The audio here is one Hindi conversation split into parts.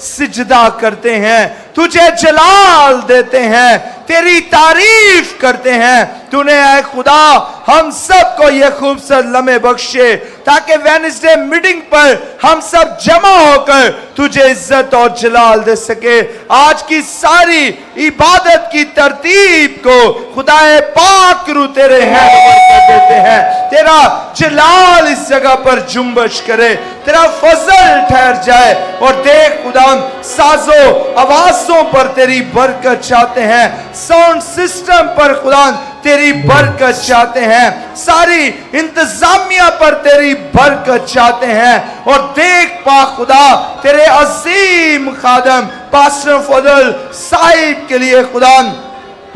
सिजदा करते हैं, तुझे जलाल देते हैं, तेरी तारीफ करते हैं। तूने ऐ खुदा हम सबको ये खूबसूरत लम्हे बख्शे ताकि वेडनेसडे मीटिंग पर हम सब जमा होकर तुझे इज्जत और जलाल दे सके। आज की सारी इबादत की तरतीब को खुदाए पाक रू तेरे हैंड पर कर देते हैं। तेरा जलाल इस जगह पर जुम्बश करे, तेरा फजल ठहर जाए। और देख खुदा साजो आवाजों पर तेरी बरकत चाहते हैं, साउंड सिस्टम पर खुदा तेरी बरकत चाहते हैं, सारी इंतजामिया पर तेरी बरकत चाहते हैं। और देख पा खुदा तेरे अजीम खादम पास्टर फजल साहिब के लिए खुदा,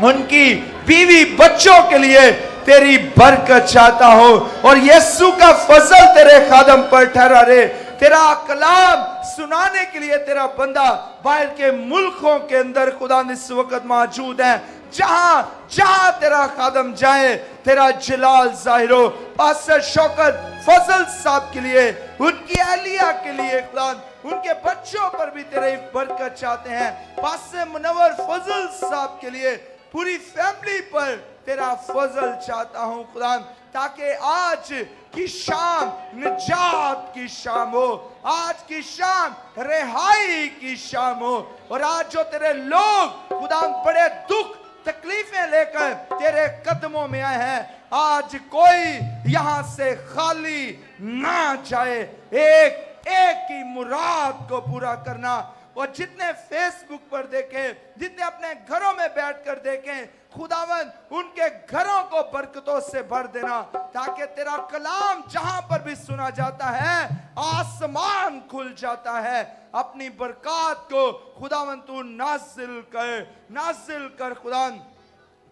उनकी बीवी बच्चों के लिए तेरी बरकत चाहता हूं। और यीशु का फजल तेरे खादम पर ठहरा रे। तेरा कलाम सुनाने के लिए तेरा बंदा बाहर के मुल्कों के अंदर खुदा इस वक्त मौजूद है। जहां जहां तेरा खादम जाए तेरा जलाल जाहिर हो। पास्टर शौकत फजल साहब के लिए, उनकी अहलिया के लिए खुदा, उनके बच्चों पर भी तेरी बरकत चाहते हैं। पास्टर मुनव्वर फजल साहब के लिए, पूरी फैमिली पर तेरा फजल चाहता हूं खुदा, ताकि आज की शाम निजात की शाम हो, आज की शाम रिहाई की शाम हो। और आज जो तेरे लोग खुदा बड़े दुख तकलीफें लेकर तेरे कदमों में आए हैं, आज कोई यहां से खाली ना जाए। एक एक की मुराद को पूरा करना। और जितने फेसबुक पर देखें, जितने अपने घरों में बैठकर देखें, खुदावन उनके घरों को बरकतों से भर देना, ताकि तेरा कलाम जहां पर भी सुना जाता है आसमान खुल जाता है। अपनी बरकत को खुदावन तू नाजिल कर खुदा।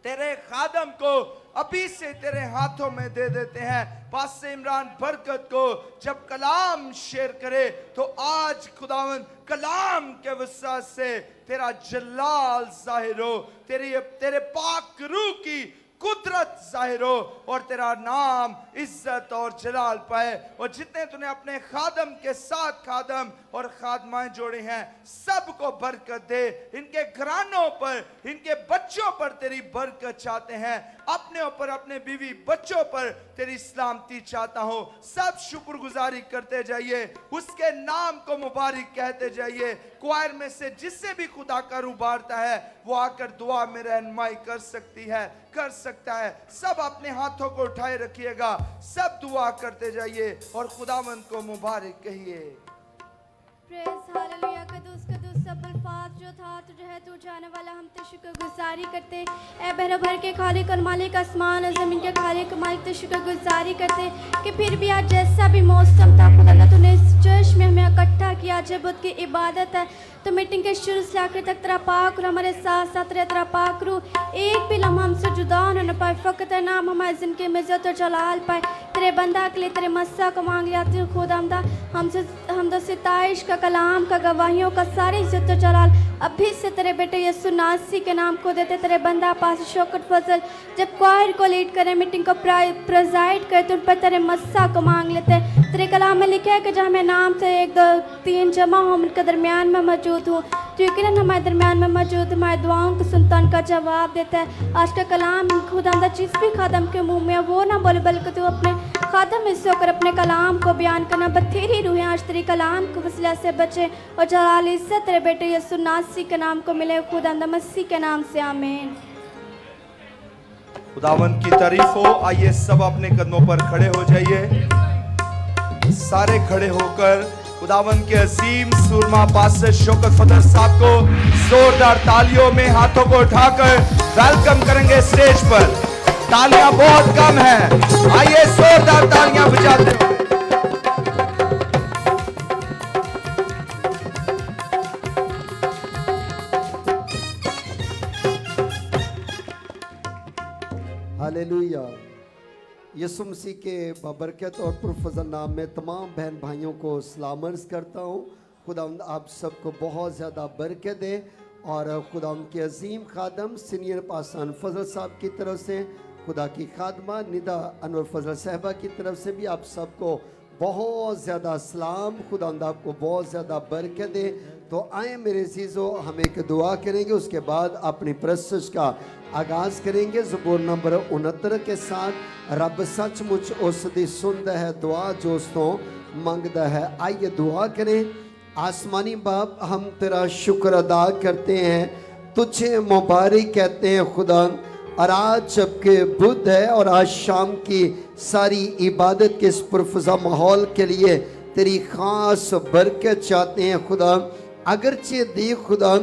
तेरे खादम को अभी से तेरे हाथों में दे देते हैं। पास्टर इमरान बरकत को जब कलाम शेयर करे तो आज खुदावन कलाम के वसा से तेरा जलाल जाहिर हो, तेरे पाक रूह की कुदरत जाहिर हो और तेरा नाम इज्जत और जलाल पाए। और जितने तूने अपने खादम के साथ खादम और खादमाएं जोड़े हैं, सबको बरकत दे। इनके घरानों पर, इनके बच्चों पर तेरी बरकत चाहते हैं, अपने ऊपर, अपने बीवी बच्चों पर तेरी सलामती चाहता हूं। सब शुक्रगुजारी करते जाइए, उसके नाम को मुबारक कहते जाइए। क्वायर में से जिससे भी खुदा का उबारता है वो आकर दुआ में रहनुमाई कर सकता है। सब अपने हाथों को उठाए रखिएगा, सब दुआ करते जाइए और खुदावंद को मुबारक कहिए। Praise hallelujah. कदूस कदूस सब अल्फाज जो था तुझे है, तू जाने वाला, हम तो शुक्रगुजारी करते। ए बहर भर के खालिक और मालिक, आसमान और ज़मीन के खालिक मालिक, तो शुक्रगुजारी करते कि फिर भी आज जैसा भी मौसम था खुदा तूने इस चर्च में हमें इकट्ठा किया। जब बुध की इबादत है तो मीटिंग के शुरू से आखिर तक तेरा पाक और हमारे साथ साथ रहे। तेरा पाक रू एक भी लम्हा हमसे जुदा न पाए, फ़कत नाम हमारे ज़िंदगी में इज़्ज़त और जलाल पाए। तेरे बंदा के लिए तेरे मस्सा को मांग लिया खुदा, हमसे सिताइश का, कलाम का, गवाहियों का सारी इज़्ज़त और जलाल अभी से तेरे बेटे यीशु नासी के नाम को देते। तेरे बंदा पास शौकत फजल जब क्वायर को लीड करे, मीटिंग को प्रेजाइड करते, उन पर तेरे मस्सा को मांग लेते। तेरे कलाम में लिखा है कि जहाँ मैं नाम से 1 2 3 जमा हो, उनके दरमियान में मौजूद हूँ। तो यकीनन हमारे दरमियान में मौजूद हमारे दुआओं को सुनता, उनका जवाब देता है। आज का कलाम खुदा जिस भी खादम के मुंह में वो ना बोले, बल्कि तू अपने खादम हिस्से होकर अपने कलाम को बयान करना। बथेरी रूहें आज तेरी कलाम को वसीला से बचे और जलाल इज्जत तेरे बेटे यीशु नासी के नाम को मिले, खुदा मसीह के नाम से आमीन। खुदावन की तारीफ हो। आइए सब अपने कदमों पर खड़े हो जाइए, सारे खड़े होकर खुदावन के अजीम सूरमा पास्टर शौकत फजल साहब को जोरदार तालियों में हाथों को उठाकर वेलकम करेंगे स्टेज पर। तालियां बहुत कम हैं, आइए जोरदार तालियां बजाते हैं। हालेलुया। यीशु मसीह के बबरकत और पुरफज़ल नाम में तमाम बहन भाइयों को सलाम अर्ज़ करता हूँ। खुदा आप सबको बहुत ज़्यादा बरकत दे। और खुदा के अजीम खादम सीनियर पासान फजल साहब की तरफ से, खुदा की खादमा निदा अनवर फजल साहबा की तरफ से भी आप सबको बहुत ज़्यादा सलाम। खुदा आपको बहुत ज़्यादा बरकत दे। तो आए मेरे अजीजों, हम एक दुआ करेंगे, उसके बाद अपनी प्रस्तुति का आगाज करेंगे ज़बूर नंबर 69 के साथ। रब सचमुच उस दी सुनदा है दुआ जो उस तो मंगदा है। आइए दुआ करें। आसमानी बाप, हम तेरा शुक्र अदा करते हैं, तुझे मुबारक कहते हैं खुदा। और आज जबकि बुध है और आज शाम की सारी इबादत के इस पुरफ़ज़ा माहौल के लिए तेरी ख़ास बरकत चाहते हैं खुदा। अगरचे देख खुदा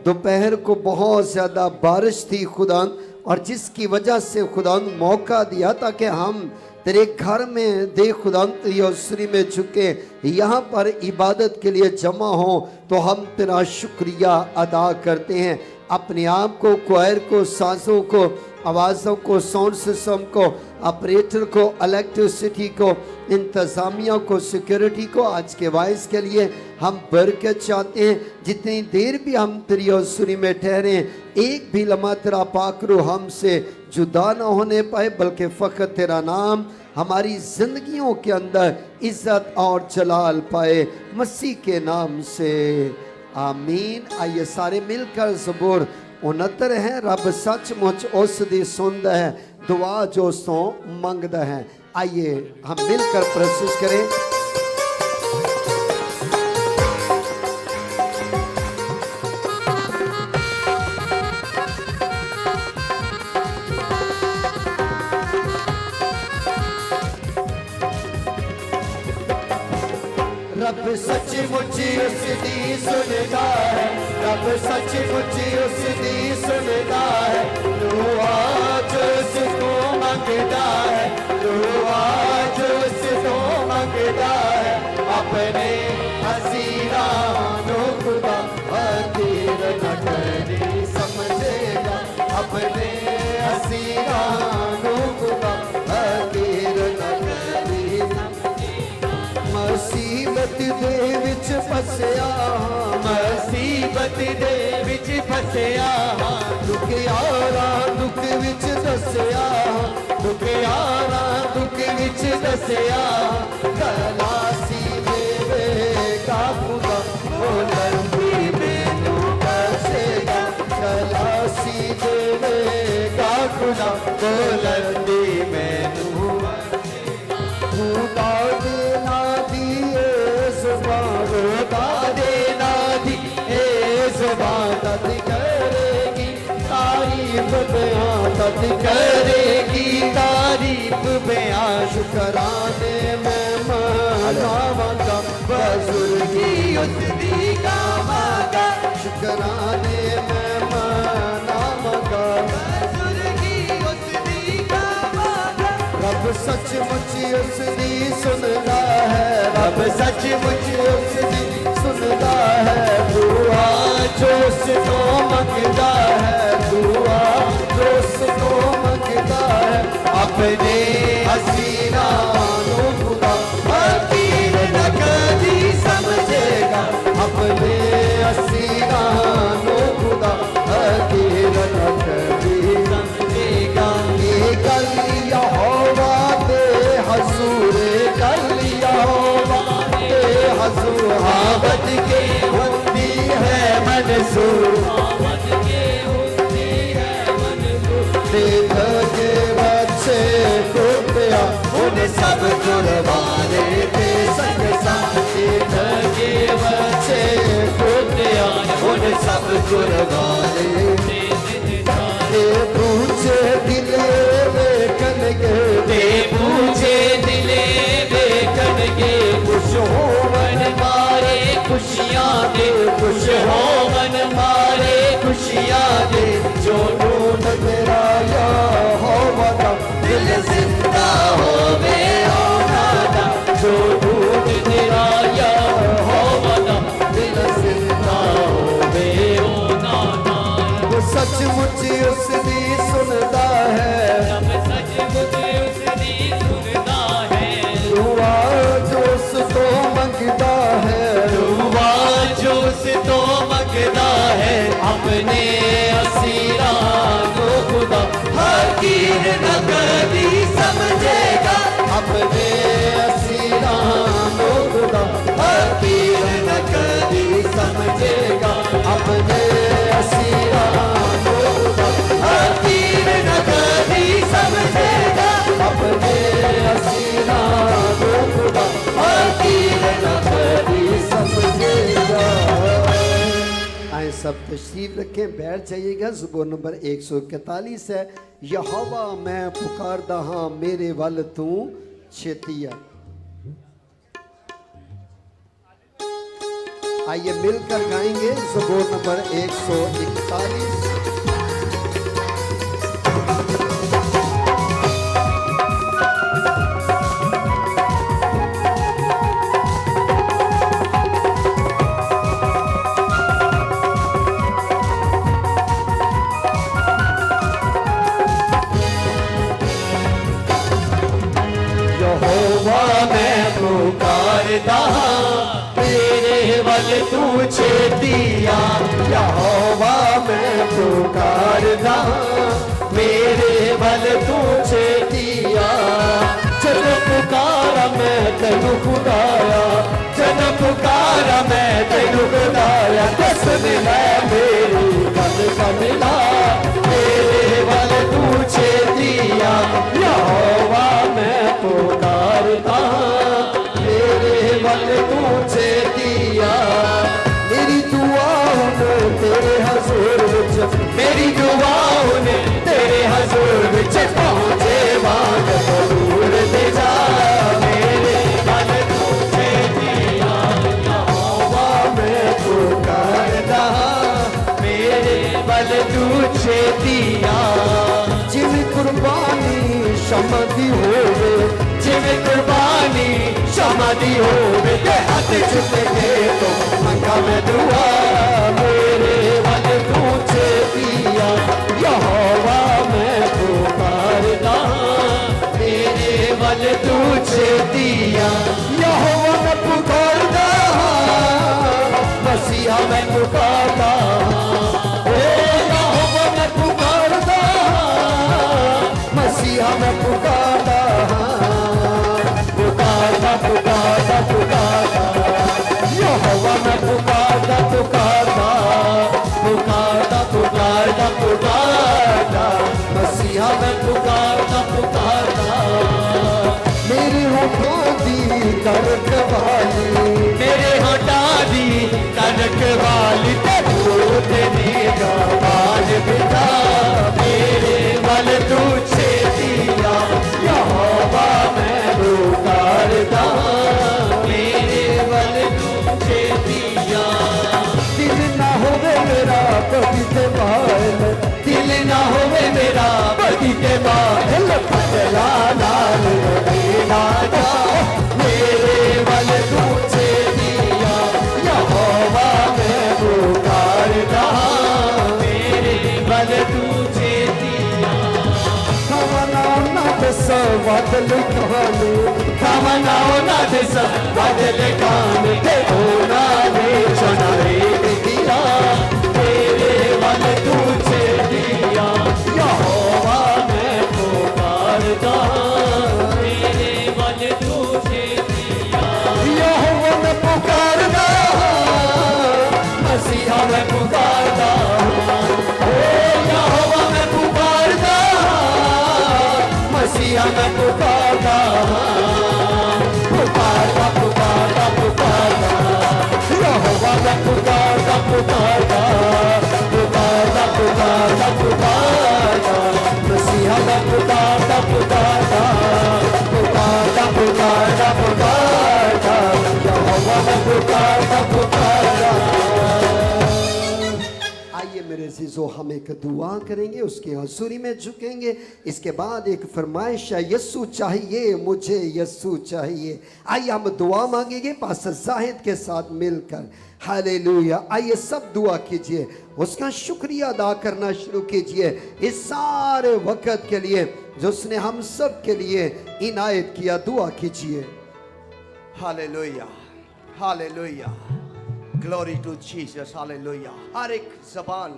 दोपहर को बहुत ज़्यादा बारिश थी खुदा, और जिसकी वजह से खुदा मौका दिया ताकि हम तेरे घर में देख खुदा तेरी हज़ूरी में झुके यहाँ पर इबादत के लिए जमा हो, तो हम तेरा शुक्रिया अदा करते हैं। अपने आप को, क्वायर को, साजों को, आवाज़ों को, साउंड सिस्टम को, ऑपरेटर को, इलेक्ट्रिसिटी को, इंतज़ामिया को, सिक्योरिटी को, आज के वाइस के लिए हम बरकत चाहते हैं। जितनी देर भी हम तेरी हज़ूरी में ठहरे, एक भी लम्हा तेरा पाक रूह हमसे जुदा ना होने पाए, बल्कि फ़कत तेरा नाम हमारी ज़िंदगियों के अंदर इज़्ज़त और जलाल पाए, मसीह के नाम से आमीन। आइए सारे मिलकर ज़बूर 69 है। रब सचमुच उस दी सुनदा है दुआ जो सो मंगदा है। आइए हम मिलकर प्रस्तुत करें। रब सचमुच उस दी सुनदा है, रब सचमुच उस दी सुनदा है, दुआ जो उसको मंगदा है, दुआ जो उसको मंगदा है। अपने हसीना नो खुदा फकीर न करी समझेगा, अपने हसीना नो खुदा फकीर न करी। मुसीबत दे विच फसिया, मुसीबत दे विच फसिया, दुख यारा दुख विच दसिया, दुख यारा दुख विच दसिया। खलासी देवेगा खुदा बुलंदी मैनू बख्शेगा, खलासी देवेगा खुदा बुलंदी मैनू खुदा देना दिए ज़ुबान, खुदा देना दिए ज़ुबान तद करेगी तारीफ बयां, तद करेगी तारीफ बयां। शुक्राने में मनावांगा, बुजुर्गी उसदी गावांगा, शुक्राने में मनावांगा, बुजुर्गी उसदी गावांगा। रब सचमुच उस दी सुनदा है, रब सचमुच उस दी सुनदा है, दुआ जो उसको मंगदा है, दुआ जो उसको मंगदा है। अपने हसीना नो खुदा फकीर न कदी समझेगा, अपने हसीना नो खुदा फकीर न कदी समझेगा। ये गल यहोवा दे हजूर, गल यहोवा दे हजूर, हावत के होती है मंसूर, हावत के होती है मंसूर। देख के बच्चे कुत्तिया उन सब कुर्बाने के संग साथ, देख के बच्चे कुत्तिया उन सब कुर्बाने दे पूछे दिले बेकन के, दे पूछे दिले बेकन के। खुश हो मन मारे खुशियाँ दे, खुश हो मन मारे खुशियाँ दे। जो ढूंढ तेरा या हो बता दिल जिंदा हो वे औलादा, जो ढूंढ तेरा या हो बता दिल जिंदा हो वे औलादा। वो सचमुच उस दी सुनदा है, रब सचमुच उस दी सुनदा है, दुआ जो उसको मंगदा है, दुआ जो उसको मंगदा है। अपने हसीना को खुदा फकीर न कदी समझेगा, अपने हसीना को खुदा फकीर न कदी समझेगा अपने असीरा को खुदा हकीर न कभी समझेगा अपने असीरा को खुदा हकीर न कभी समझेगा। आए सब तशरीफ रखें, बैठ जाइएगा। ज़बूर नंबर 141 है। यहोवा मैं पुकारदा हाँ मेरे वल तू छेती आ। आइए मिलकर गाएंगे ज़बूर नंबर 141। तू छेतिया यहोवा मैं पुकारदा मेरे बल तू छेतिया जन पुकारा मैं तेनू खुदाया जन पुकारा मैं तेनू खुदाया दस मिला मेरी गल का मिला मेरे बल तू छेतिया यहोवा मैं पुकारदा मेरे बल तू छेतिया मेरी दुआओं ने तेरे हजूर विच मेरी दुआओं ने तेरे हजूर विच पहुंचे वांग दूर दे जा मेरे बल तुझे दिया यहोवा मैं पुकारदा मेरे बल तुझे दिया जिवें कुर्बानी शमा दी होवे जिवें कुर्बानी शमा दी होवे ते हाथ चुके के तो मंगा मैं दुआ मेरे बल तुझे दिया यहोवा मैं पुकारदा मेरे बल तुझे दिया यहोवा मैं पुकारदा मसीहा मैं पुकारदा ओ यहोवा मैं पुकारदा मसीहा मैं पुकारदा पुकारदा पुकारदा पुकारदा यहोवा मैं पुकारदा पुकारदा पुकारदा पुकारदा पुकारदा मसीहा मैं पुकारदा पुकारदा मेरे होठों दी कड़क वाली मेरे होठा दी कनक वाली ते दूध नीगा बाज बिता मेरे बल तुझे दिया यहोवा मैं पुकारदा मेरे बल तुझे दिया दिल ना होवे मेरा पति ते बाल दिल ना होवे मेरा पति के बाल पतला लाल ना जा मेरे बल तुझे दिया यहोवा मैं पुकारदा मेरे बल तुझे दिया खवना ना दस वादल कहानी कामनाओ ना दिस बदल कान ते होना ने चुनारे दिया तेरे बल तुझे दिया यहोवा मैं पुकारदा मेरे बल तुझे दिया यहोवा मैं पुकारदा मसीहा मैं पुकारदा ओ यहोवा मैं पुकारदा मसीहा मैं पुकारदा पुकारदा पुकारदा पुकारदा यहोवा मैं पुकारदा पुकारदा पुकारदा पुकारदा पुकारदा मसीहा मैं पुकारदा पुकारदा पुकारदा पुकारदा पुकारदा यहोवा मैं पुकारदा पुकारदा। आइए मेरे अजीजों, हम एक दुआ करेंगे, उसके हजूरी में झुकेंगे। इसके बाद एक फरमाइश है, यस्सु चाहिए मुझे, यस्सु चाहिए। आइए हम दुआ मांगेंगे पास्टर जाहिद के साथ मिलकर। हालेलुया। आइए सब दुआ कीजिए, उसका शुक्रिया अदा करना शुरू कीजिए इस सारे वक्त के लिए जो उसने हम सब के लिए इनायत किया। दुआ कीजिए। Hallelujah, hallelujah, glory to Jesus, hallelujah. हर एक जबान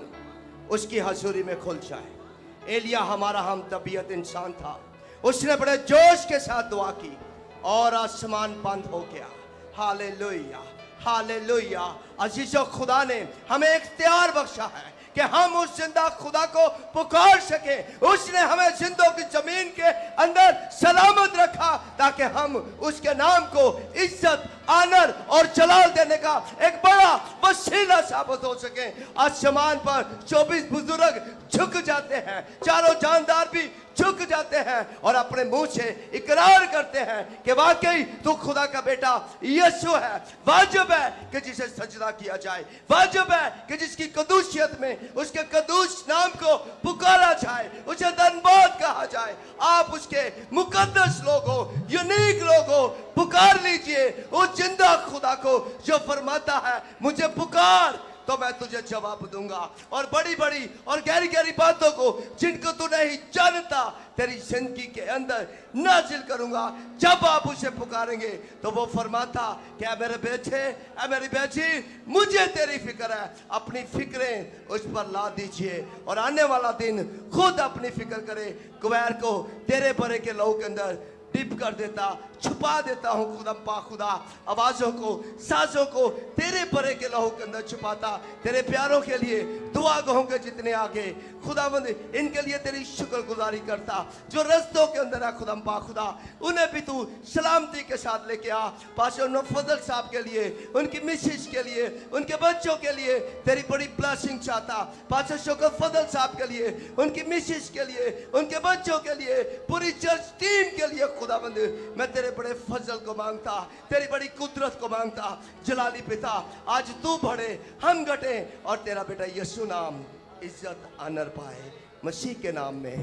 उसकी हजूरी में खुल जाए। एलिया हमारा हम तबीयत इंसान था, उसने बड़े जोश के साथ दुआ की और आसमान बंद हो गया। Hallelujah, hallelujah. अजीजों, खुदा ने हमें इख्तियार बख्शा है कि हम उस जिंदा खुदा को पुकार सके। उसने हमें जिंदों की जमीन के अंदर सलामत रखा ताकि हम उसके नाम को इज्जत, आनर और जलाल देने का एक बड़ा वसीला साबित हो सके। आसमान पर 24 बुजुर्ग झुक जाते हैं, चारों जानदार भी झुक जाते हैं और अपने मुंह से इकरार करते हैं कि वाकई तू खुदा का बेटा यीशु है। वाजिब है कि जिसे सजदा किया जाए, वाजिब है कि जिसकी कदूसियत में उसके कदूस नाम को पुकारा जाए, उसे धन्यवाद कहा जाए। आप उसके मुकद्दस लोगों, यूनिक लोगों पुकार लीजिए उस जिंदा खुदा को जो फरमाता है मुझे पुकार तो मैं तुझे जवाब दूंगा और बड़ी बड़ी और गहरी गहरी बातों को जिनको तू नहीं जानता तेरी जिंदगी के अंदर नाजिल करूंगा। जब आप उसे पुकारेंगे तो वो फरमाता कि ऐ मेरे बेटे, ऐ मेरी बेटी, मुझे तेरी फिक्र है, अपनी फिक्रें उस पर ला दीजिए और आने वाला दिन खुद अपनी फिक्र करे। कुवैर को तेरे बरे के लहू के अंदर डिप कर देता, छुपा देता हूं खुदा खुदा। आवाजों को, सांसों को तेरे बरे के लहू के अंदर छुपाता। तेरे प्यारों के लिए दुआ कहूंगे जितने आगे खुदावंद, इनके लिए तेरी शुक्रगुजारी करता। जो रस्तों के अंदर है खुदा, उन्हें भी तू सलामती के साथ लेके आ। पास्टर फजल साहब के लिए, उनकी मिसेज के लिए, उनके बच्चों के लिए तेरी बड़ी ब्लेसिंग चाहता। पास्टर शुक्र फजल साहब के लिए, उनकी मिसेज के लिए, उनके बच्चों के लिए, पूरी चर्च टीम के लिए खुदावंद मैं तेरे बड़े फजल को मांगता, तेरी बड़ी कुदरत को मांगता। जलाली पिता, आज तू बढ़े, हम घटे और तेरा बेटा यीशु नाम इज्जत आनर पाए, मसीह के नाम में।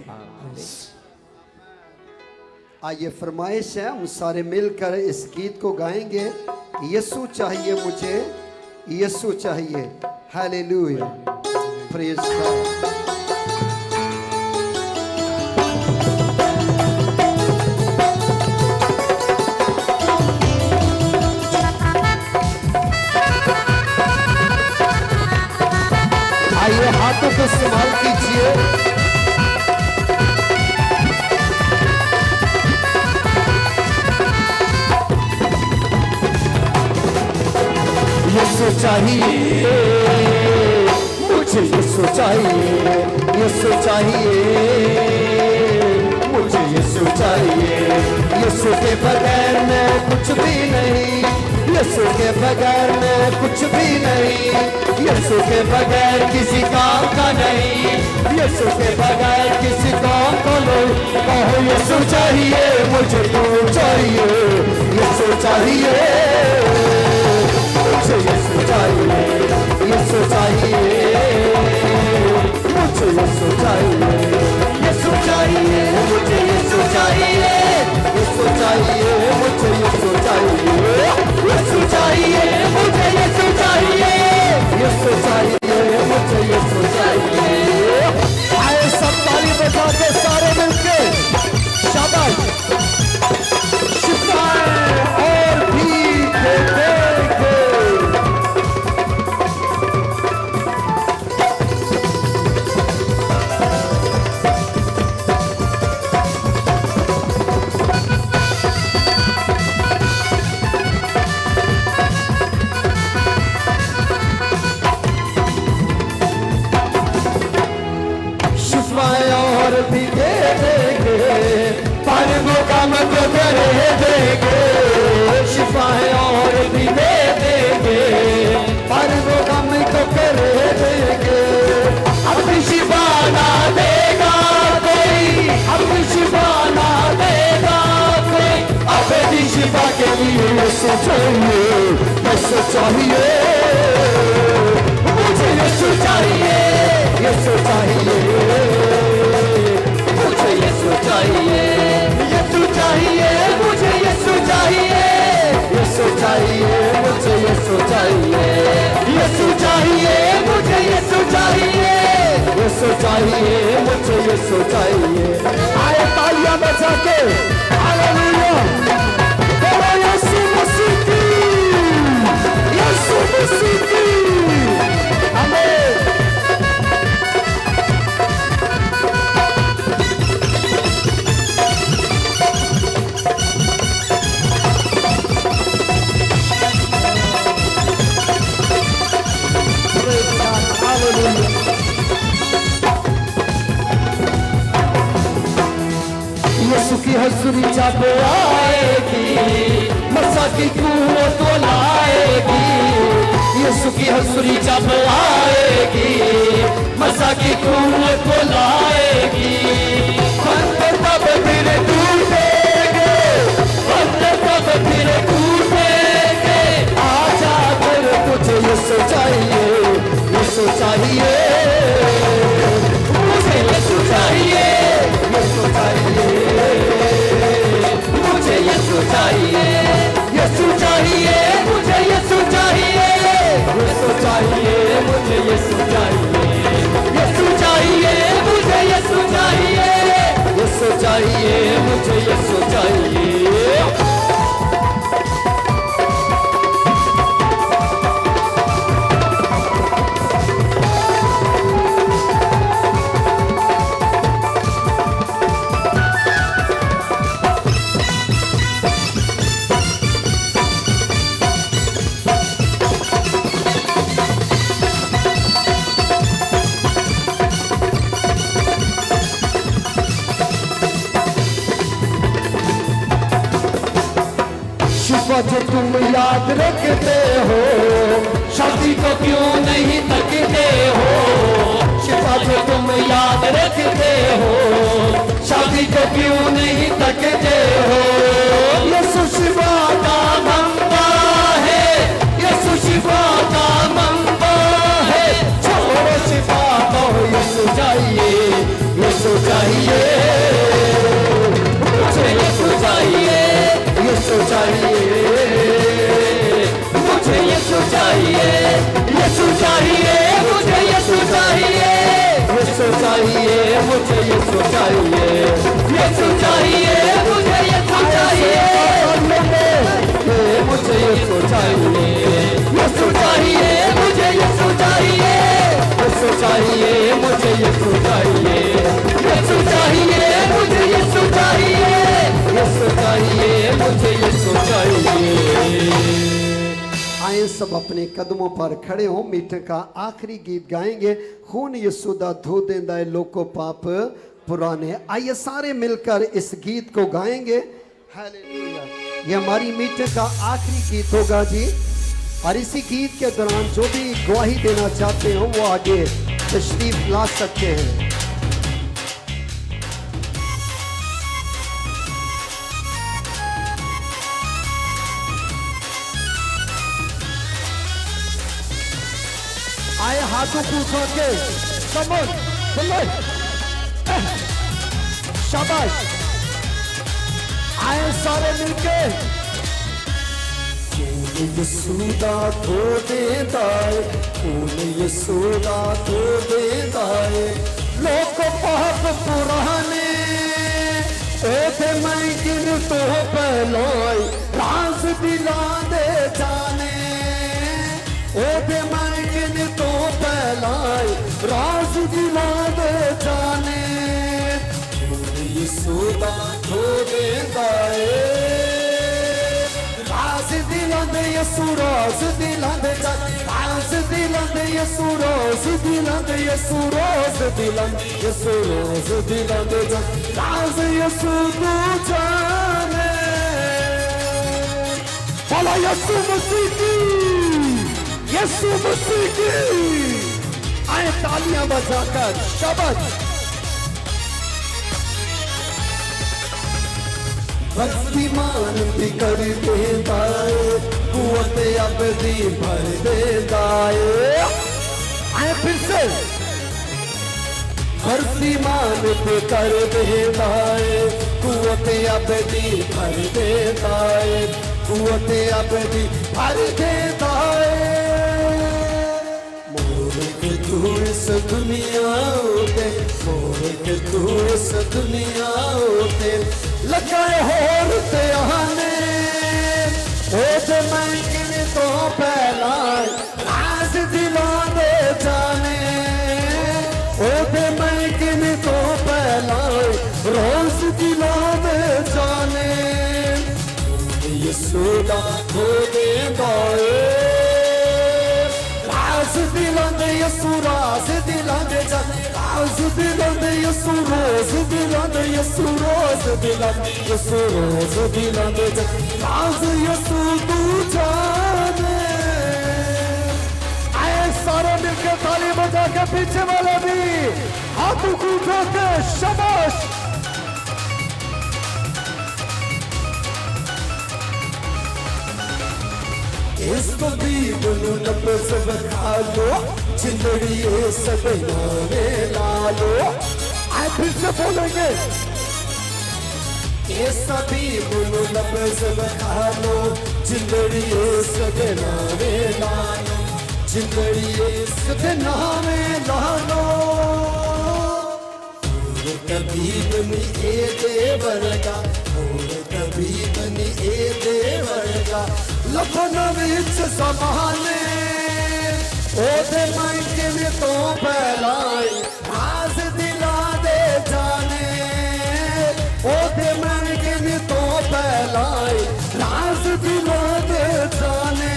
आइए, फरमाइश है, हम सारे मिलकर इस गीत को गाएंगे। यीशु चाहिए मुझे, यीशु चाहिए। Hallelujah, praise God. आइए, हाथों को इस्तेमाल कीजिए। यीशु चाहिए मुझे, यीशु चाहिए, यीशु चाहिए मुझे, यीशु चाहिए। यीशु के बगैर मैं कुछ भी नहीं, यीशु के बगैर मैं कुछ भी नहीं, यीशु के बगैर किसी काम का नहीं, यीशु के बगैर किसी काम का नहीं। कहो यीशु चाहिए मुझे, तू चाहिए, यीशु चाहिए मुझे, यीशु चाहिए, यीशु चाहिए मुझे, यीशु चाहिए, यीशु चाहिए मुझे, यीशु चाहिए, यीशु चाहिए मुझे, यीशु चाहिए, यीशु चाहिए मुझे, यीशु चाहिए, यीशु चाहिए मुझे, यीशु चाहिए। आए सब ताली बजा के सारे मिलके शाबाश, शिफाएं और भी देंगे। और भी दे देंगे, पर वो काम को करे देंगे। शिफाएं और भी दे देंगे, पर वो काम को करे देंगे। अपनी शिफा ना देगा कोई, अपनी शिफा ना देगा कोई, अपनी शिफा के लिए यीशु चाहिए, यीशु चाहिए मुझे, यीशु चाहिए, यीशु चाहिए मुझे, यीशु चाहिए, यीशु चाहिए मुझे, यीशु चाहिए, यीशु चाहिए मुझे, यीशु चाहिए, यीशु चाहिए मुझे, यीशु चाहिए, यीशु चाहिए मुझे, यीशु चाहिए। आए तालियां बजा के हालेलुया, बोलो यीशु मसीह की, यीशु हंसुरी जब आएगी मसा की कुवत वो लाएगी। यीशु की हंसुरी जब आएगी मसा की कुवत वो लाएगी। बंदे तब फिर टूटेंगे, बंदे तब फिर टूटेंगे। आजा कर तुझे यीशु चाहिए, यीशु चाहिए, मुझे यीशु चाहिए, यीशु चाहिए, मुझे यीशु चाहिए, यीशु चाहिए, मुझे यीशु चाहिए, यीशु चाहिए, मुझे यीशु चाहिए, यीशु चाहिए, मुझे यीशु चाहिए, यीशु चाहिए, मुझे यीशु चाहिए। जो तुम याद रखते हो शादी को क्यों नहीं तकते हो। शिफा जो तुम याद रखते हो शादी को क्यों नहीं तकते हो। यीशु शिफा का मंबा है, यीशु शिफा का मंबा है। छोड़ो शिफा को यीशु चाहिए, यीशु चाहिए, मुझे यीशु चाहिए, यीशु चाहिए, मुझे यीशु चाहिए, यीशु चाहिए, मुझे यीशु चाहिए, यीशु चाहिए, मुझे यीशु चाहिए, यीशु चाहिए, मुझे यीशु चाहिए, मुझे यीशु चाहिए, यीशु चाहिए, मुझे यीशु चाहिए, यीशु चाहिए, मुझे यीशु चाहिए, यीशु चाहिए, मुझे यीशु चाहिए, यीशु चाहिए, मुझे यीशु चाहिए। आए सब अपने कदमों पर खड़े हो, मीठे का आखिरी गीत गाएंगे। खून यीशु दा धो देंदा है लोको पाप पुराने। आइए सारे मिलकर इस गीत को गाएंगे। हालेलुया। ये हमारी मीठे का आखिरी गीत होगा जी। और इसी गीत के दौरान जो भी गवाही देना चाहते हो वो आगे तशरीफ ला सकते हैं। आए हाथों को उठा के समझ शाबाश। आए सारे मिलके यीशु दा धो देंदा है, खून यीशु दा धो देंदा है लोक पाप पुराने। ओते मैं किन तो पहलोई राज दिला दे जाने। ओते मैं किन तो पहलाई राज दिला दे जाने। यीशु दा धो देंदा है राज दिलांदे यीशु राज दिलांदे राज दिलांदे यीशु राज दिलांदे यीशु राज दिलांदे यीशु राज दिलांदे राज यीशु तू जाने। बोलो यीशु मसीह की, यीशु मसीह की। आए तालियां बजाकर शाबाश। भक्तिमान भी कर देता है, कुवत अबदी भर देता है। आए फिर से भक्तिमान भी कर देता है, कुवत अबदी भर देता है, कुवत अबदी भर देता है। मोर के तू इस दुनिया होते, मोर के तू इस दुनिया होते लगाए होर ते आने। ओते मैं किन तो पहला राज दिला दे जाने। ओते मैं किन तो पहला राज दिला दे जाने। यीशु दा धो देंदा है राज दिलांदे यीशु राज दिलांदे जा जाने राज दिलों दे यसु रोज दिलों दे यसु रोज दिलों यसु रोज दिलों दे राज यसु तू जाने। आए सारे मिलकर ताली बजा के पीछे वाले भी हाथ उठा के शाबाश। इस तबीब नु नब्ज बखा लो जिंदड़िए सगना में ला लो। आए फिर से बोलेंगे इस तबीब नु नब्ज बखा लो जिंदड़िए सगना में ला लो जिंदड़िए सगना में ला लो। तबीब नी ए देवरगा तबीब नी ए देवरगा लखन विच समाने ओदे मायके में तो फैलाई राज दिला दे जाने ओदे मायके में तो फैलाई राज दिला दे जाने।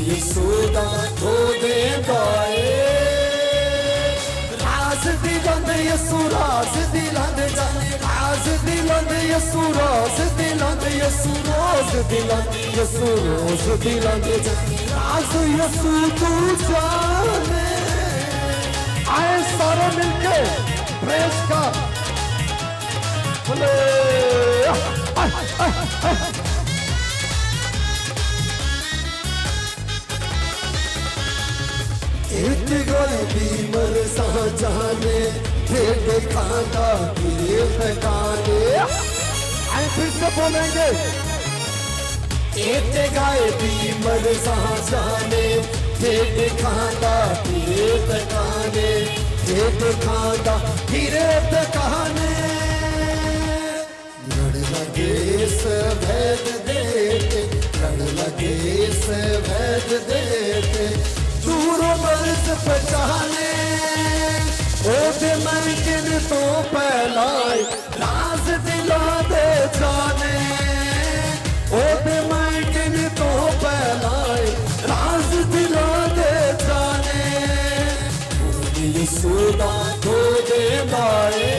यीशुदा खो दे गाए राज दिला दे यसु राज दिला दे जाने राज दिला दे यसु राज दिला दे यसु रोज दिला यसु रोज दिला दे जाने राज यसु तू जाने। आए सारे मिलके प्रेस का बोले एक गरीबी मर सा जाने भेद खाना गिरे गाने। आए फिर से बोलेंगे एक गायबी मर सा जाने भेद खाना गिरे गाने भेद खाना गिरे गाने। लड़ लगे सभेद देते लड़ लगे सभेद देते दूरों बरस पहचाने ओदे मन के तो पहलाए राज दिला दे जाने ओदे मन के तो पहलाए राज दिला दे जाने। यीशुदा खो दे बाए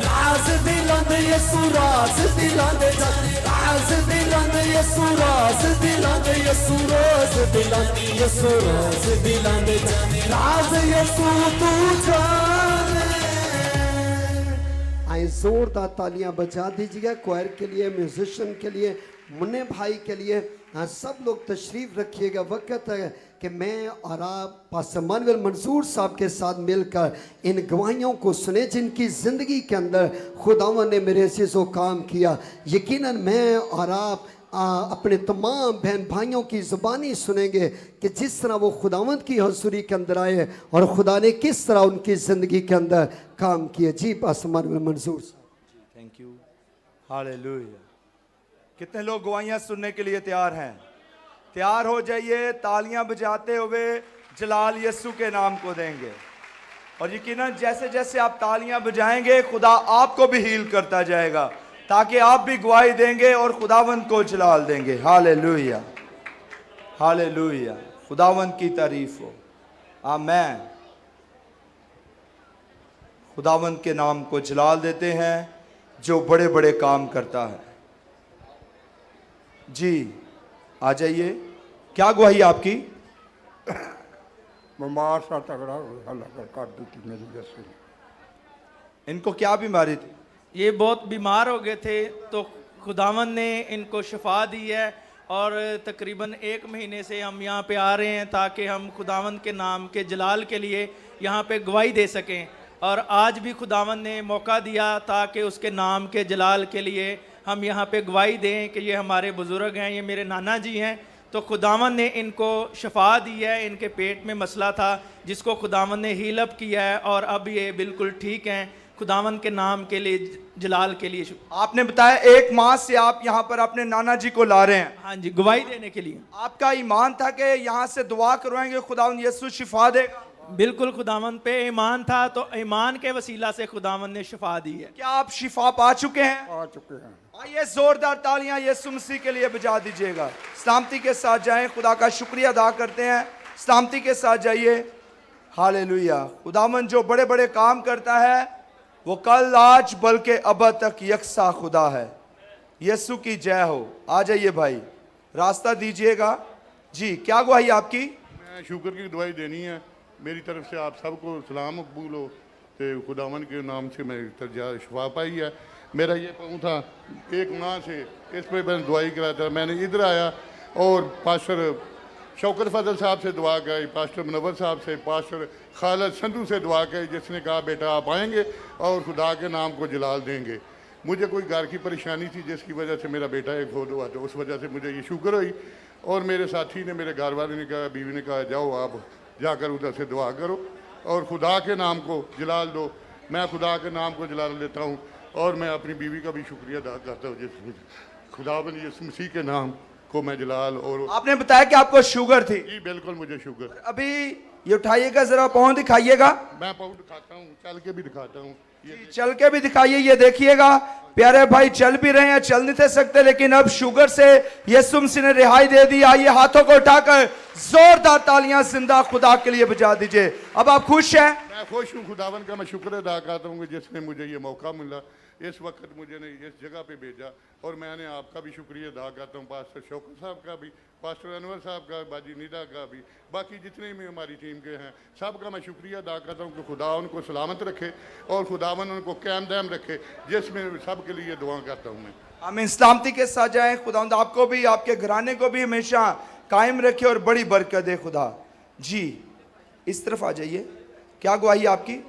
राज दिला दे यसु राज दिला दे जाने राज दिला दे यसु राज दिला दे यसु रोज दिला यसु रोज दिला दे जाने राज यसु तू जाने। आए जोरदार तालियां बजा दीजिएगा क्वायर के लिए म्यूजिशियन के लिए मुन्ने भाई के लिए। हाँ सब लोग तशरीफ रखिएगा। वक्त है कि मैं और आप पास्टर मानुएल मंसूर साहब के साथ मिलकर इन गवाहियों को सुने जिनकी ज़िंदगी के अंदर खुदावन ने मेरे से जो काम किया। यकीनन मैं और आप अपने तमाम बहन भाइयों की ज़ुबानी सुनेंगे कि जिस तरह वो खुदावंद की हज़ूरी के अंदर आए और खुदा ने किस तरह उनकी ज़िंदगी के अंदर काम किया। जी पास्टर मानुएल मंसूर साहब। Thank you. हालेलुया। कितने लोग गवाहियां सुनने के लिए तैयार हैं? तैयार हो जाइए। तालियां बजाते हुए जलाल यीशु के नाम को देंगे और यकीनन जैसे जैसे आप तालियां बजाएंगे खुदा आपको भी हील करता जाएगा ताकि आप भी गवाही देंगे और खुदावंद को जलाल देंगे। Hallelujah hallelujah. खुदावंद की तारीफ हो। आमीन। खुदावंद के नाम को जलाल देते हैं जो बड़े बड़े काम करता है। जी आ जाइए। क्या गवाही आपकी? बीमार सा तगड़ा हल्ला कर दी थी मेरी जैसे। इनको क्या बीमारी थी? ये बहुत बीमार हो गए थे तो खुदावंद ने इनको शिफा दी है और तकरीबन 1 महीने से हम यहाँ पे आ रहे हैं ताकि हम खुदावंद के नाम के जलाल के लिए यहाँ पे गवाही दे सकें। और आज भी खुदावंद ने मौका दिया ताकि उसके नाम के जलाल के लिए हम यहाँ पे गवाही दें कि ये हमारे बुज़ुर्ग हैं, ये मेरे नाना जी हैं। तो खुदावंद ने इनको शफा दी है। इनके पेट में मसला था जिसको खुदावंद ने हील अप किया है और अब ये बिल्कुल ठीक हैं। खुदावंद के नाम के लिए जलाल के लिए। आपने बताया 1 माह से आप यहाँ पर अपने नाना जी को ला रहे हैं। हाँ जी, गवाही देने के लिए। आपका ईमान था कि यहाँ से दुआ करवाएंगे खुदावंद यीशु शिफा देगा? बिल्कुल खुदावंद पे ईमान था तो ईमान के वसीला से खुदावंद ने शिफा दी है। क्या आप शिफा पा चुके हैं? आ चुके हैं। आइए जोरदार तालियां यीशु मसीह के लिए बजा दीजिएगा। सलामती के साथ जाएं। खुदा का शुक्रिया अदा करते हैं। सलामती के साथ जाइए। हालेलुया। खुदावन जो बड़े बड़े काम करता है वो कल आज बल्कि अब तक यकसा खुदा है। यीशु की जय हो। आ जाइए भाई, रास्ता दीजिएगा जी। क्या गवाही आपकी? मैं शुगर की दवाई देनी है। मेरी तरफ से आप सबको सलाम मकबूल हो। तो खुदावन के नाम से मैं शफा पाई है। मेरा ये पाँव था एक माह से, इस पर मैंने दवाई कराया था। मैंने इधर आया और पास्टर शौकत फजल साहब से दुआ कराई, पास्टर मुनव्वर साहब से, पास्टर खालिद संधू से दुआ कराई, जिसने कहा बेटा आप आएंगे और खुदा के नाम को जलाल देंगे। मुझे कोई घर की परेशानी थी जिसकी वजह से मेरा बेटा एक फोट हुआ, तो उस वजह से मुझे ये शुक्र हुई। और मेरे साथी ने, मेरे घर वाले ने कहा, बीवी ने कहा जाओ आप जाकर उधर से दुआ करो और खुदा के नाम को जलाल दो। मैं खुदा के नाम को जलाल देता हूँ और मैं अपनी बीवी का भी शुक्रिया अदा करता हूँ जिस खुदावंद यीशु मसीह के नाम को मैं जलाल। और आपने बताया कि आपको शुगर थी। जी बिल्कुल मुझे शुगर। अभी ये उठाइएगा, जरा पाँव दिखाइएगा। मैं पाँव दिखाता हूँ, चल के भी दिखाता हूँ। चल के भी दिखाइए। ये देखिएगा प्यारे भाई, चल भी रहे हैं, चल नहीं थे सकते, लेकिन अब शुगर से यीशु मसीह ने रिहाई दे दी। आइए हाथों को उठाकर जोरदार तालियां जिंदा खुदा के लिए बजा दीजिए। अब आप खुश हैं? मैं खुश हूँ। खुदावन का मैं शुक्र अदा करता हूँ जिसने मुझे ये मौका मिला, इस वक्त मुझे ने इस जगह पे भेजा। और मैंने आपका भी शुक्रिया अदा करता हूँ, पास्टर शौकत साहब का भी, पास्टर अनवर साहब का, बाजी निदा का भी, बाकी जितने भी हमारी टीम के हैं सबका मैं शुक्रिया अदा करता हूँ कि खुदा उनको सलामत रखे और खुदावन उनको कायम दायम रखे, जिसमें सब के लिए दुआ करता हूँ मैं। आमीन। सलामती के साथ जाएं। खुदावंद आपको भी, आपके घराने को भी हमेशा कायम रखे और बड़ी बरकत दे खुदा जी। इस तरफ आ जाइए। क्या गवाही आपकी?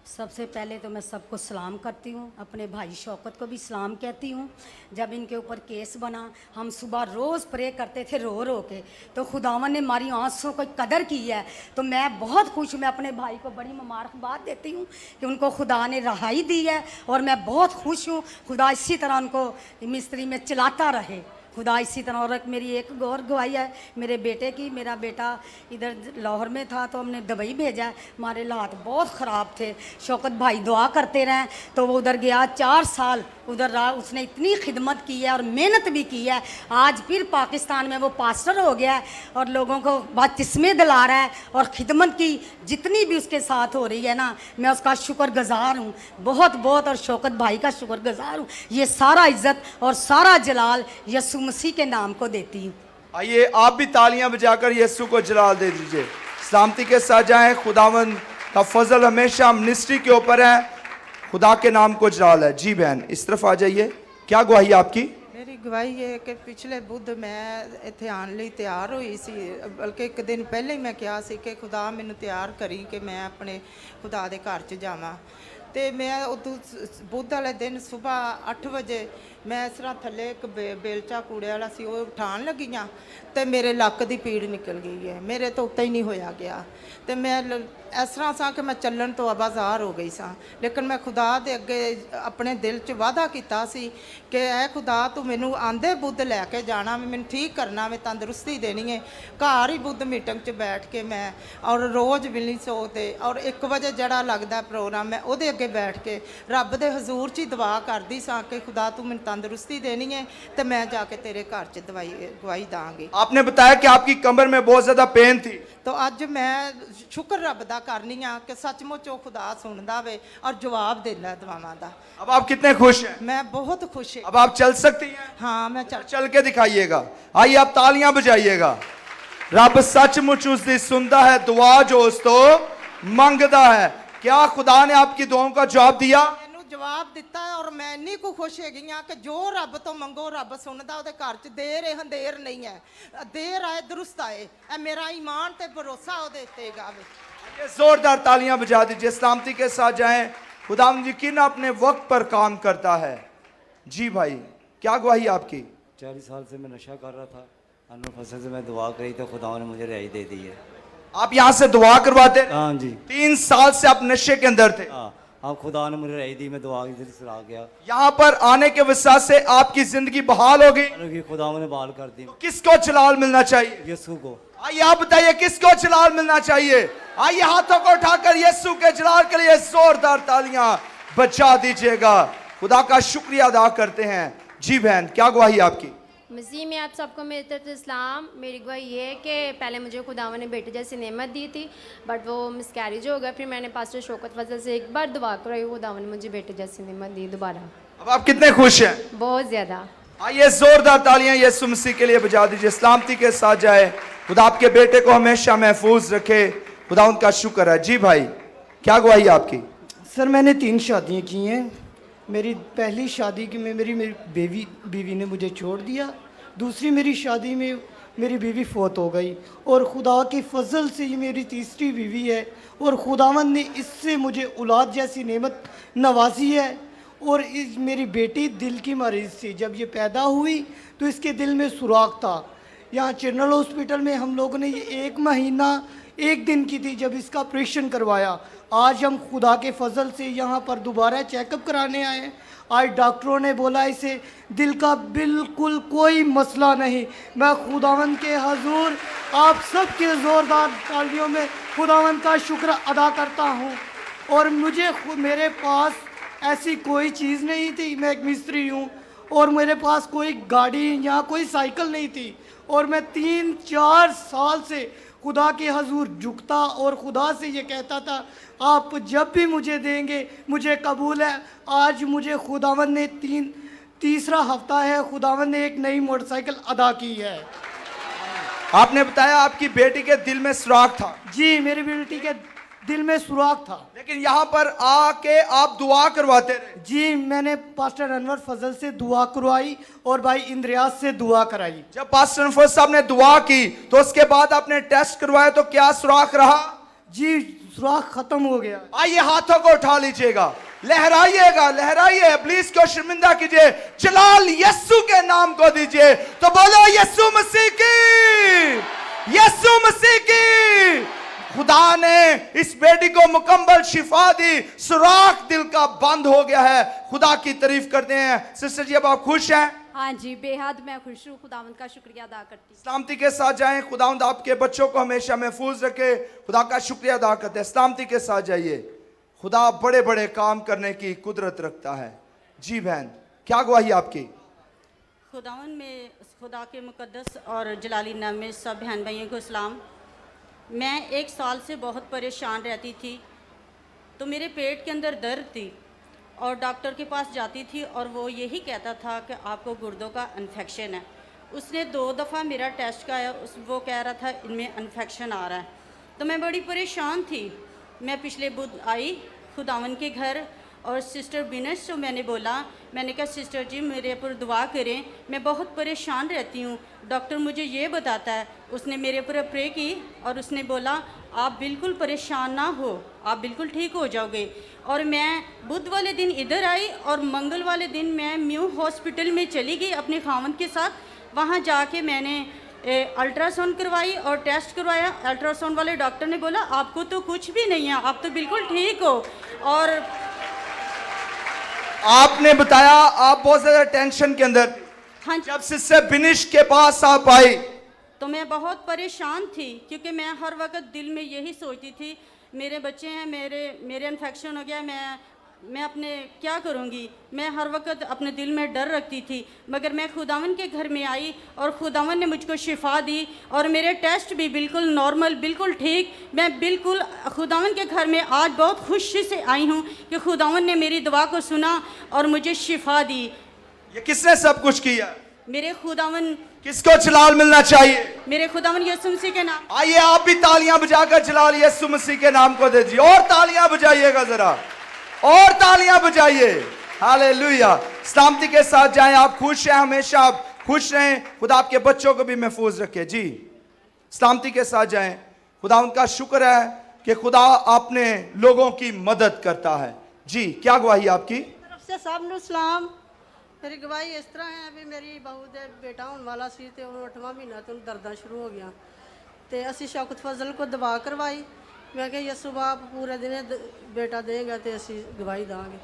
सबसे पहले तो मैं सबको सलाम करती हूँ, अपने भाई शौकत को भी सलाम कहती हूँ। जब इनके ऊपर केस बना, हम सुबह रोज़ प्रे करते थे रो रो के, तो खुदावन ने हमारी आंसुओं को कदर की है। तो मैं बहुत खुश हूँ। मैं अपने भाई को बड़ी मुबारकबाद देती हूँ कि उनको खुदा ने रहाई दी है और मैं बहुत खुश हूँ। खुदा इसी तरह उनको मिस्त्री में चलाता रहे, खुदा इसी तरह। और मेरी एक और गवाही है मेरे बेटे की। मेरा बेटा इधर लाहौर में था तो हमने दुबई भेजा। हमारे हालात बहुत ख़राब थे, शौकत भाई दुआ करते रहे तो वो उधर गया। 4 साल उधर रहा, उसने इतनी खिदमत की है और मेहनत भी की है। आज फिर पाकिस्तान में वो पास्टर हो गया है और लोगों को बपतिस्मे दिला रहा है और ख़िदमत की जितनी भी उसके साथ हो रही है ना, मैं उसका शुक्रगुजार हूँ बहुत बहुत। और शौकत भाई का शुक्रगुजार हूँ। ये सारा इज़्ज़त और सारा जलाल यीशु मसीह के नाम को देती हूँ। आइए आप भी तालियां बजाकर यीशु को जलाल दे दीजिए। सलामती के साथ जाएं। खुदावंद का फजल हमेशा मिनिस्ट्री के ऊपर है, खुदा के नाम को जलाल है। जी बहन, इस तरफ आ जाइए। क्या गवाही आपकी? मेरी गवाही है कि पिछले बुध मैं इत्थे आने ਲਈ ਤਿਆਰ ਹੋਈ ਸੀ, ਬਲਕਿ ਇੱਕ ਦਿਨ ਪਹਿਲੇ ਹੀ ਮੈਂ ਕਿਹਾ ਸੀ ਕਿ ਖੁਦਾ ਮੈਨੂੰ ਤਿਆਰ ਕਰੀ ਕਿ ਮੈਂ ਆਪਣੇ ਖੁਦਾ ਦੇ ਘਰ 'ਚ ਜਾਵਾਂ। ਤੇ ਮੈਂ ਉਦੋਂ ਬੁੱਧ ਵਾਲੇ ਦਿਨ ਸਵੇਰ 8 ਵਜੇ ਮੈਂ ਇਸ ਤਰ੍ਹਾਂ ਥੱਲੇ ਇੱਕ ਬੇਲਚਾ ਕੂੜੇ ਵਾਲਾ ਸੀ, ਉਹ ਉਠਾਉਣ ਲੱਗੀਆਂ ਤੇ ਮੇਰੇ ਲੱਕ ਦੀ ਪੀੜ ਨਿਕਲ ਗਈ ਹੈ, ਮੇਰੇ ਤੋਂ ਉੱਤੇ ਹੀ ਨਹੀਂ ਹੋਇਆ ਗਿਆ। ਤੇ ਮੈਂ ਇਸ ਤਰ੍ਹਾਂ ਸਾਂ ਕਿ ਮੈਂ ਚੱਲਣ ਤੋਂ ਆਵਾਜ਼ਾਰ ਹੋ ਗਈ ਸਾਂ। ਲੇਕਿਨ ਮੈਂ ਖੁਦਾ ਦੇ ਅੱਗੇ ਆਪਣੇ ਦਿਲ 'ਚ ਵਾਅਦਾ ਕੀਤਾ ਸੀ ਕਿ ਐ ਖੁਦਾ ਤੂੰ ਮੈਨੂੰ ਆਂਦੇ ਬੁੱਧ ਲੈ ਕੇ ਜਾਣਾ, ਮੈਨੂੰ ਠੀਕ ਕਰਨਾ, ਮੈਂ ਤੰਦਰੁਸਤੀ ਦੇਣੀ ਹੈ। ਘਰ ਹੀ ਬੁੱਧ ਮੀਟਿੰਗ 'ਚ ਬੈਠ ਕੇ ਮੈਂ ਔਰ ਰੋਜ਼ ਬਿਲਨੀ ਸੋ ਤੇ ਔਰ 1 ਵਜੇ ਜਿਹੜਾ ਲੱਗਦਾ ਪ੍ਰੋਗਰਾਮ, ਮੈਂ ਉਹਦੇ ਅੱਗੇ बैठ के रब दे हजूर च दुआ करती सां कि खुदा तू मैनूं तंदुरुस्ती देनी है तो मैं जाके तेरे घर च गवाही दांगी। आपने बताया कि आपकी कमर में बहुत ज्यादा पेन थी, तो अज मैं शुक्र रब दा करनी हाँ कि सचमुच वो खुदा सुनदा वे और जवाब देंदा दुआवां दा। अब आप कितने खुश हैं? मैं बहुत खुश हूँ। अब आप चल सकती हैं? हाँ मैं चल के दिखाइएगा। आइए आप तालियां बजाइएगा। रब सचमुच उसकी सुनता है दुआ जो उस तो मंगदा है। क्या खुदा ने आपकी दुआओं का जवाब दिया? मैनू जवाब दिता है और मैं इन्नी को खुश है कि जो रब तो मंगो रब सुनदा। उहदे घर च देर है अंधेर नहीं है, देर आए दुरुस्त आए। ए मेरा ईमान ते भरोसा उहदे ते गावे। जोरदार तालियां बजा दीजिए। सलामती के साथ जाएं। खुदा यकीन अपने वक्त पर काम करता है। जी भाई, क्या गवाही आपकी? 40 साल से मैं नशा कर रहा था, अनवर फसल से मैं दुआ करी तो खुदा ने मुझे रिहाई दे दी है। आप यहाँ से दुआ करवाते? हाँ जी। 3 साल से आप नशे के अंदर थे। हाँ, अब खुदा ने मुझे रिहाई दी, मैं दुआ की दिल से आ गया। यहाँ पर आने के वजह से आपकी जिंदगी बहाल हो गई। खुदा ने बहाल कर दी। तो किसको जलाल मिलना चाहिए? यीशु को। आइए आप बताइए किसको जलाल मिलना चाहिए? आइए हाथों को उठाकर यीशु के जलाल के लिए जोरदार तालियां बजा दीजिएगा। खुदा का शुक्रिया अदा करते हैं। जी बहन, क्या गवाही आपकी? मसीह में आप सबको मेरी तरफ से इस्लाम। मेरी गवाही ये है कि पहले मुझे खुदावन ने बेटे जैसी नेमत दी थी, बट वो मिसकैरेज हो गया। फिर मैंने पास्टर शौकत फजल से एक बार दुआ कराई, खुदावन ने मुझे बेटे जैसी नेमत दी दोबारा। अब आप कितने खुश हैं? बहुत ज़्यादा। आइए जोरदार तालियां यीशु मसीह के लिए बजा दीजिए। सलामती के साथ जाए। खुदा आपके बेटे को हमेशा महफूज रखे। खुदा उनका शुक्र है। जी भाई, क्या गवाही है आपकी? सर मैंने 3 शादियाँ की हैं। मेरी पहली शादी की में मेरी बीवी ने मुझे छोड़ दिया। दूसरी मेरी शादी में मेरी बीवी फौत हो गई, और खुदा की फजल से ये मेरी तीसरी बीवी है, और खुदावंद ने इससे मुझे औलाद जैसी नेमत नवाजी है। और मेरी बेटी दिल की मरीज़ थी। जब ये पैदा हुई तो इसके दिल में सुराख था। यहाँ जनरल हॉस्पिटल में हम लोगों ने ये 1 महीना 1 दिन की थी जब इसका ऑपरेशन करवाया। आज हम खुदा के फजल से यहाँ पर दोबारा चेकअप कराने आए हैं। आज डॉक्टरों ने बोला इसे दिल का बिल्कुल कोई मसला नहीं। मैं खुदावंद के हजूर आप सब के ज़ोरदार तालियों में खुदावंद का शुक्र अदा करता हूँ। और मुझे मेरे पास ऐसी कोई चीज़ नहीं थी। मैं एक मिस्त्री हूँ, और मेरे पास कोई गाड़ी या कोई साइकिल नहीं थी, और मैं 3-4 साल से खुदा के हजूर झुकता और खुदा से ये कहता था आप जब भी मुझे देंगे मुझे कबूल है। आज मुझे खुदावन ने तीसरा हफ्ता है, खुदावन ने एक नई मोटरसाइकिल अदा की है। आपने बताया आपकी बेटी के दिल में सुराख था। जी, मेरी बेटी के दिल में सुराख था, लेकिन यहाँ पर आके आप दुआ करवाते रहे। जी, मैंने पास्टर अनवर फजल से दुआ करवाई और भाई इंद्रियाज से दुआ कराई। जब पास्टर अनवर साहब ने दुआ की तो उसके बाद आपने टेस्ट करवाया तो क्या सुराख रहा? जी, सुराख खत्म हो गया। आइए हाथों को उठा लीजिएगा, लहराइएगा, लहराइए, इब्लीस को शर्मिंदा कीजिए, जलाल यीशु के नाम को दीजिए। तो बोलो यीशु मसीह की, यीशु मसीह की। खुदा ने इस बेटी को मुकम्मल शिफा दी, सुराख दिल का बंद हो गया है। खुदा की तारीफ करते हैं। सिस्टर जी, अब आप खुश हैं? हाँ जी, बेहद मैं खुश हूँ। खुदावंद का शुक्रिया अदा करती हूँ। सलामती के साथ जाएं। खुदावंद आपके बच्चों को हमेशा महफूज रखे। खुदा का शुक्रिया अदा करते हैं। सलामती के साथ जाइए। खुदा बड़े बड़े काम करने की कुदरत रखता है। जी बहन, क्या गवाही आपकी? खुदावन में खुदा के मुकद्दस और जलाली नाम में सब बहन भाइयों को सलाम। मैं 1 साल से बहुत परेशान रहती थी, तो मेरे पेट के अंदर दर्द थी और डॉक्टर के पास जाती थी और वो यही कहता था कि आपको गुर्दों का इन्फेक्शन है। उसने 2 दफ़ा मेरा टेस्ट कराया, वो कह रहा था इनमें इन्फेक्शन आ रहा है। तो मैं बड़ी परेशान थी। मैं पिछले बुध आई खुदावन के घर और सिस्टर बिनस से मैंने बोला, मैंने कहा सिस्टर जी मेरे ऊपर दुआ करें, मैं बहुत परेशान रहती हूँ, डॉक्टर मुझे ये बताता है। उसने मेरे ऊपर प्रे की और उसने बोला आप बिल्कुल परेशान ना हो, आप बिल्कुल ठीक हो जाओगे। और मैं बुध वाले दिन इधर आई और मंगल वाले दिन मैं म्यू हॉस्पिटल में चली गई अपने खावंद के साथ। वहाँ जाके मैंने अल्ट्रासाउंड करवाई और टेस्ट करवाया। अल्ट्रासाउंड वाले डॉक्टर ने बोला आपको तो कुछ भी नहीं है, आप तो बिल्कुल ठीक हो। और आपने बताया आप बहुत ज्यादा टेंशन के अंदर। हाँ, जब सिस्टर बिनिश के पास आप आई तो मैं बहुत परेशान थी, क्योंकि मैं हर वक्त दिल में यही सोचती थी मेरे बच्चे हैं, मेरे इन्फेक्शन हो गया, मैं अपने क्या करूँगी। मैं हर वक्त अपने दिल में डर रखती थी। मगर मैं खुदावन के घर में आई और खुदावन ने मुझको शिफा दी और मेरे टेस्ट भी बिल्कुल नॉर्मल, बिल्कुल ठीक। मैं बिल्कुल खुदावन के घर में आज बहुत खुशी से आई हूँ कि खुदावन ने मेरी दुआ को सुना और मुझे शिफा दी। ये किसने सब कुछ किया? मेरे खुदावन। किसको जलाल मिलना चाहिए? मेरे खुदावन यीशु मसीह के नाम। आइए आप भी तालियां बजाकर जलाल यीशु मसीह के नाम को दीजिए। और तालियां बजाइएगा जरा, और तालियां बजाइए। हालेलुया। सलामती के साथ जाएं। आप खुश हैं, हमेशा आप खुश रहें। खुदा आपके बच्चों को भी महफूज रखे। जी, सलामती के साथ जाएं। खुदा उनका शुक्र है कि खुदा अपने लोगों की मदद करता है। जी, क्या गवाही आपकी? तरफ से सब नु सलाम। मेरी गवाही इस तरह है भी मेरी बहू दे बेटा होने वाला सी ते 8वां महीना तो दर्दां शुरू हो गया ते असी शौकत फजल को दवा करवाई। मैं कहा यसु बाप पूरे दिन बेटा देगा तो असी गवाही देंगे,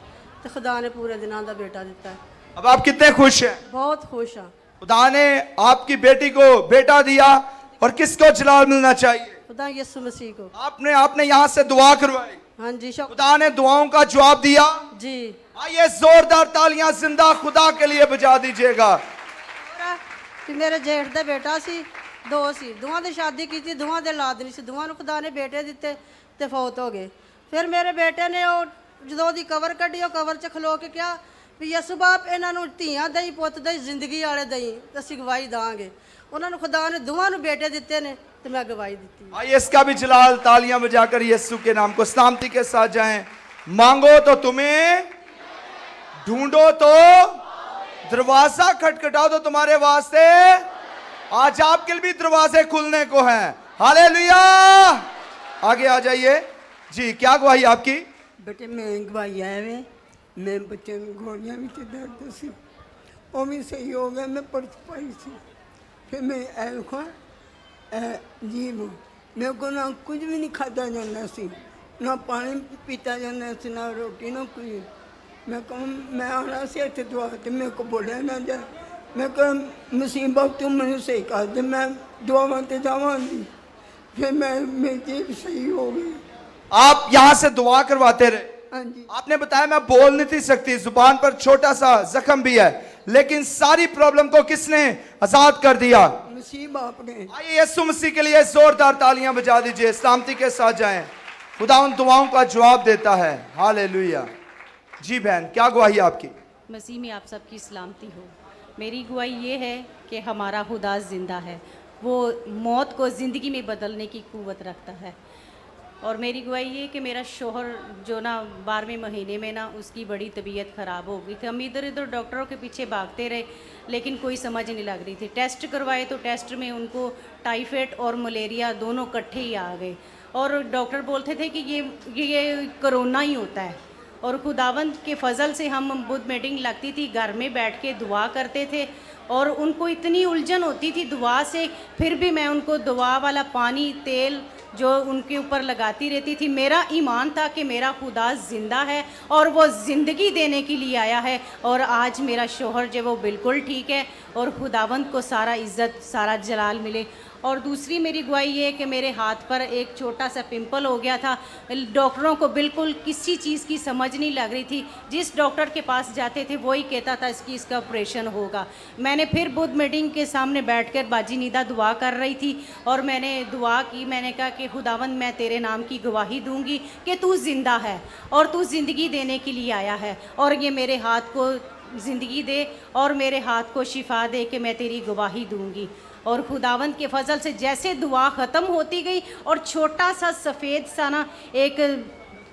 तो खुदा ने पूरे दिनों का बेटा दिता है। अब आप कितने खुश हैं? बहुत खुश हाँ। खुदा ने आपकी बेटी को बेटा दिया और किसको जलाल मिलना चाहिए? खुदा यसु मसीह को। आपने यहाँ से दुआ करवाई। हाँ जी, खुदा ने दुआओं का जवाब दिया। जी, आइए जोरदार तालियां जिंदा खुदा के लिए बजा दीजिएगा। कि मेरे जेठ ਦਾ ਬੇਟਾ ਸੀ, 2 ਸੀ, ਦੋਵਾਂ ਦੀ ਸ਼ਾਦੀ ਕੀਤੀ, ਦੋਵਾਂ ਦੇ ਔਲਾਦ ਨਹੀਂ ਸੀ, ਦੋਵਾਂ ਨੂੰ ਖੁਦਾ ਨੇ ਬੇਟੇ ਦਿੱਤੇ ਤੇ ਫੌਤ ਹੋ ਗਏ। ਫਿਰ ਮੇਰੇ ਬੇਟੇ ਨੇ ਉਹ ਜਦੋਂ ਦੀ ਕਵਰ ਕੱਢੀ, ਉਹ ਕਵਰ 'ਚ ਖਲੋ ਕੇ ਕਿਹਾ ਵੀ ਯਿਸੂ ਬਾਪ ਇਹਨਾਂ ਨੂੰ ਧੀਆਂ ਦੇਈ, ਪੁੱਤ ਦੇਈ, ਜ਼ਿੰਦਗੀ ਵਾਲੇ ਦੇਈ, ਤੇ ਅਸੀਂ ਗਵਾਹੀ ਦਾਂਗੇ। ਉਹਨਾਂ ਨੂੰ ਖੁਦਾ ਨੇ ਦੋਵਾਂ ਨੂੰ बेटे ਦਿੱਤੇ ਨੇ ਤੇ मैं गवाही दी। आइए इसका भी जलाल तालियां बजाकर यीशु के नाम को सलामती के साथ जाएं। मांगो तो तुम्हें, ढूंढो तो, दरवाजा खटखटाओ तो तुम्हारे वास्ते। आज आपके लिए भी दरवाजे खुलने को हैं। हालेलुया। आगे आ जाइए जी, क्या गवाही आपकी? बेटे मैं गवाही आया वे, मैं बच्चे में गोलियां भी तो दर्द सी, वो भी सही हो गया। मैं पर्च पाई सी, फिर मैं ऐसा जीव मेरे को ना कुछ भी नहीं खाता जाना सी, ना पानी पीता जाना सी, ना रोटी, ना कुछ। मैं कहूँ मैं आना से इतने दुआ तो मेरे को बोलिया ना जाए। मैं कह मुसीबत तुम मैंने सही कर दे, मैं दुआवां ते जावांगी। फिर मेरी जीभ सही हो गई। आप यहाँ से दुआ करवाते रहे। हाँ जी। आपने बताया मैं बोल नहीं सकती, जुबान पर छोटा सा जख्म भी है, लेकिन सारी प्रॉब्लम को किसने आजाद कर दिया? मसीह बाप ने। आइए यीशु मसीह के लिए जोरदार तालियां बजा दीजिए। सलामती के साथ जाएं। खुदा उन दुआओं का जवाब देता है। हालेलुया। जी बहन, क्या गवाही आपकी? मसीह में आप सबकी सलामती हो। मेरी गवाही ये है कि हमारा खुदा जिंदा है, वो मौत को ज़िंदगी में बदलने की कुव्वत रखता है। और मेरी गवाही ये कि मेरा शोहर जो ना 12वें महीने में ना उसकी बड़ी तबीयत ख़राब हो गई थी। हम इधर इधर डॉक्टरों के पीछे भागते रहे, लेकिन कोई समझ नहीं लग रही थी। टेस्ट करवाए तो टेस्ट में उनको टाइफाइड और मलेरिया दोनों इकट्ठे ही आ गए, और डॉक्टर बोलते थे कि ये कोरोना ही होता है। और खुदावंद के फजल से हम बुध मीटिंग लगती थी, घर में बैठ के दुआ करते थे, और उनको इतनी उलझन होती थी दुआ से, फिर भी मैं उनको दुआ वाला पानी तेल जो उनके ऊपर लगाती रहती थी। मेरा ईमान था कि मेरा खुदा ज़िंदा है और वो ज़िंदगी देने के लिए आया है। और आज मेरा शोहर जो वो बिल्कुल ठीक है, और खुदावंद को सारा इज़्ज़त सारा जलाल मिले। और दूसरी मेरी गवाही ये है कि मेरे हाथ पर एक छोटा सा पिंपल हो गया था। डॉक्टरों को बिल्कुल किसी चीज़ की समझ नहीं लग रही थी। जिस डॉक्टर के पास जाते थे वही कहता था इसका ऑपरेशन होगा। मैंने फिर बुध मीटिंग के सामने बैठकर बाजी निदा दुआ कर रही थी, और मैंने दुआ की। मैंने कहा कि खुदावंद मैं तेरे नाम की गवाही दूंगी कि तू ज़िंदा है और तू ज़िंदगी देने के लिए आया है, और ये मेरे हाथ को ज़िंदगी दे और मेरे हाथ को शिफा दे कि मैं तेरी गवाही दूंगी। और खुदावंद के फजल से जैसे दुआ ख़त्म होती गई और छोटा सा सफ़ेद सा ना एक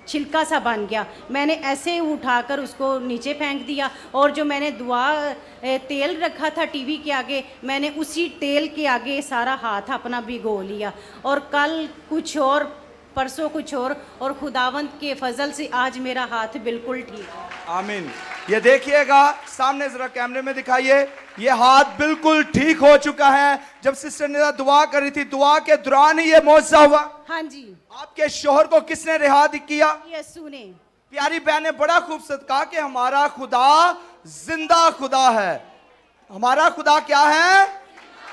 छिलका सा बन गया, मैंने ऐसे उठाकर उसको नीचे फेंक दिया। और जो मैंने दुआ तेल रखा था टीवी के आगे, मैंने उसी तेल के आगे सारा हाथ अपना भिगो लिया। और कल कुछ और, परसों कुछ और खुदावंद के फजल से आज मेरा हाथ बिल्कुल ठीक है। आमीन। ये देखिएगा, सामने जरा कैमरे में दिखाइए, ये हाथ बिल्कुल ठीक हो चुका है। जब सिस्टर निदा दुआ कर रही थी, दुआ के दौरान ही ये मौजज़ा हुआ। हाँ जी। आपके शोहर को किसने रिहा किया? यीशु ने। प्यारी बहन ने बड़ा खूबसूरत कहा कि हमारा खुदा जिंदा खुदा है। हमारा खुदा क्या है?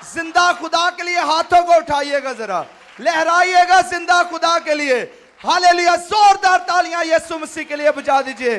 जिंदा खुदा के लिए हाथों को उठाइएगा, जरा लहराइएगा जिंदा खुदा के लिए। हालेलुया। जोरदार तालियां यीशु मसीह के लिए बजा दीजिए।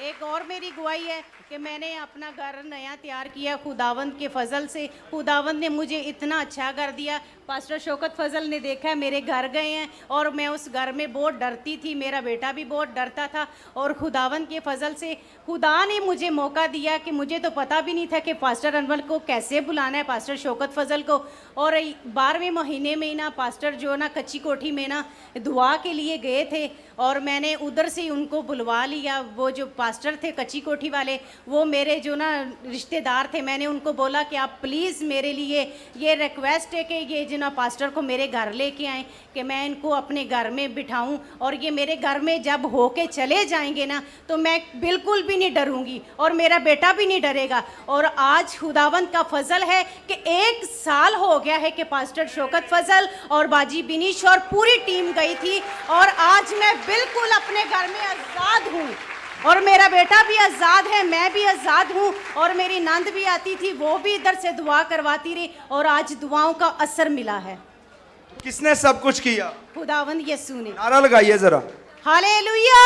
एक और मेरी गवाही है कि मैंने अपना घर नया तैयार किया खुदावंद के फजल से। खुदावंद ने मुझे इतना अच्छा घर दिया। पास्टर शौकत फजल ने देखा है, मेरे घर गए हैं, और मैं उस घर में बहुत डरती थी, मेरा बेटा भी बहुत डरता था। और खुदावंद के फजल से खुदा ने मुझे मौका दिया कि मुझे तो पता भी नहीं था कि पास्टर अनवर को कैसे बुलाना है, पास्टर शौकत फजल को। और 12वें महीने में ना पास्टर जो ना कच्ची कोठी में ना दुआ के लिए गए थे, और मैंने उधर से उनको बुलवा लिया। वो जो पास्टर थे कच्ची कोठी वाले, वो मेरे जो ना रिश्तेदार थे, मैंने उनको बोला कि आप प्लीज़ मेरे लिए ये रिक्वेस्ट है कि ये जो ना पास्टर को मेरे घर लेके आएँ, कि मैं इनको अपने घर में बिठाऊं, और ये मेरे घर में जब होके चले जाएंगे ना तो मैं बिल्कुल भी नहीं डरूंगी, और मेरा बेटा भी नहीं डरेगा। और आज खुदावंद का फजल है कि 1 साल हो गया है कि पास्टर शौकत फजल और बाजी बिनीश और पूरी टीम गई थी, और आज मैं बिल्कुल अपने घर में आज़ाद हूँ, और मेरा बेटा भी आज़ाद है, मैं भी आज़ाद हूँ। और मेरी नंद भी आती थी, वो भी इधर से दुआ करवाती रही, और आज दुआओं का असर मिला है। किसने सब कुछ किया? खुदावंद यीशु ने। नारा लगाइए जरा। हालेलुया।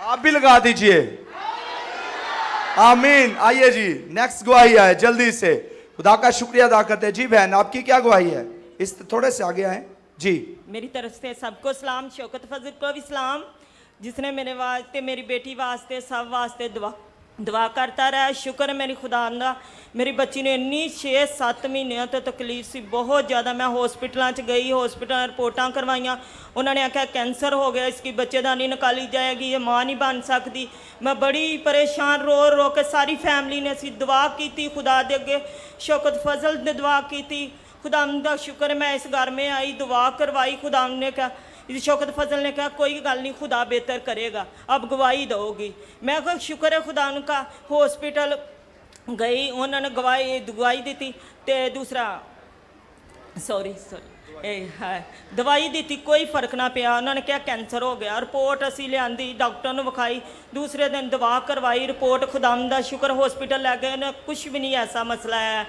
आप भी लगा दीजिए। आमीन। आइए जी, नेक्स्ट गवाही है जल्दी से। खुदा का शुक्रिया अदा करते हैं। जी बहन, आपकी क्या गवाही है? इस थोड़े से आगे आए जी। मेरी तरफ से सबको सलाम, शौकत फजल को भी सलाम, जिसने मेरे वास्ते, मेरी बेटी वास्ते, सब वास्ते दुआ करता रहा। शुक्र है मेरी खुदा दा, मेरी बच्ची ने इन्नी 6-7 महीनों तो तकलीफ सी बहुत ज़्यादा। मैं हॉस्पिटलों च गई, हॉस्पिटल रिपोर्टां करवाइयां, उन्होंने आख्या कैंसर हो गया, इसकी बच्चेदानी निकाली जाएगी, ये माँ नहीं बन सकती। मैं बड़ी परेशान, रो रो के सारी फैमिली ने असी दुआ की, खुदा दे अगे शौकत फजल ने दुआ की। खुदा दा शुक्र मैं इस घर में आई, दुआ करवाई, खुदा ने कहा, शौकत फजल ने कहा कोई गल नहीं, खुदा बेहतर करेगा, अब गवाही दोगी। मैं कहा शुक्र है खुदा उनका। हॉस्पिटल गई, उन्होंने दवाई दी थी, तो दूसरा सॉरी दवाई दी थी, कोई फर्क ना पिया। उन्होंने कहा कैंसर हो गया। रिपोर्ट असी लियांदी, डॉक्टर ने विखाई, दूसरे दिन दवा करवाई, रिपोर्ट खुदाम दा शुक्र हॉस्पिटल लै गए, कुछ भी नहीं ऐसा मसला है,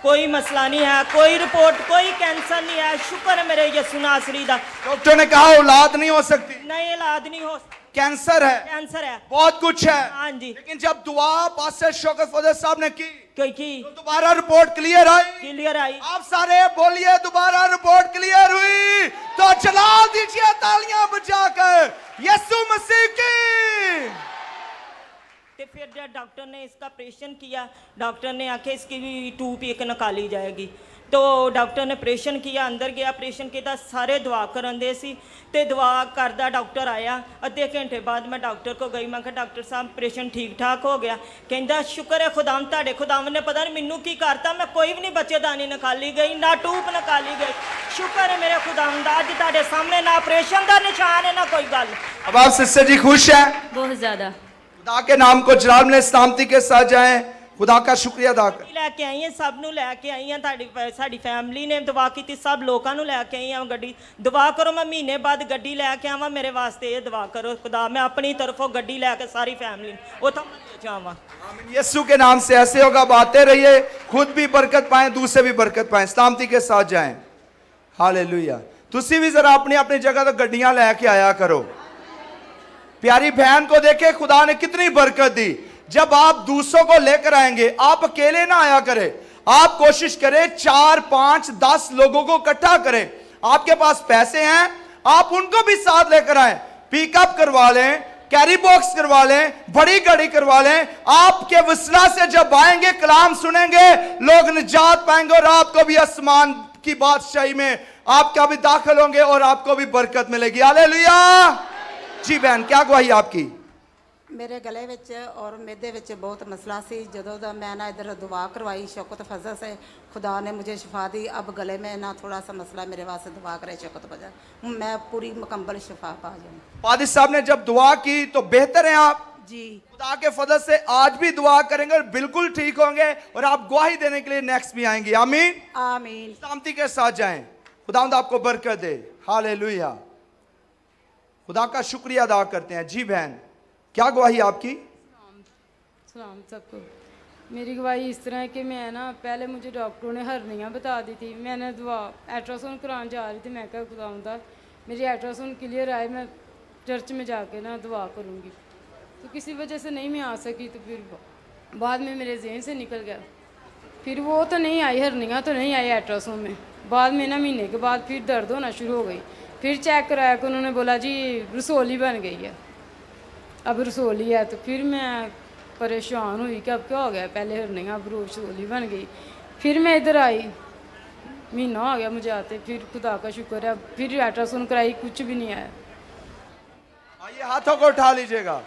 कोई मसला नहीं है, कोई रिपोर्ट, कोई कैंसर नहीं है। शुक्र है मेरे यसु नासरी दा। डॉक्टर ने कहा औलाद नहीं हो सकती, नहीं औलाद नहीं हो, कैंसर है, कैंसर है, बहुत कुछ है। हाँ जी। लेकिन जब दुआ पास्टर शौकत फजल साहब ने की तो दोबारा रिपोर्ट क्लियर आई। आप सारे बोलिए दोबारा रिपोर्ट क्लियर हुई, तो चला दीजिए तालियां बजाकर यीशु मसीह की। तो फिर जब डॉक्टर ने इसका ऑपरेशन किया, डॉक्टर ने आखे इसकी भी ट्यूब एक निकाली जाएगी। तो डॉक्टर ने ऑपरेशन किया, अंदर गया, ऑपरेशन किया, सारे दुआ करन दे सी, ते दुआ करदा डॉक्टर आया। अद्धे घंटे बाद मैं डॉक्टर को गई, मैं कहा डॉक्टर साहब ऑपरेशन ठीक ठाक हो गया। कहता शुक्र है खुदाम ताड़े खुदाम ने पता नहीं मैनू की करता, मैं कोई भी नहीं बच्चेदानी निकाली गई, ना ट्यूब निकाली गई। शुक्र है मेरे खुदाम दा, अज ताड़े सामने ना ऑपरेशन का निशान है ना कोई गल। अब आप सिस्टर जी खुश है? बहुत ज़्यादा। खुदा के नाम को जलाल में सलामती के साथ जाएं, खुदा का शुक्रिया अदा कर। लैके आई हैं, सब नूं लैके आई हैं, साड़ी फैमिली ने दुआ की, सब लोगों नूं लैके आई हैं गड्डी। दुआ करो मैं महीने बाद गड्डी लैके आवा, मेरे वास्ते ये दुआ करो खुदा, मैं अपनी तरफों गड्डी लैके सारी फैमिली उतो जावा। यीशु के नाम से ऐसे होगा, बातें रहिए, खुद भी बरकत पाएं, दूसरे भी बरकत पाएं, सलामती के साथ जाएं। हालेलुया। तुसी भी जरा अपनी अपनी जगह तो गड्डियां लैके आया करो। प्यारी बहन को देखे खुदा ने कितनी बरकत दी। जब आप दूसरों को लेकर आएंगे, आप अकेले ना आया करें, आप कोशिश करें 4, 5, 10 लोगों को इकट्ठा करें। आपके पास पैसे हैं, आप उनको भी साथ लेकर आए, पिकअप करवा लें, कैरी बॉक्स करवा लें, बड़ी गाड़ी करवा लें। आपके वसला से जब आएंगे, कलाम सुनेंगे, लोग निजात पाएंगे और आपको भी आसमान की बादशाही में आपका भी दाखिल होंगे और आपको भी बरकत मिलेगी। हालेलुया। जी बहन, क्या गवाही आपकी? मेरे गले विच और मेदे विच बहुत मसला सी। जदों दा मैं ना इधर दुआ करवाई शौकत फजल से, खुदा ने मुझे शिफा दी। अब गले में ना थोड़ा सा मसला, मेरे वास्ते दुआ करे शौकत फजल, मैं पूरी मुकम्मल शिफा पा जाऊँ। पादी साहब ने जब दुआ की तो बेहतर है आप जी, खुदा के फजल से आज भी दुआ करेंगे और बिल्कुल ठीक होंगे और आप गवाही देने के लिए नेक्स्ट भी आएंगे। आमीन आमीन। सलामती के साथ जाएं, खुदावंद आपको बरकत दे। हालेलुया। खुदा का शुक्रिया अदा करते हैं। जी बहन, क्या गवाही आपकी? सलाम सबको। मेरी गवाही इस तरह है कि मैं ना पहले मुझे डॉक्टरों ने हर्नियाँ बता दी थी, मैंने दुआ अल्ट्रासाउंड कराने जा रही थी, मैं क्या खुदावंदा मेरी अल्ट्रासाउंड क्लियर आए, मैं चर्च में जाके ना दुआ करूँगी। तो किसी वजह से नहीं मैं आ सकी, तो फिर बाद में मेरे जहन से निकल गया। फिर वो तो नहीं आई, हर्नियाँ तो नहीं आई अल्ट्रासाउंड में। बाद में ना महीने के बाद फिर दर्द होना शुरू हो गई। फिर चेक कराया कि उन्होंने बोला जी रसोली बन गई है, अब रसोली है। तो फिर मैं परेशान हुई कि अब क्या हो गया, पहले हरनियाँ अब रसोली बन गई। फिर मैं इधर आई, महीना हो गया मुझे आते, फिर खुदा का शुक्र है फिर अल्ट्रासाउंड कराई, कुछ भी नहीं आया। आइए हाथों को उठा लीजिएगा।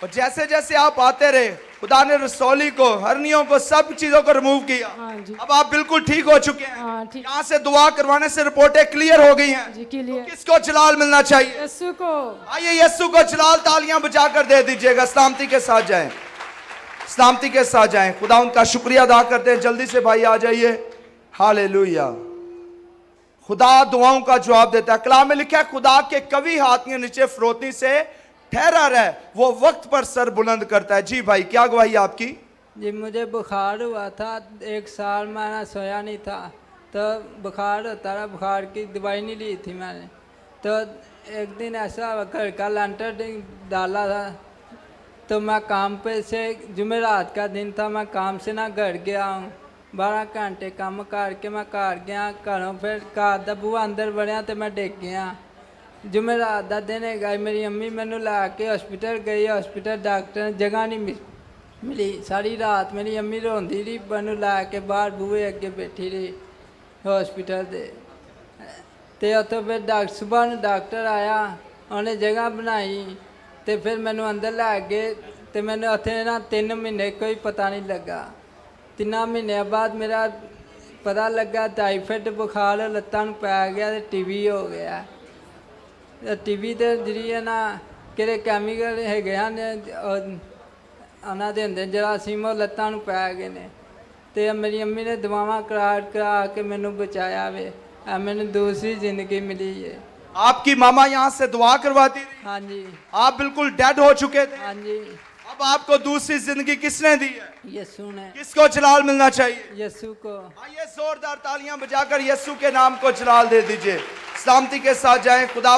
और जैसे जैसे आप आते रहे, खुदा ने रसौली को, हरनियों को, सब चीजों को रिमूव किया। अब आप बिल्कुल ठीक हो चुके हैं। यहाँ से दुआ करवाने से रिपोर्टें क्लियर हो गई हैं। जी क्लियर। तो किसको जलाल मिलना चाहिए? यीशु को। आइए यीशु को जलाल तालियां बजाकर दे दीजिएगा। सलामती के साथ जाएं, सलामती के साथ जाएं। खुदा उनका शुक्रिया अदा करते हैं। जल्दी से भाई आ जाइए। हालेलुया। खुदा दुआओं का जवाब देता है। कलाम में लिखा है, खुदा के कवि हाथ के नीचे फरोती से ठहरा रहे, वो वक्त पर सर बुलंद करता है। जी भाई, क्या गवाही आपकी? जी मुझे बुखार हुआ था, 1 साल मैंने सोया नहीं था, तो बुखार होता रहा, बुखार की दवाई नहीं ली थी मैंने। तो एक दिन ऐसा घर का लेंटर डाला था, तो मैं काम पे से जुमेरात का दिन था, मैं काम से ना घर गया हूँ। 12 घंटे काम करके मैं घर गया घरों, फिर घर का बूहा अंदर बढ़िया तो मैं डिग गया। जुमेरात का दिन है, मेरी अम्मी मैनू लैके हॉस्पिटल गई, हॉस्पिटल डॉक्टर ने जगह नहीं मिली। सारी रात मेरी अम्मी रोंदी रही, मैनू लैके बाहर बूहे अगे बैठी रही हॉस्पिटल दे। तो उतो फिर डॉक्टर सुबह डॉक्टर आया, उन्हें जगह बनाई, तो फिर मैनू अंदर लै गए। तो मैंने उत्थे ना 3 महीने कोई पता नहीं लगा। 3 महीनों बाद मेरा पता लगा टाइफाइड बुखार लत्तां नूं पै गया, तो टीवी हो गया। टीवी के जरिए ना किहड़े कैमिकल हैगे हन उन्हां दे अंदर जरासीम लत्तां नूं पै गए ने। तो मेरी अम्मी ने दवावां करा के मैनू बचाया वे, मैनू दूसरी जिंदगी मिली है। आपकी मामा यहाँ से दुआ करवाती थी? हाँ जी। आप बिल्कुल डेड हो चुके थे? हाँ जी। अब आपको दूसरी जिंदगी किसने दी है? यीशु ने। किसको जलाल मिलना चाहिए? यीशु को। आइए जोरदार तालियां बजाकर यीशु के नाम को जलाल दे दीजिए। सलामती के साथ जाएं, खुदा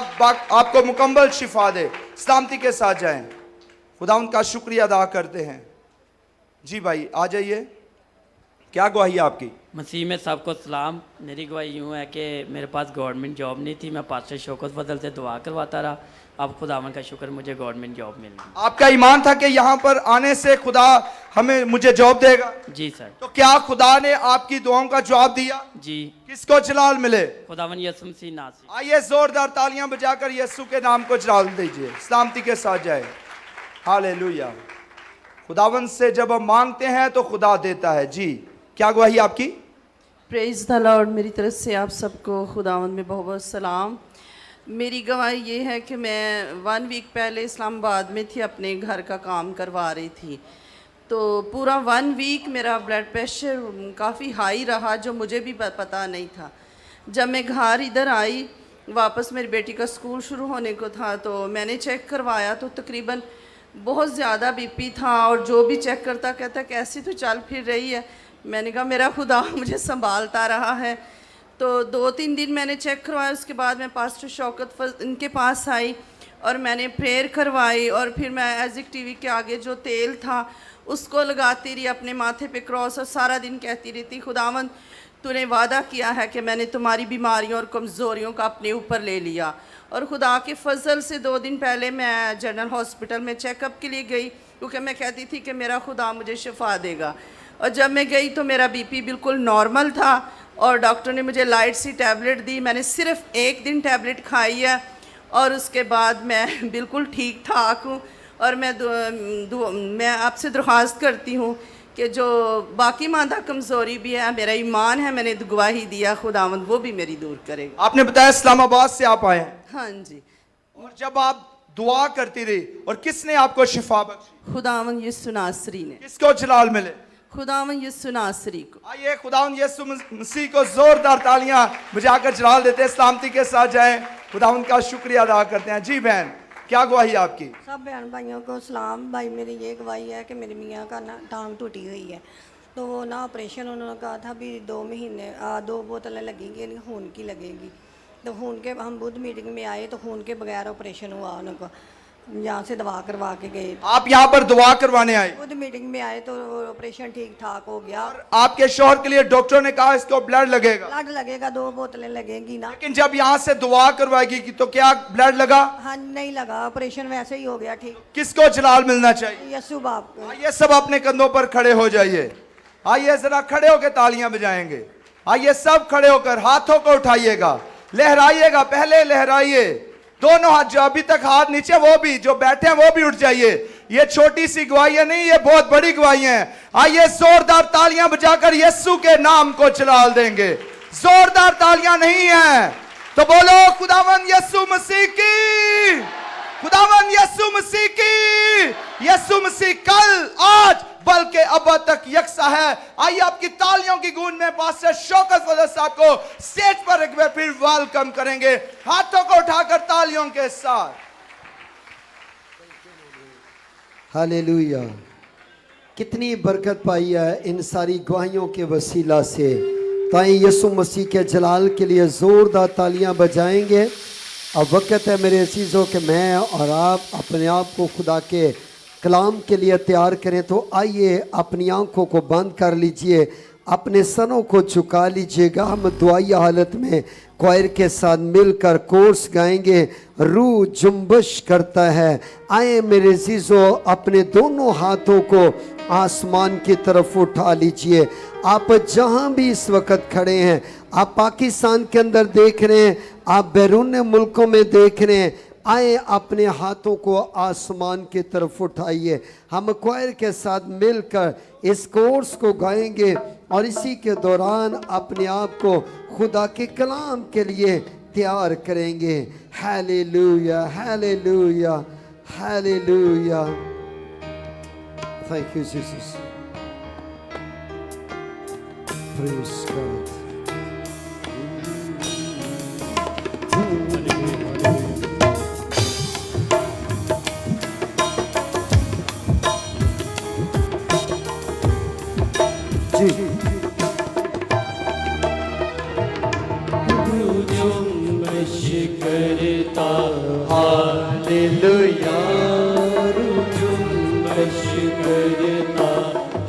आपको मुकम्मल शिफा दे। सलामती के साथ जाएं, खुदा उनका शुक्रिया अदा करते हैं। जी भाई आ जाइए, क्या गवाही है आपकी? मसीह में सबको सलाम। मेरी गवाही यूँ है कि मेरे पास गवर्नमेंट जॉब नहीं थी, मैं पास्टर शौकत फजल से दुआ करवाता रहा। अब खुदावन का शुक्र, मुझे गवर्नमेंट जॉब मिल गई। आपका ईमान था कि यहाँ पर आने से खुदा मुझे जॉब देगा? जी सर। तो क्या खुदा ने आपकी दुआओं का जवाब दिया? जी। किसको जलाल मिले? खुदावन यीशु मसीह नासरी। आइए जोरदार तालियां बजाकर यीशु के नाम को जलाल दीजिए। सलामती के साथ जाए। हालेलुया। खुदावन से जब हम मांगते हैं तो खुदा देता है। जी, क्या गवाही आपकी? Praise the Lord. मेरी तरफ से आप सबको खुदावन में बहुत बहुत सलाम। मेरी गवाही ये है कि मैं 1 वीक पहले इस्लामाबाद में थी, अपने घर का काम करवा रही थी। तो पूरा 1 वीक मेरा ब्लड प्रेशर काफ़ी हाई रहा, जो मुझे भी पता नहीं था। जब मैं घर इधर आई वापस, मेरी बेटी का स्कूल शुरू होने को था, तो मैंने चेक करवाया तो तकरीबन बहुत ज़्यादा बीपी था। और जो भी चेक करता कहता कैसी तो चल फिर रही है। मैंने कहा मेरा खुदा मुझे संभालता रहा है। तो 2-3 दिन मैंने चेक करवाया। उसके बाद मैं पास्टर शौकत इनके पास आई और मैंने प्रेयर करवाई। और फिर मैं एज़िक टीवी के आगे जो तेल था उसको लगाती रही अपने माथे पे क्रॉस, और सारा दिन कहती रहती, खुदावंद तूने वादा किया है कि मैंने तुम्हारी बीमारियों और कमज़ोरियों का अपने ऊपर ले लिया। और खुदा के फजल से 2 दिन पहले मैं जनरल हॉस्पिटल में चेकअप के लिए गई, क्योंकि मैं कहती थी कि मेरा खुदा मुझे शिफा देगा। और जब मैं गई तो मेरा बीपी बिल्कुल नॉर्मल था, और डॉक्टर ने मुझे लाइट सी टैबलेट दी। मैंने सिर्फ 1 दिन टैबलेट खाई है, और उसके बाद मैं बिल्कुल ठीक ठाक हूँ। और मैं आपसे दरख्वास्त करती हूँ कि जो बाकी मादा कमज़ोरी भी है, मेरा ईमान है, मैंने गवाही दिया, खुदावंद वो भी मेरी दूर करेगा। आपने बताया इस्लामाबाद से आप आए हैं? हाँ जी। और जब आप दुआ करती रही, और किसने आपको शिफा बख्शी? खुदावंद यीशु नासरी ने। किसको जलाल मिले? खुदावंद यीशु नासरी को। आइए खुदावंद यीशु मसीह को जोरदार तालियां बजाकर जलाल देते हैं। सलामती के साथ जाएं, खुदावंद का शुक्रिया अदा करते हैं। जी बहन, क्या गवाही आपकी? सब बहन भाइयों को सलाम। भाई मेरी ये गवाही है कि मेरे मियाँ का ना टांग टूटी हुई है, तो वो ना ऑपरेशन उन्होंने कहा था भी 2 महीने 2 बोतलें लगेंगी, नहीं खून की लगेगी। तो खून के हम बुध मीटिंग में आए तो खून के बगैर ऑपरेशन हुआ उनको, यहाँ से दवा करवा के गए। आप यहाँ पर दुआ करवाने आए? बुध मीटिंग में आए तो ऑपरेशन ठीक ठाक हो गया। और आपके शौहर के लिए डॉक्टर ने कहा इसको ब्लड लगेगा? ब्लड लगेगा, 2 बोतलें लगेंगी ना। लेकिन जब यहाँ से दुआ करवाएगी तो क्या ब्लड लगा? हाँ नहीं लगा, ऑपरेशन वैसे ही हो गया ठीक। किसको जलाल मिलना चाहिए? यीशु बाप को। आइए सब अपने कंधों पर खड़े हो जाइए। आइए जरा खड़े होकर तालियां बजाएंगे। आइए सब खड़े होकर हाथों को उठाइएगा, लहराइएगा। पहले लहराइए दोनों हाथ, जो अभी तक हाथ नीचे वो भी, जो बैठे हैं वो भी उठ जाइए। ये छोटी सी गवाही नहीं, ये बहुत बड़ी गवाही है। आइए जोरदार तालियां बजाकर यीशु के नाम को जलाल देंगे। जोरदार तालियां नहीं है तो बोलो खुदावंद यीशु मसीह की, खुदावंद यीशु मसीह की। यीशु मसीह कल, आज, बल्कि अब तक यकसा है। आइए आपकी तालियों की गूंज में पास्टर शौकत फजल साहब को स्टेज पर एक बार फिर वेलकम करेंगे, हाथों को उठाकर तालियों के साथ। हालेलुया। कितनी बरकत पाई है इन सारी गवाहियों के वसीला से। ताई यीशु मसीह के जलाल के लिए जोरदार तालियां बजाएंगे। अब वक्त है मेरे अजीज़ों कि मैं और आप अपने आप को खुदा के कलाम के लिए तैयार करें। तो आइए अपनी आंखों को बंद कर लीजिए, अपने सरों को झुका लीजिएगा। हम दुआई हालत में क्वायर के साथ मिलकर कोर्स गाएंगे, रूह जुम्बश करता है। आए मेरे अज़ीज़ों, अपने दोनों हाथों को आसमान की तरफ उठा लीजिए। आप जहां भी इस वक्त खड़े हैं, आप पाकिस्तान के अंदर देख रहे हैं, आप बैरून मुल्कों में देख रहे हैं, आए अपने हाथों को आसमान की तरफ उठाइए। हम क्वायर के साथ मिलकर इस कोर्स को गाएंगे और इसी के दौरान अपने आप को खुदा के कलाम के लिए तैयार करेंगे। Hallelujah, hallelujah, hallelujah. Thank you Jesus. Praise God. करता हालेलुया, जुम्बश करता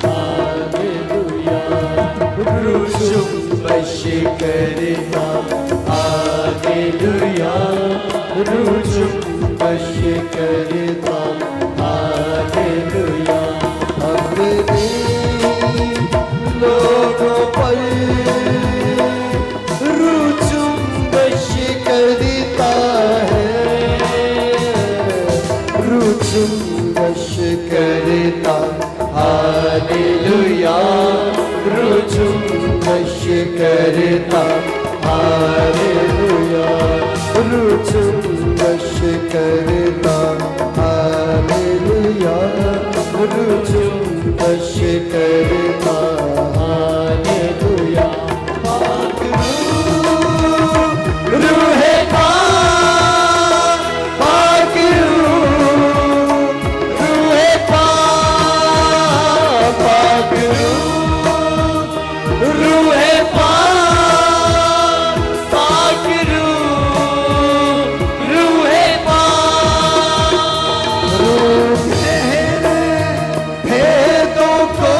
हालेलुया, जुम्बश करता हालेलुया, जुम्बश करता हालेलुया। अपने लोगों पर जुम्बश करता है, जुम्बश करता हालेलुया, जुम्बश करता हालेलुया, जुम्बश करता हालेलुया, जुम्बश करता हालेलुया। रूहे पाक, पाक रूहे पाक, पाक रूहे पाक, पाक रूहे पाक। रूह तेरे भेदों को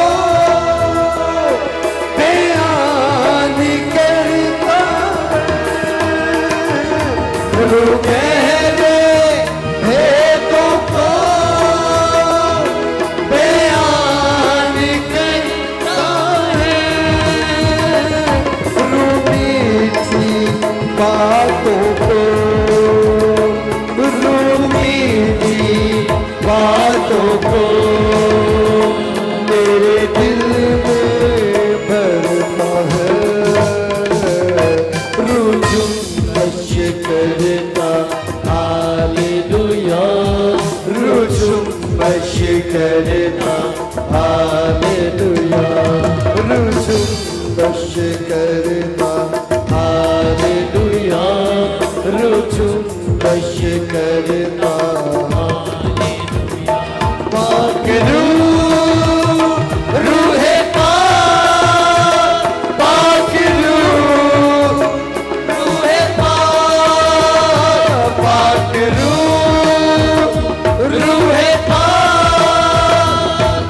बयान करता है, रूह तेरे भेदों को बयान करता है, रूह मीठी बातों को, रूह मीठी बातों को मेरे दिल में भरता है, रूह जुम्बश करता हालेलुया, रूह जुम्बश करता हालेलुया, रूह जुम्बश करता हालेलुया, रूह जुम्बश करता हालेलुया। पाक रूहे पाक, पाक रूहे पाक, पाक रूहे पाक,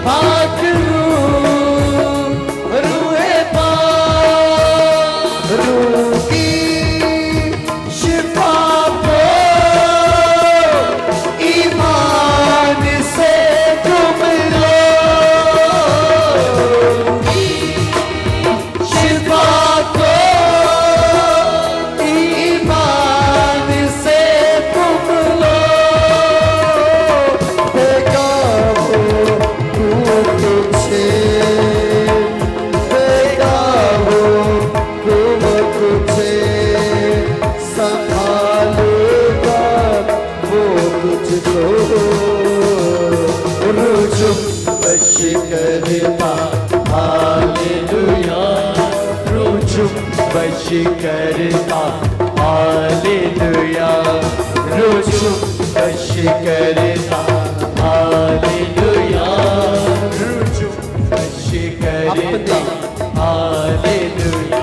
पाक रूहे पाक। रूह की शिफा को ईमान से तुम लो, शिफा को ईमान से तुम लो। बेगाहो तुझे, बेगाहो तुझे संभालेगा वो तुझको। रूह जुम्बश करता हालेलुया, रूह जुम्बश करता हालेलुया, रूह जुम्बश करता हालेलुया, रूह जुम्बश करता हालेलुया।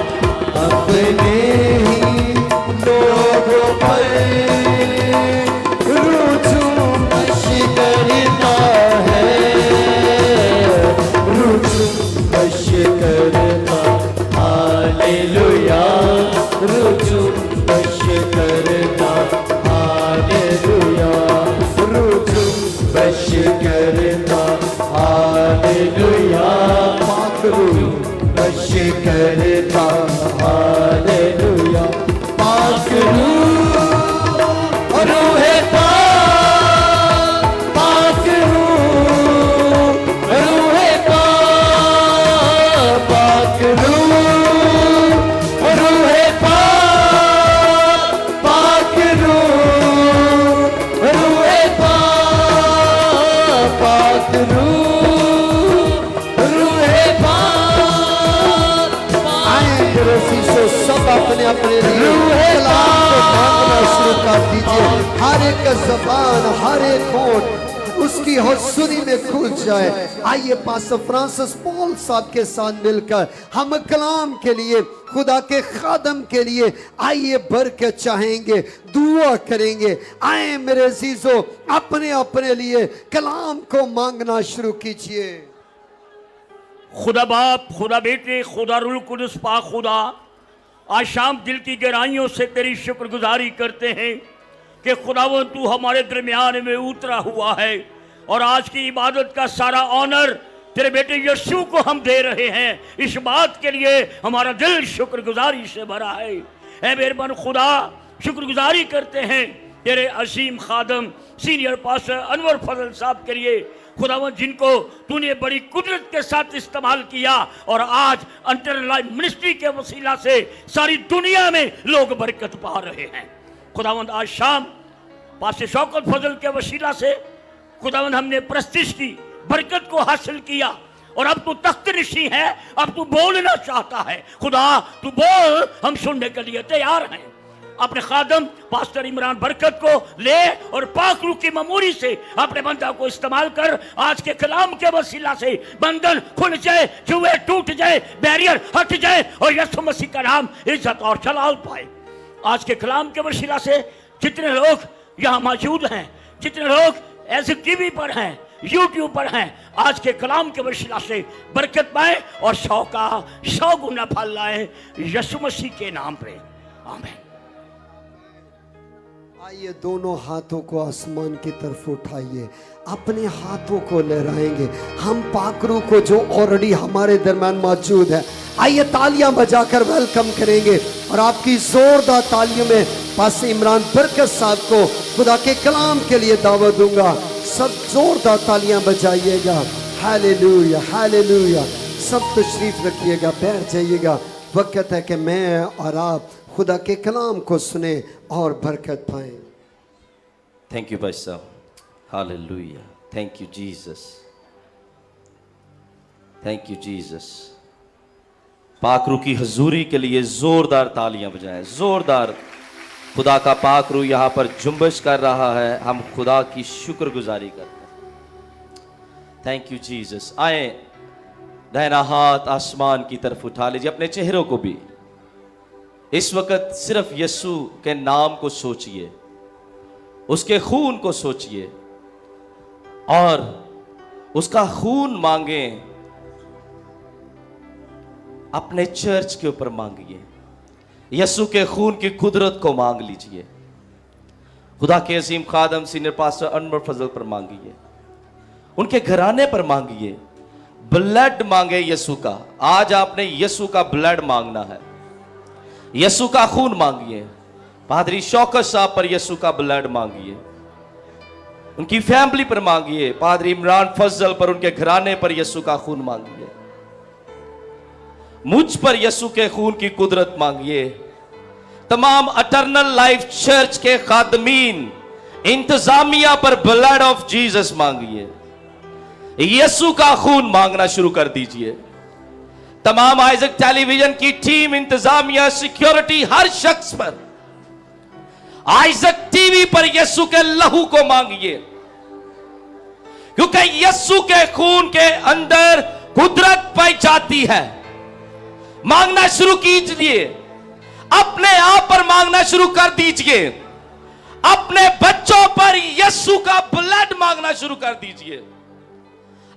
अपने ही लोगों पर रूह जुम्बश करता है, जाए, हर एक ज़बान, हर एक होंठ उसकी हुस्नी में खुल जाए। आइए पास्टर फ्रांसिस पॉल साहब के साथ मिलकर हम कलाम के लिए, खुदा के खादम के लिए आइए बरकत चाहेंगे, दुआ करेंगे। आए मेरे अजीजों, अपने अपने लिए कलाम को मांगना शुरू कीजिए। खुदा बाप, खुदा बेटे, खुदा रूह कुदस पाक खुदा, आज शाम दिल की गहराइयों से तेरी शुक्रगुजारी करते हैं कि खुदावन तू हमारे दरमियान में उतरा हुआ है और आज की इबादत का सारा ऑनर तेरे बेटे यीशु को हम दे रहे हैं। इस बात के लिए हमारा दिल शुक्रगुजारी से भरा है। ऐ मेहरबान खुदा, शुक्रगुजारी करते हैं तेरे असीम खादम सीनियर पास्टर अनवर फजल साहब के लिए खुदावन, जिनको तूने बड़ी कुदरत के साथ इस्तेमाल किया और आज अंतर लाइफ मिनिस्ट्री के वसीला से सारी दुनिया में लोग बरकत पा रहे हैं। खुदावंद आज शाम पास्टर शौकत फजल के वसीला से खुदावंद हमने प्रस्तिश की, बरकत को हासिल किया और अब तू तख्त नशी है, अब तू बोलना चाहता है। खुदा तू बोल, हम सुनने के लिए तैयार हैं। अपने खादम पास्टर इमरान बरकत को ले और पाक रूह की ममूरी से अपने बंदा को इस्तेमाल कर। आज के कलाम के वसीला से बंधन खुल जाए, जुए टूट जाए, बैरियर हट जाए और यीशु मसीह का नाम इज्जत और जलाल पाए। आज के कलाम के वसीला से जितने लोग यहाँ मौजूद हैं, जितने लोग ऐसे टीवी पर हैं, यूट्यूब पर हैं, आज के कलाम के वसीला से बरकत पाए और 100 गुना फल लाए यीशु मसीह के नाम पे, आमीन। आइए दोनों हाथों को आसमान की तरफ उठाइए, अपने हाथों को लहराएंगे हम पाकरू को जो ऑलरेडी हमारे दरम्यान मौजूद है। आइए तालियां बजाकर वेलकम करेंगे और आपकी जोरदार तालियों में पास्टर इमरान बरकत साहब को खुदा के कलाम के लिए दावत दूंगा। सब जोरदार तालियां बजाइएगा। Hallelujah, hallelujah. सब तशरीफ रखिएगा, बैठ जाइएगा। वक्त है कि मैं और आप खुदा के कलाम को सुने और बरकत पाएं। थैंक यू भाई साहब, hallelujah. Thank you Jesus, thank you Jesus. पाकरू की हजूरी के लिए जोरदार तालियां बजाएं, जोरदार। खुदा का पाकरू यहाँ पर जुम्बश कर रहा है, हम खुदा की शुक्रगुजारी करते हैं। Thank you Jesus. आए दाहिना हाथ आसमान की तरफ उठा लीजिए, अपने चेहरों को भी इस वक्त सिर्फ यीशु के नाम को सोचिए, उसके खून को सोचिए और उसका खून मांगें। अपने चर्च के ऊपर मांगिए, यीशु के खून की कुदरत को मांग लीजिए। खुदा के अजीम खादम सीनियर पास्टर अनवर फजल पर मांगिए, उनके घराने पर मांगिए। ब्लड मांगे यीशु का। आज आपने यीशु का ब्लड मांगना है, यीशु का खून मांगिए। पादरी शौकत साहब पर यीशु का ब्लड मांगिए, उनकी फैमिली पर मांगिए। पादरी इमरान फजल पर, उनके घराने पर यीशु का खून मांगिए। मुझ पर यीशु के खून की कुदरत मांगिए। तमाम अटर्नल लाइफ चर्च के खादमीन, इंतजामिया पर ब्लड ऑफ जीसस मांगिए। यीशु का खून मांगना शुरू कर दीजिए। तमाम आइजक टेलीविजन की टीम, इंतजामिया, सिक्योरिटी, हर शख्स पर, आइजक टीवी पर यीशु के लहू को मांगिए, क्योंकि यीशु के खून के अंदर कुदरत पाई जाती है। मांगना शुरू कीजिए, अपने आप पर मांगना शुरू कर दीजिए। अपने बच्चों पर यीशु का ब्लड मांगना शुरू कर दीजिए।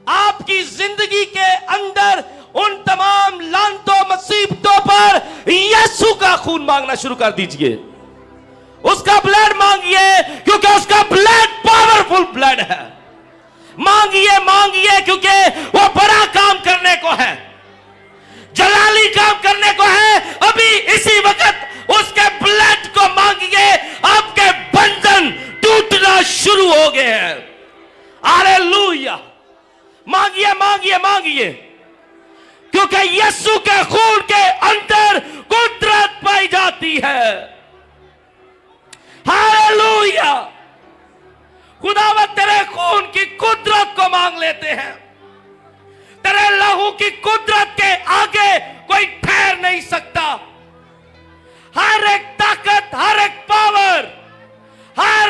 आपकी जिंदगी के अंदर उन तमाम लानतों, मुसीबतों पर यीशु का खून मांगना शुरू कर दीजिए। उसका ब्लड मांगिए, क्योंकि उसका ब्लड पावरफुल ब्लड है। मांगिए, मांगिए, क्योंकि वो बड़ा काम करने को है, जलाली काम करने को है। अभी इसी वक्त उसके ब्लड को मांगिए, आपके बंधन टूटना शुरू हो गए हैं। हालेलुया। मांगिए, मांगिए, मांगिए, क्योंकि यीशु के खून के अंदर कुदरत पाई जाती है। हालेलुया। खुदावंद तेरे खून की कुदरत को मांग लेते हैं। तेरे लहू की कुदरत के आगे कोई ठहर नहीं सकता। हर एक ताकत, हर एक पावर, हर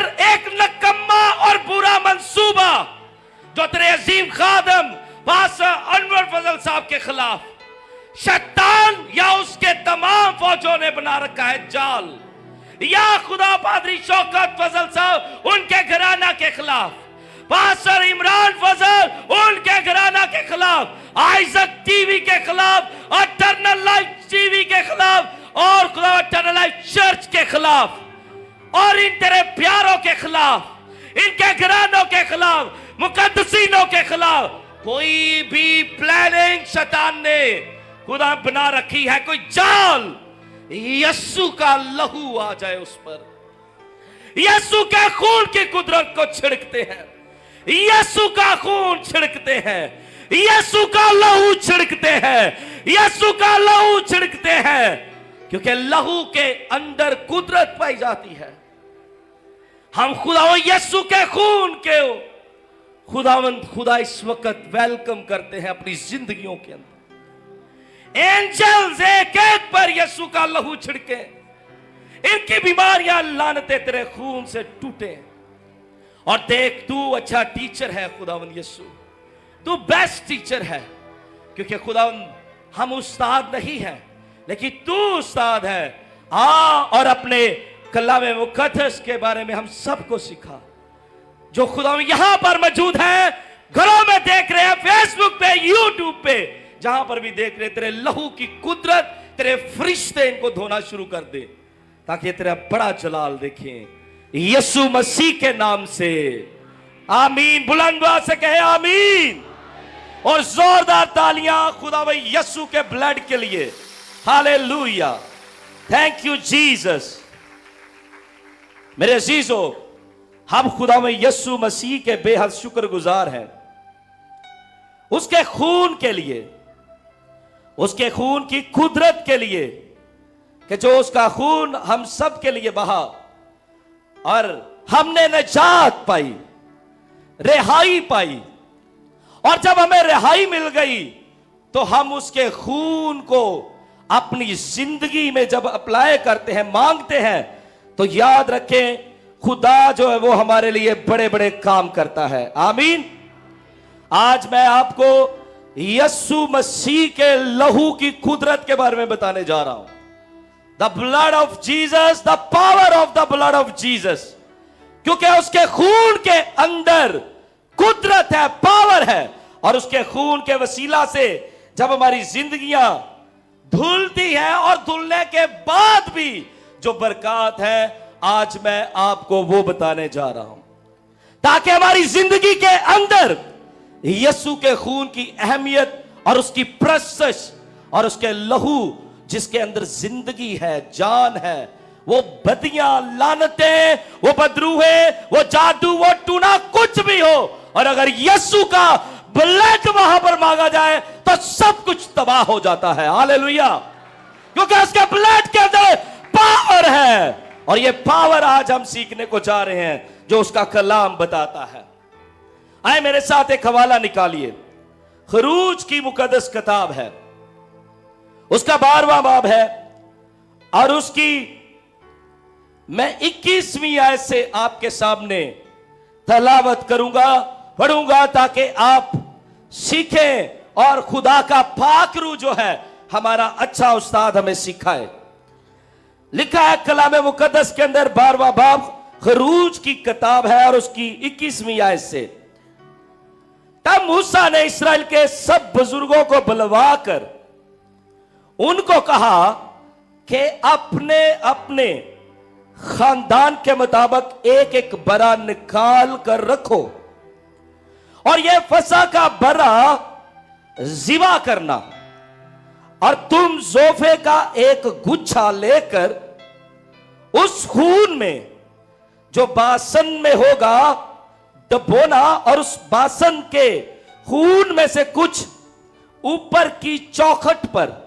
बना रखा है जाल। या खुदा पादरी शौकत फजल साहब उनके घराना के खिलाफ, पास्टर इमरान फजल उनके घराना के खिलाफ, आइजक टीवी के खिलाफ, इटर्नल लाइफ टीवी के खिलाफ और खुदा इटर्नल लाइफ चर्च के खिलाफ और इन तेरे प्यारों के खिलाफ, इनके घरानों के खिलाफ, मुकद्दसीनों के खिलाफ कोई भी प्लानिंग शैतान ने खुदा बना रखी है, कोई जाल, यीशु का लहू आ जाए उस पर, यीशु के खून की कुदरत को छिड़कते हैं, यीशु का खून छिड़कते हैं, यीशु का लहू छिड़कते हैं, यीशु का लहू छिड़कते हैं, क्योंकि लहू के अंदर कुदरत पाई जाती है। हम खुदा यीशु के खून के खुदा इस वक्त वेलकम करते हैं अपनी जिंदगियों के अंदर। एंजल्स एक एक पर यीशु का लहू छिड़के, इनकी बीमारियां लानते तेरे खून से टूटे। और देख तू अच्छा टीचर है खुदावंद यीशु, तू बेस्ट टीचर है, क्योंकि खुदावंद हम उस्ताद नहीं है लेकिन तू उस्ताद है। और अपने कलामे मुकद्दस के बारे में हम सबको सिखा, जो खुदावंद यहां पर मौजूद है, घरों में देख रहे हैं, फेसबुक पे, यूट्यूब पे, जहां पर भी देख रहे, तेरे लहू की कुदरत, तेरे फरिश्ते इनको धोना शुरू कर दे, ताकि तेरा बड़ा जलाल देखें यीशु मसीह के नाम से। आमीन। बुलंद आवाज से कहे आमीन और जोरदार तालियां खुदा भाई यीशु के ब्लड के लिए। Hallelujah, thank you Jesus. मेरे अजीजों, हम खुदा में यीशु मसीह के बेहद शुक्रगुजार हैं उसके खून के लिए, उसके खून की कुदरत के लिए, कि जो उसका खून हम सब के लिए बहा और हमने निजात पाई, रिहाई पाई। और जब हमें रिहाई मिल गई तो हम उसके खून को अपनी जिंदगी में जब अप्लाई करते हैं, मांगते हैं, तो याद रखें खुदा जो है वो हमारे लिए बड़े बड़े काम करता है। आमीन। आज मैं आपको यीशु मसीह के लहू की कुदरत के बारे में बताने जा रहा हूं। The blood of Jesus, the power of the blood of Jesus, क्योंकि उसके खून के अंदर कुदरत है, पावर है, और उसके खून के वसीला से जब हमारी जिंदगियां धुलती है और धुलने के बाद भी जो बरकत है, आज मैं आपको वो बताने जा रहा हूं, ताकि हमारी जिंदगी के अंदर यीशु के खून की अहमियत और उसकी प्रशंसा और उसके लहू जिसके अंदर जिंदगी है, जान है, वो बदियां, लानतें, वो बदरूहे, वो जादू, वो टूना, कुछ भी हो, और अगर यीशु का ब्लड वहां पर मांगा जाए तो सब कुछ तबाह हो जाता है। हालेलुया, क्योंकि उसके ब्लड के अंदर पावर है, और ये पावर आज हम सीखने को जा रहे हैं जो उसका कलाम बताता है। आए मेरे साथ एक हवाला निकालिए, खरूज की मुकद्दस किताब है, उसका 12वां बाब है, और उसकी मैं 21वीं आयत से आपके सामने तलावत करूंगा, पढ़ूंगा, ताकि आप सीखें और खुदा का पाक रूह जो है हमारा अच्छा उस्ताद हमें सिखाए। लिखा है कलामे मुकद्दस के अंदर 12वां बाब खरूज की किताब है और उसकी 21वीं आयत से, तब मूसा ने इस्राएल के सब बुजुर्गों को बुलवाकर उनको कहा कि अपने अपने खानदान के मुताबिक एक एक बरा निकाल कर रखो, और यह फसा का बरा जिबा करना, और तुम जोफे का एक गुच्छा लेकर उस खून में जो बासन में होगा डबोना, और उस बासन के खून में से कुछ ऊपर की चौखट पर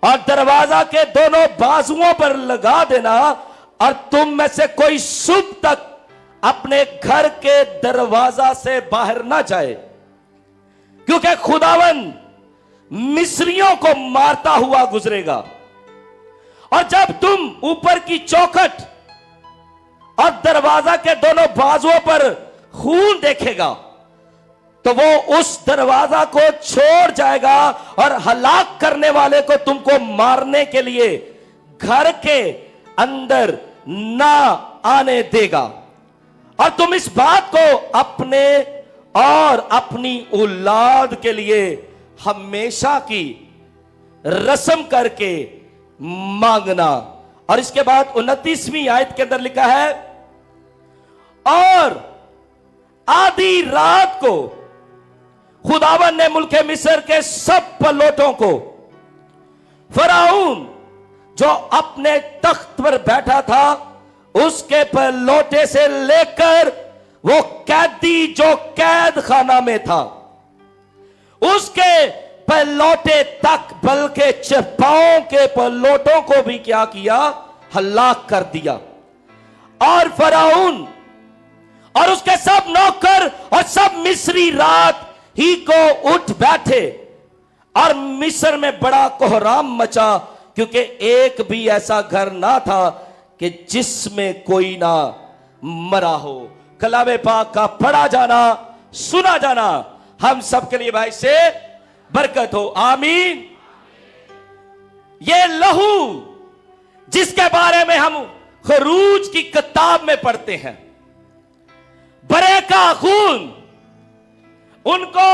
और दरवाजा के दोनों बाजुओं पर लगा देना, और तुम में से कोई सुबह तक अपने घर के दरवाजा से बाहर ना जाए, क्योंकि खुदावन मिस्रियों को मारता हुआ गुजरेगा। और जब तुम ऊपर की चौखट और दरवाजा के दोनों बाजुओं पर खून देखेगा तो वो उस दरवाजा को छोड़ जाएगा और हलाक करने वाले को तुमको मारने के लिए घर के अंदर ना आने देगा। और तुम इस बात को अपने और अपनी औलाद के लिए हमेशा की रस्म करके मांगना। और इसके बाद 29वीं आयत के अंदर लिखा है, और आधी रात को खुदावन ने मुल्क मिस्र के सब पलोटों को, फराऊन जो अपने तख्त पर बैठा था उसके पलोटे से लेकर वो कैदी जो कैद खाना में था उसके पलोटे तक, बल्कि चपाओं के पलोटों को भी क्या किया, हलाक कर दिया। और फराऊन और उसके सब नौकर और सब मिस्री रात ही को उठ बैठे और मिस्र में बड़ा कोहराम मचा, क्योंकि एक भी ऐसा घर ना था कि जिसमें कोई ना मरा हो। कलामे पाक का पढ़ा जाना, सुना जाना हम सबके लिए भाई से बरकत हो, आमीन। ये लहू जिसके बारे में हम खरूज की किताब में पढ़ते हैं, बरे का खून, उनको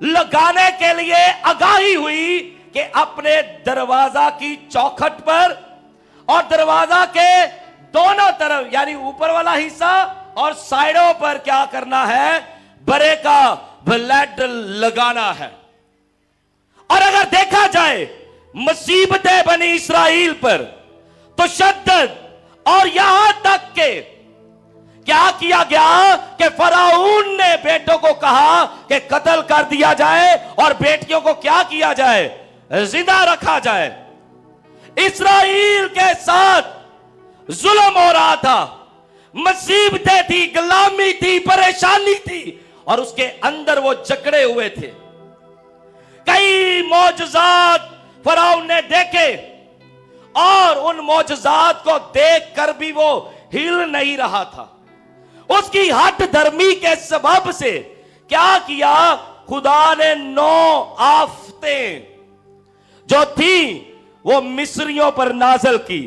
लगाने के लिए आगाही हुई कि अपने दरवाजा की चौखट पर और दरवाजा के दोनों तरफ, यानी ऊपर वाला हिस्सा और साइडों पर क्या करना है, बरे का ब्लड लगाना है। और अगर देखा जाए मुसीबतें बनी इसराइल पर तो शद्दत, और यहां तक के क्या किया गया कि फराऊन ने बेटों को कहा कि कत्ल कर दिया जाए और बेटियों को क्या किया जाए, जिंदा रखा जाए। इसराइल के साथ जुल्म हो रहा था, मुसीबतें थी, गुलामी थी, परेशानी थी, और उसके अंदर वो जकड़े हुए थे। कई मौजज़ात फराऊन ने देखे और उन मौजज़ात को देखकर भी वो हिल नहीं रहा था। उसकी हट धर्मी के सबब से क्या किया, खुदा ने 9 आफतें जो थी वो मिस्रियों पर नाज़िल की।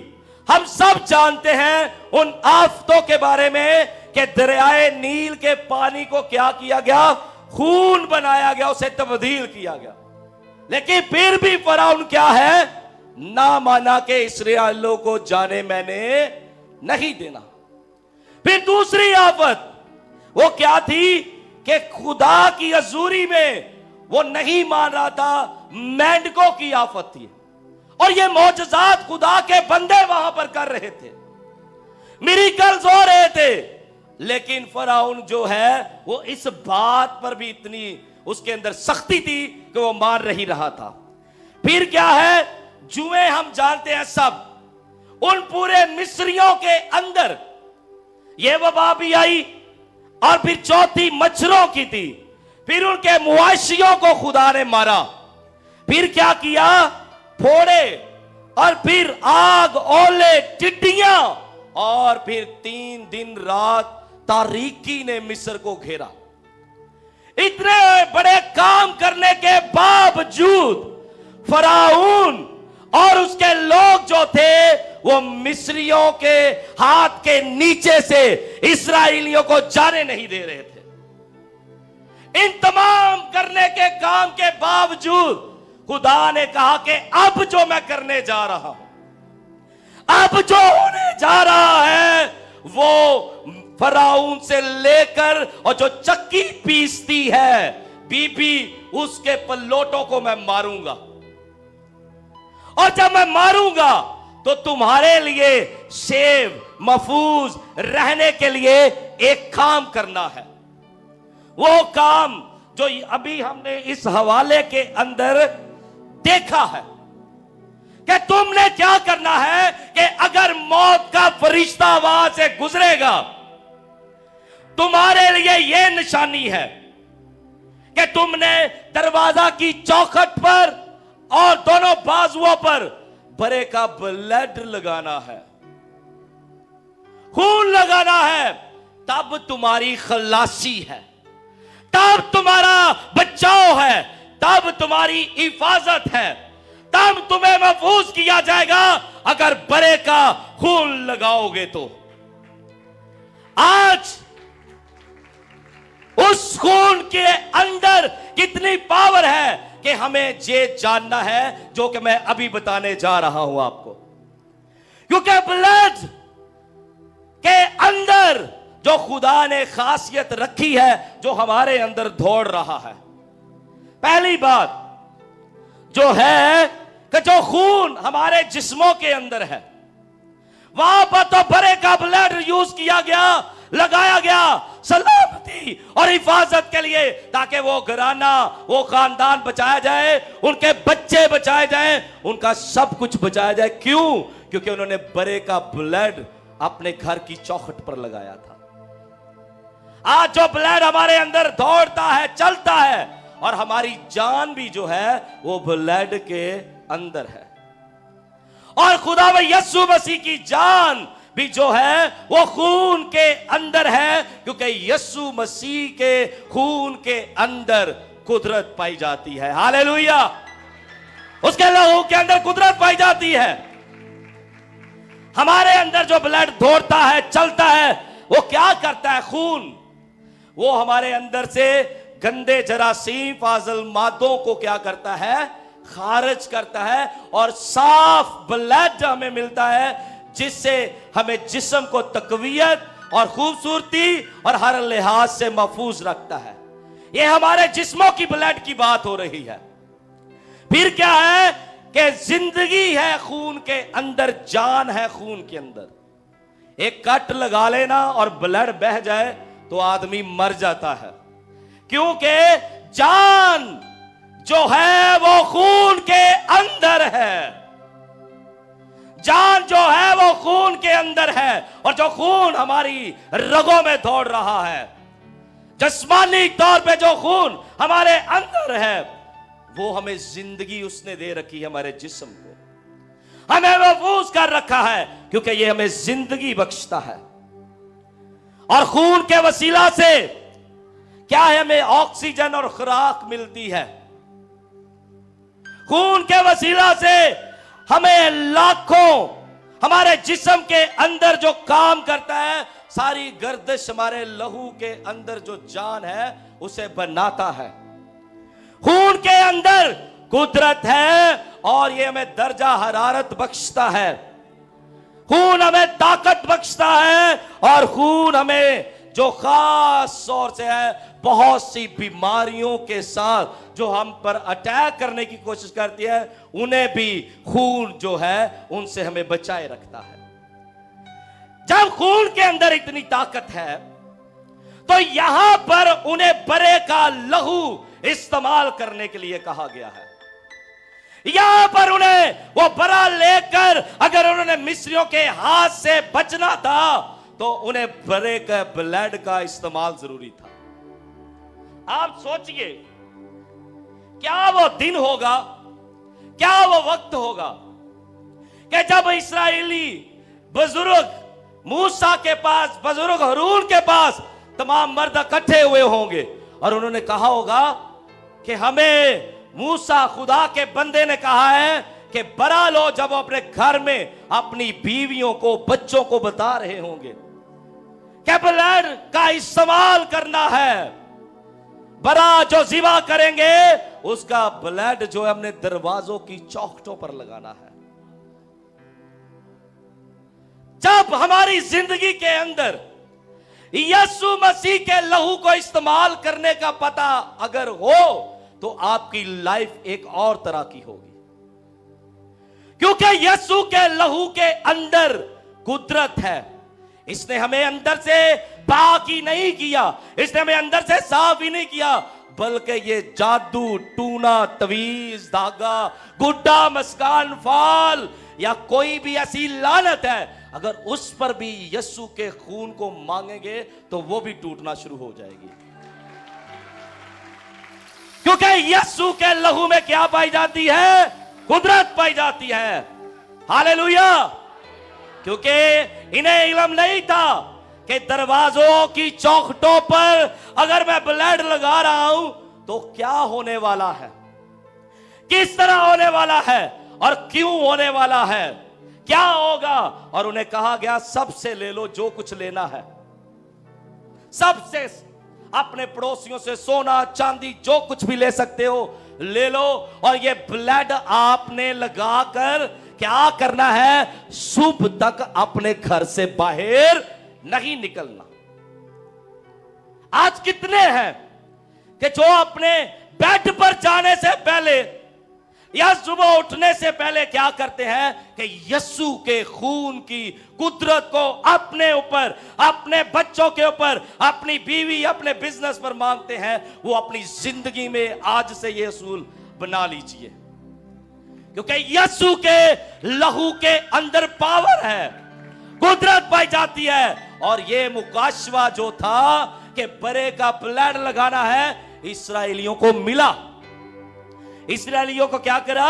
हम सब जानते हैं उन आफतों के बारे में कि दरियाए नील के पानी को क्या किया गया, खून बनाया गया, उसे तब्दील किया गया। लेकिन फिर भी फराऊन क्या है, ना माना कि इस्राएलियों को जाने मैंने नहीं देना। फिर दूसरी आफत वो क्या थी कि खुदा की हजूरी में वो नहीं मान रहा था, मेंढकों की आफत थी। और ये मौजज़ात खुदा के बंदे वहां पर कर रहे थे, मिरेकल्स हो रहे थे, लेकिन फराऊन जो है वो इस बात पर भी इतनी उसके अंदर सख्ती थी कि वो मान नहीं रहा था। फिर क्या है, जुए हम जानते हैं सब, उन पूरे मिस्रियों के अंदर ये वबा भी आई, और फिर चौथी मच्छरों की थी। फिर उनके मुआशियों को खुदा ने मारा। फिर क्या किया, फोड़े, और फिर आग, ओले, टिड्डियां, और फिर 3 दिन रात तारीकी ने मिस्र को घेरा। इतने बड़े काम करने के बावजूद फराऊन और उसके लोग जो थे वो मिस्रियों के हाथ के नीचे से इस्राएलियों को जाने नहीं दे रहे थे। इन तमाम करने के काम के बावजूद खुदा ने कहा कि अब जो मैं करने जा रहा हूं, अब जो होने जा रहा है, वो फराऊन से लेकर और जो चक्की पीसती है बीबी, उसके पल्लोटों को मैं मारूंगा। और जब मैं मारूंगा तो तुम्हारे लिए सेव महफूज रहने के लिए एक काम करना है। वो काम जो अभी हमने इस हवाले के अंदर देखा है कि तुमने क्या करना है कि अगर मौत का फरिश्ता वहां से गुजरेगा, तुम्हारे लिए यह निशानी है कि तुमने दरवाजा की चौखट पर और दोनों बाजुओं पर बरे का ब्लड लगाना है, खून लगाना है। तब तुम्हारी खलासी है, तब तुम्हारा बचाव है, तब तुम्हारी हिफाजत है, तब तुम्हें महफूज किया जाएगा अगर बरे का खून लगाओगे तो। आज उस खून के अंदर कितनी पावर है कि हमें ये जानना है, जो कि मैं अभी बताने जा रहा हूं आपको। क्योंकि ब्लड के अंदर जो खुदा ने खासियत रखी है, जो हमारे अंदर दौड़ रहा है। पहली बात जो है कि जो खून हमारे जिस्मों के अंदर है, वहां पर तो बरे का ब्लड यूज किया गया, लगाया गया सलामती और हिफाजत के लिए, ताकि वो घराना, वो खानदान बचाया जाए, उनके बच्चे बचाए जाए, उनका सब कुछ बचाया जाए। क्यों? क्योंकि उन्होंने बरे का ब्लड अपने घर की चौखट पर लगाया था। आज जो ब्लड हमारे अंदर दौड़ता है, चलता है, और हमारी जान भी जो है वो ब्लड के अंदर है। और खुदा व यीशु मसीह की जान भी जो है वो खून के अंदर है, क्योंकि यीशु मसीह के खून के अंदर कुदरत पाई जाती है। हालेलुया! उसके लहू के अंदर कुदरत पाई जाती है। हमारे अंदर जो ब्लड दौड़ता है, चलता है, वो क्या करता है? खून वो हमारे अंदर से गंदे जरासीम, फाजल मादों को क्या करता है? खारिज करता है, और साफ ब्लड हमें मिलता है, जिससे हमें जिस्म को तकवीयत और खूबसूरती और हर लिहाज से महफूज रखता है। ये हमारे जिस्मों की ब्लड की बात हो रही है। फिर क्या है कि जिंदगी है खून के अंदर, जान है खून के अंदर। एक कट लगा लेना और ब्लड बह जाए तो आदमी मर जाता है, क्योंकि जान जो है वो खून के अंदर है। जान जो है वो खून के अंदर है, और जो खून हमारी रगों में दौड़ रहा है, जिस्मानी तौर पे जो खून हमारे अंदर है, वो हमें जिंदगी उसने दे रखी है। हमारे जिस्म को हमें महफूज कर रखा है, क्योंकि ये हमें जिंदगी बख्शता है। और खून के वसीला से क्या है? हमें ऑक्सीजन और खुराक मिलती है। खून के वसीला से हमें लाखों, हमारे जिस्म के अंदर जो काम करता है, सारी गर्दिश हमारे लहू के अंदर जो जान है उसे बनाता है। खून के अंदर कुदरत है, और ये हमें दर्जा हरारत बख्शता है। खून हमें ताकत बख्शता है, और खून हमें जो खास तौर से है, बहुत सी बीमारियों के साथ जो हम पर अटैक करने की कोशिश करती है, उन्हें भी खून जो है उनसे हमें बचाए रखता है। जब खून के अंदर इतनी ताकत है, तो यहां पर उन्हें बरे का लहू इस्तेमाल करने के लिए कहा गया है। यहां पर उन्हें वो बरा लेकर, अगर उन्होंने मिस्रियों के हाथ से बचना था, तो उन्हें बरे का ब्लड का इस्तेमाल जरूरी था। आप सोचिए, क्या वो दिन होगा, क्या वो वक्त होगा कि जब इस्राएली बुजुर्ग मूसा के पास, बुजुर्ग हारून के पास तमाम मर्द इकट्ठे हुए होंगे, और उन्होंने कहा होगा कि हमें मूसा, खुदा के बंदे ने कहा है कि बरा लो। जब वो अपने घर में अपनी बीवियों को, बच्चों को बता रहे होंगे कि ब्लड का इस्तेमाल करना है, बरा जो जिबा करेंगे उसका ब्लड जो है अपने दरवाजों की चौखटों पर लगाना है। जब हमारी जिंदगी के अंदर यीशु मसीह के लहू को इस्तेमाल करने का पता अगर हो, तो आपकी लाइफ एक और तरह की होगी, क्योंकि यीशु के लहू के अंदर कुदरत है। इसने हमें अंदर से पाक ही नहीं किया, इसने हमें अंदर से साफ ही नहीं किया, बल्कि ये जादू, टूना, तवीज, धागा, गुड्डा, मस्कान, फाल या कोई भी ऐसी लानत है, अगर उस पर भी यीशु के खून को मांगेंगे तो वो भी टूटना शुरू हो जाएगी। क्योंकि यीशु के लहू में क्या पाई जाती है? कुदरत पाई जाती है। हालेलुया! क्योंकि इन्हें इल्म नहीं था कि दरवाजों की चौखटों पर अगर मैं ब्लड लगा रहा हूं तो क्या होने वाला है, किस तरह होने वाला है। और क्यों होने वाला है, क्या होगा। और उन्हें कहा गया सबसे ले लो जो कुछ लेना है, सबसे, अपने पड़ोसियों से सोना चांदी जो कुछ भी ले सकते हो ले लो, और ये ब्लड आपने लगाकर क्या करना है, सुबह तक अपने घर से बाहर नहीं निकलना। आज कितने हैं कि जो अपने बेड पर जाने से पहले या सुबह उठने से पहले क्या करते हैं कि यीशु के खून की कुदरत को अपने ऊपर, अपने बच्चों के ऊपर, अपनी बीवी, अपने बिजनेस पर मांगते हैं। वो अपनी जिंदगी में आज से ये असूल बना लीजिए, क्योंकि यीशु के लहू के अंदर पावर है, कुदरत पाई जाती है। और ये मुकाशवा जो था कि बरे का ब्लड लगाना है, इस्राएलियों को मिला। इस्राएलियों को क्या करा,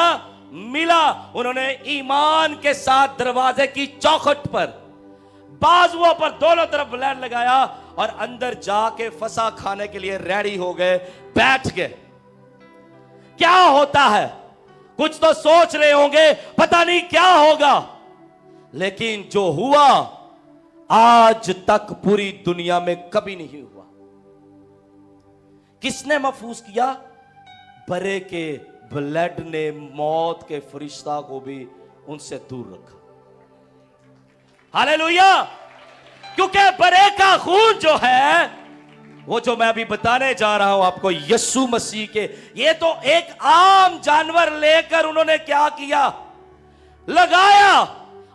मिला। उन्होंने ईमान के साथ दरवाजे की चौखट पर, बाजुओं पर दोनों तरफ ब्लड लगाया और अंदर जाके फसा खाने के लिए रेडी हो गए, बैठ गए। क्या होता है, कुछ तो सोच रहे होंगे पता नहीं क्या होगा, लेकिन जो हुआ आज तक पूरी दुनिया में कभी नहीं हुआ। किसने महफूज किया, बरे के ब्लड ने मौत के फरिश्ता को भी उनसे दूर रखा। हालेलुया। क्योंकि बरे का खून जो है, वो जो मैं अभी बताने जा रहा हूं आपको, यीशु मसीह के, ये तो एक आम जानवर लेकर उन्होंने क्या किया, लगाया।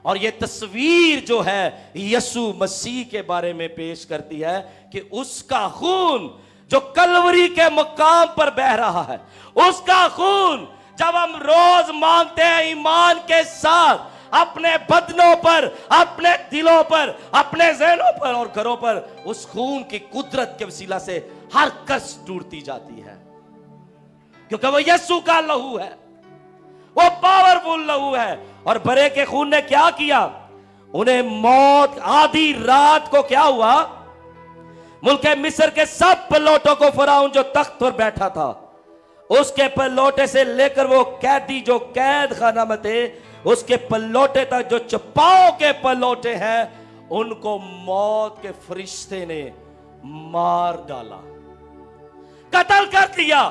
और ये तस्वीर जो है यीशु मसीह के बारे में पेश करती है कि उसका खून जो कलवरी के मकाम पर बह रहा है, उसका खून जब हम रोज मांगते हैं ईमान के साथ, अपने बदनों पर, अपने दिलों पर, अपने ज़हनों पर और घरों पर, उस खून की कुदरत के वसीला से हर कस टूटती जाती है, क्योंकि वो यीशु का लहू है, वो पावरफुल लहू है। और बरे के खून ने क्या किया, उन्हें मौत, आधी रात को क्या हुआ, मुल्क मिस्र के सब पल्लोटों को, फराउन जो तख्त पर बैठा था उसके पल्लोटे से लेकर वो कैदी जो कैद खाना में थे, उसके पल्लोटे तक जो चपाओं के पल्लोटे हैं, उनको मौत के फरिश्ते ने मार डाला, कत्ल कर दिया,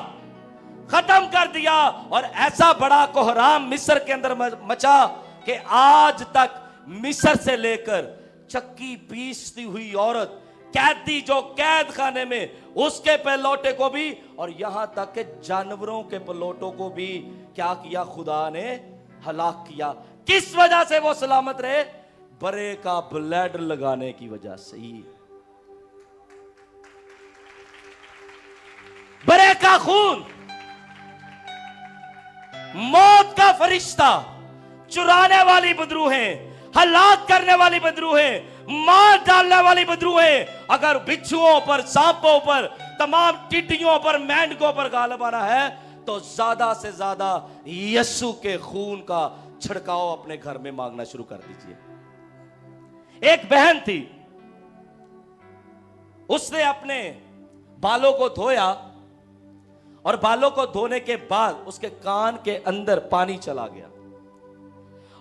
खत्म कर दिया। और ऐसा बड़ा कोहराम मिस्र के अंदर मचा कि आज तक मिस्र से लेकर चक्की पीसती हुई औरत, कैदी जो कैद खाने में, उसके पलौटे को भी, और यहां तक के जानवरों के पलौटों को भी क्या किया, खुदा ने हलाक किया। किस वजह से वो सलामत रहे, बरे का ब्लड लगाने की वजह से ही। बरे का खून, मौत का फरिश्ता, चुराने वाली बदरूहें, हलाक करने वाली बदरूहें, मार डालने वाली बदरूहें, अगर बिच्छुओं पर, सांपों पर, तमाम टिड्डियों पर, मेंढकों पर गालिब आना है, तो ज्यादा से ज्यादा यीशु के खून का छिड़काव अपने घर में मांगना शुरू कर दीजिए। एक बहन थी, उसने अपने बालों को धोया और बालों को धोने के बाद उसके कान के अंदर पानी चला गया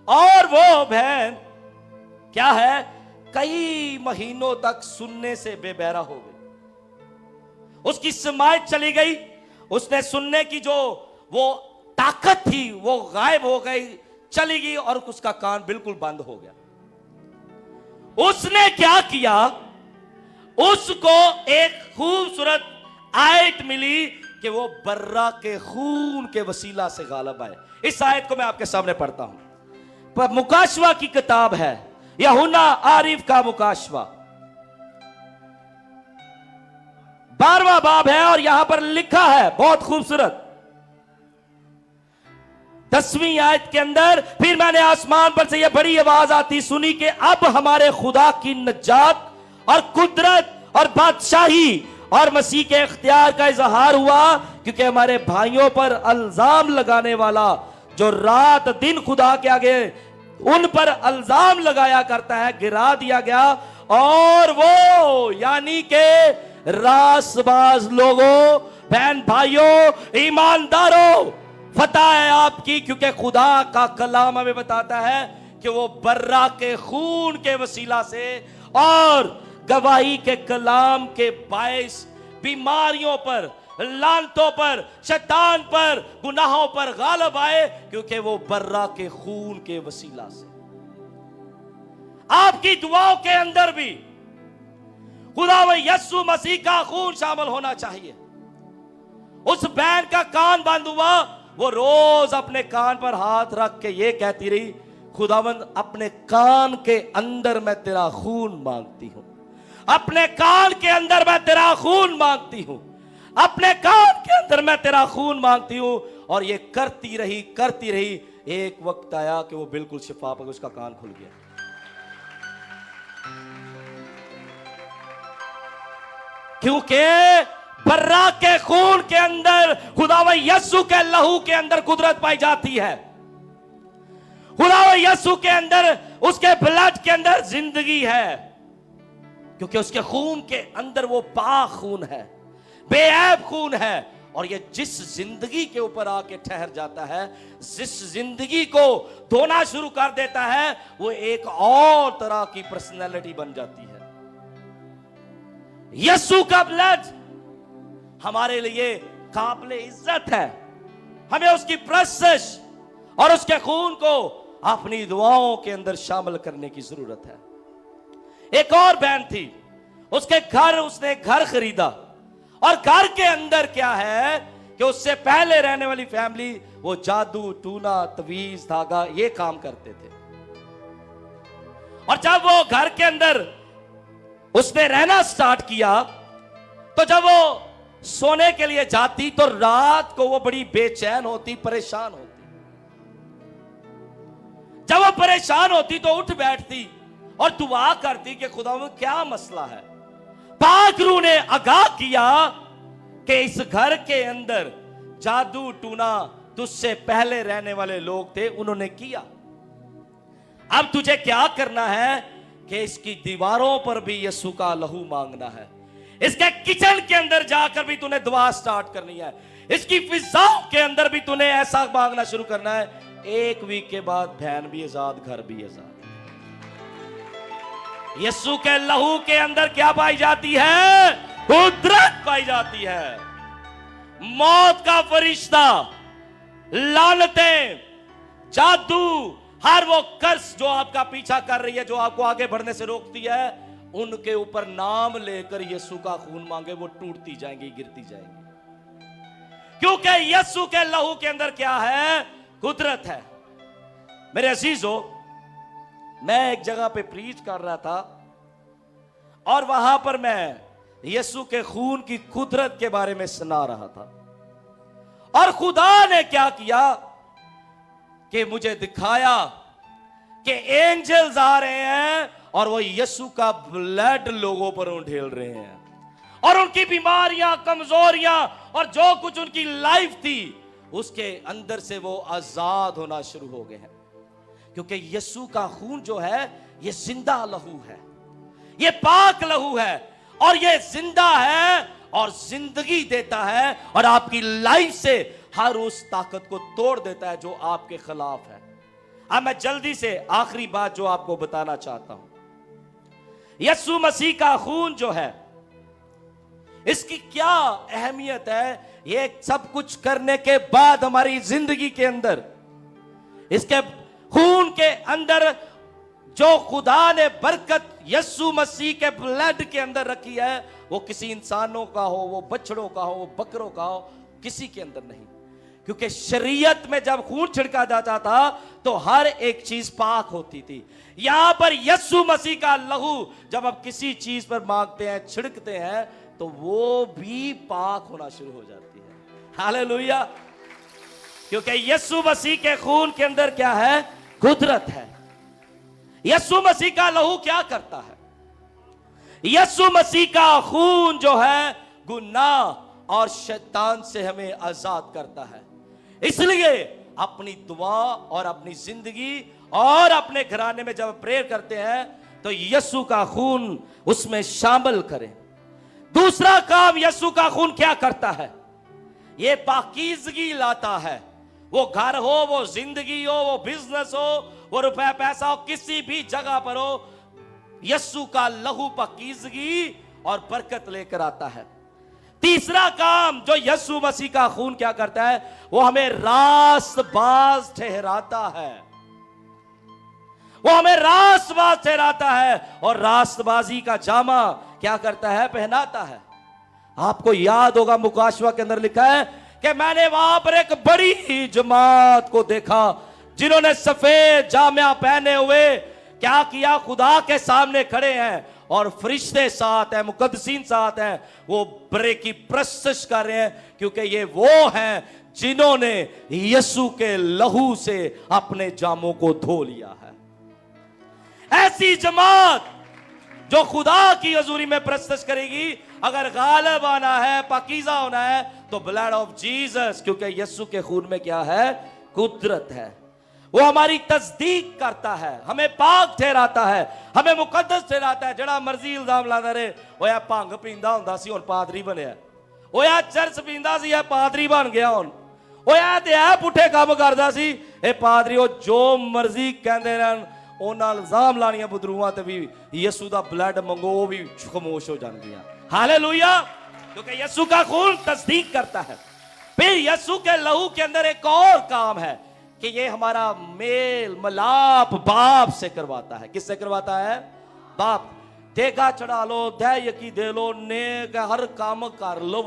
और वो बहन क्या है, कई महीनों तक सुनने से बेबहरा हो गई। उसकी समाज चली गई, उसने सुनने की जो वो ताकत थी वो गायब हो गई, चली गई और उसका कान बिल्कुल बंद हो गया। उसने क्या किया, उसको एक खूबसूरत आयत मिली कि वो बर्रा के खून के वसीला से गालिब आए। इस आयत को मैं आपके सामने पढ़ता हूं, पर मुकाशवा की किताब है, यूहन्ना आरिफ का मुकाशवा 12वां बाब है और यहां पर लिखा है बहुत खूबसूरत 10वीं आयत के अंदर, फिर मैंने आसमान पर से यह बड़ी आवाज आती सुनी कि अब हमारे खुदा की नजात और कुदरत और बादशाही और मसीह के इख्तियार का इजहार हुआ, क्योंकि हमारे भाइयों पर अल्जाम लगाने वाला जो रात दिन खुदा के आगे उन पर अल्जाम लगाया करता है, गिरा दिया गया। और वो यानी के रासबाज लोगों, बहन भाइयों, ईमानदारों, फतह है आपकी, क्योंकि खुदा का कलाम हमें बताता है कि वो बर्रा के खून के वसीला से और गवाही के कलाम के बायस बीमारियों पर, लानतों पर, शैतान पर, गुनाहों पर गालिब आए, क्योंकि वो बर्रा के खून के वसीला से। आपकी दुआओं के अंदर भी खुदा यीशु मसीह का खून शामिल होना चाहिए। उस बहन का कान बंद हुआ, वो रोज अपने कान पर हाथ रख के ये कहती रही, खुदावंद अपने कान के अंदर मैं तेरा खून मांगती हूं, अपने कान के अंदर मैं तेरा खून मांगती हूं, अपने कान के अंदर मैं तेरा खून मांगती हूं। और ये करती रही। एक वक्त आया कि वो बिल्कुल शिफा पाकर उसका कान खुल गया। क्योंकि बर्रा के खून के अंदर, खुदावंद यीशु के लहू के अंदर कुदरत पाई जाती है। खुदावंद यीशु के अंदर, उसके ब्लड के अंदर जिंदगी है, क्योंकि उसके खून के अंदर वो पाक खून है, बेऐब खून है। और ये जिस जिंदगी के ऊपर आके ठहर जाता है, जिस जिंदगी को धोना शुरू कर देता है, वो एक और तरह की पर्सनैलिटी बन जाती है। यीशु का ब्लड हमारे लिए काबिल इज्जत है। हमें उसकी प्रेसियस और उसके खून को अपनी दुआओं के अंदर शामिल करने की जरूरत है। एक और बहन थी, उसने घर खरीदा, और घर के अंदर क्या है कि उससे पहले रहने वाली फैमिली वो जादू, टूना, तवीज, धागा ये काम करते थे। और जब वो घर के अंदर उसने रहना स्टार्ट किया, तो जब वो सोने के लिए जाती तो रात को वो बड़ी बेचैन होती, परेशान होती। जब वो परेशान होती तो उठ बैठती और दुआ करती कि खुदा में क्या मसला है। पाक रूह ने आगाह किया कि इस घर के अंदर जादू टूना तुझसे पहले रहने वाले लोग थे, उन्होंने किया। अब तुझे क्या करना है कि इसकी दीवारों पर भी यीशु का लहू मांगना है, इसके किचन के अंदर जाकर भी तूने दुआ स्टार्ट करनी है, इसकी फिजाओं के अंदर भी तूने ऐसा मांगना शुरू करना है। एक वीक के बाद बहन भी आजाद, घर भी आजाद। यीशु के लहू के अंदर क्या पाई जाती है? कुदरत पाई जाती है। मौत का फरिश्ता, लानतें, जादू, हर वो कर्स जो आपका पीछा कर रही है, जो आपको आगे बढ़ने से रोकती है, उनके ऊपर नाम लेकर यीशु का खून मांगे, वो टूटती जाएंगी, गिरती जाएंगी। क्योंकि यीशु के लहू के अंदर क्या है? कुदरत है। मेरे अजीजों, मैं एक जगह पे प्रीच कर रहा था और वहां पर मैं यीशु के खून की कुदरत के बारे में सुना रहा था। और खुदा ने क्या किया कि मुझे दिखाया कि एंजल्स आ रहे हैं और वो यीशु का ब्लड लोगों पर उंडेल रहे हैं, और उनकी बीमारियां, कमजोरियां और जो कुछ उनकी लाइफ थी उसके अंदर से वो आजाद होना शुरू हो गए हैं। क्योंकि यीशु का खून जो है ये जिंदा लहू है, ये पाक लहू है, और ये जिंदा है और जिंदगी देता है, और आपकी लाइफ से हर उस ताकत को तोड़ देता है जो आपके खिलाफ है। अब मैं जल्दी से आखिरी बात जो आपको बताना चाहता हूं, यीशु मसीह का खून जो है इसकी क्या अहमियत है। ये सब कुछ करने के बाद हमारी जिंदगी के अंदर, इसके खून के अंदर जो खुदा ने बरकत यीशु मसीह के ब्लड के अंदर रखी है, वो किसी इंसानों का हो, वो बछड़ों का हो, वो बकरों का हो, किसी के अंदर नहीं। क्योंकि शरीयत में जब खून छिड़का जाता था तो हर एक चीज पाक होती थी। यहां पर यीशु मसीह का लहू जब आप किसी चीज पर मांगते हैं, छिड़कते हैं, तो वो भी पाक होना शुरू हो जाती है। हालेलुया। क्योंकि यीशु मसीह के खून के अंदर क्या है? कुदरत है। यीशु मसीह का लहू क्या करता है? यीशु मसीह का खून जो है गुनाह और शैतान से हमें आजाद करता है। इसलिए अपनी दुआ और अपनी जिंदगी और अपने घराने में जब प्रेयर करते हैं तो यीशु का खून उसमें शामिल करें। दूसरा काम यीशु का खून क्या करता है? ये पाकीज़गी लाता है, वो घर हो, वो जिंदगी हो, वो बिजनेस हो, वो रुपए पैसा हो, किसी भी जगह पर हो, यीशु का लहू पाकीज़गी और बरकत लेकर आता है। तीसरा काम जो यीशु मसीह का खून क्या करता है, वो हमें रास्तबाज ठहराता है। वो हमें रास्तबाज ठहराता है और रास्तबाजी का जामा क्या करता है, पहनाता है। आपको याद होगा मुकाशवा के अंदर लिखा है कि मैंने वहां पर एक बड़ी जमात को देखा जिन्होंने सफेद जामा पहने हुए क्या किया, खुदा के सामने खड़े हैं और फरिश्ते साथ हैं, मुकद्दसीन साथ हैं, वो बड़े की प्रशंसा कर रहे हैं क्योंकि ये वो हैं जिन्होंने यीशु के लहू से अपने जामों को धो लिया है। ऐसी जमात जो खुदा की हजूरी में प्रशंसा करेगी, अगर गालिब आना है, पाकीज़ा होना है, तो ब्लड ऑफ जीसस, क्योंकि यीशु के खून में क्या है, कुदरत है। वो हमारी तस्दीक करता है, हमें पाक ठहराता है, हमें मुकद्दस ठहराता है। जड़ा मर्जी इल्जाम लाता रहे, वो या भंग पींदा हुंदा सी हुण पादरी बनया, वो या चर्च पींदा सी या पादरी बन गया हुण, वो या ते ऐ पुठे काम करदा सी ए पादरी। वो जो मर्जी कहंदे रहन, उन्हां इल्जाम लाणियां बदरूआं ते भी यीशु दा ब्लड मंगो, वो भी खामोश हो जांदियां। हालेलुया, क्योंकि यीशु का खून तस्दीक करता है। फिर यीशु के लहू के अंदर एक और काम है कि ये हमारा मेल मलाप बाप से करवाता है। किससे करवाता है? बाप। देगा चढ़ा लो, दे यकी दे लो, नेक हर काम कर लो।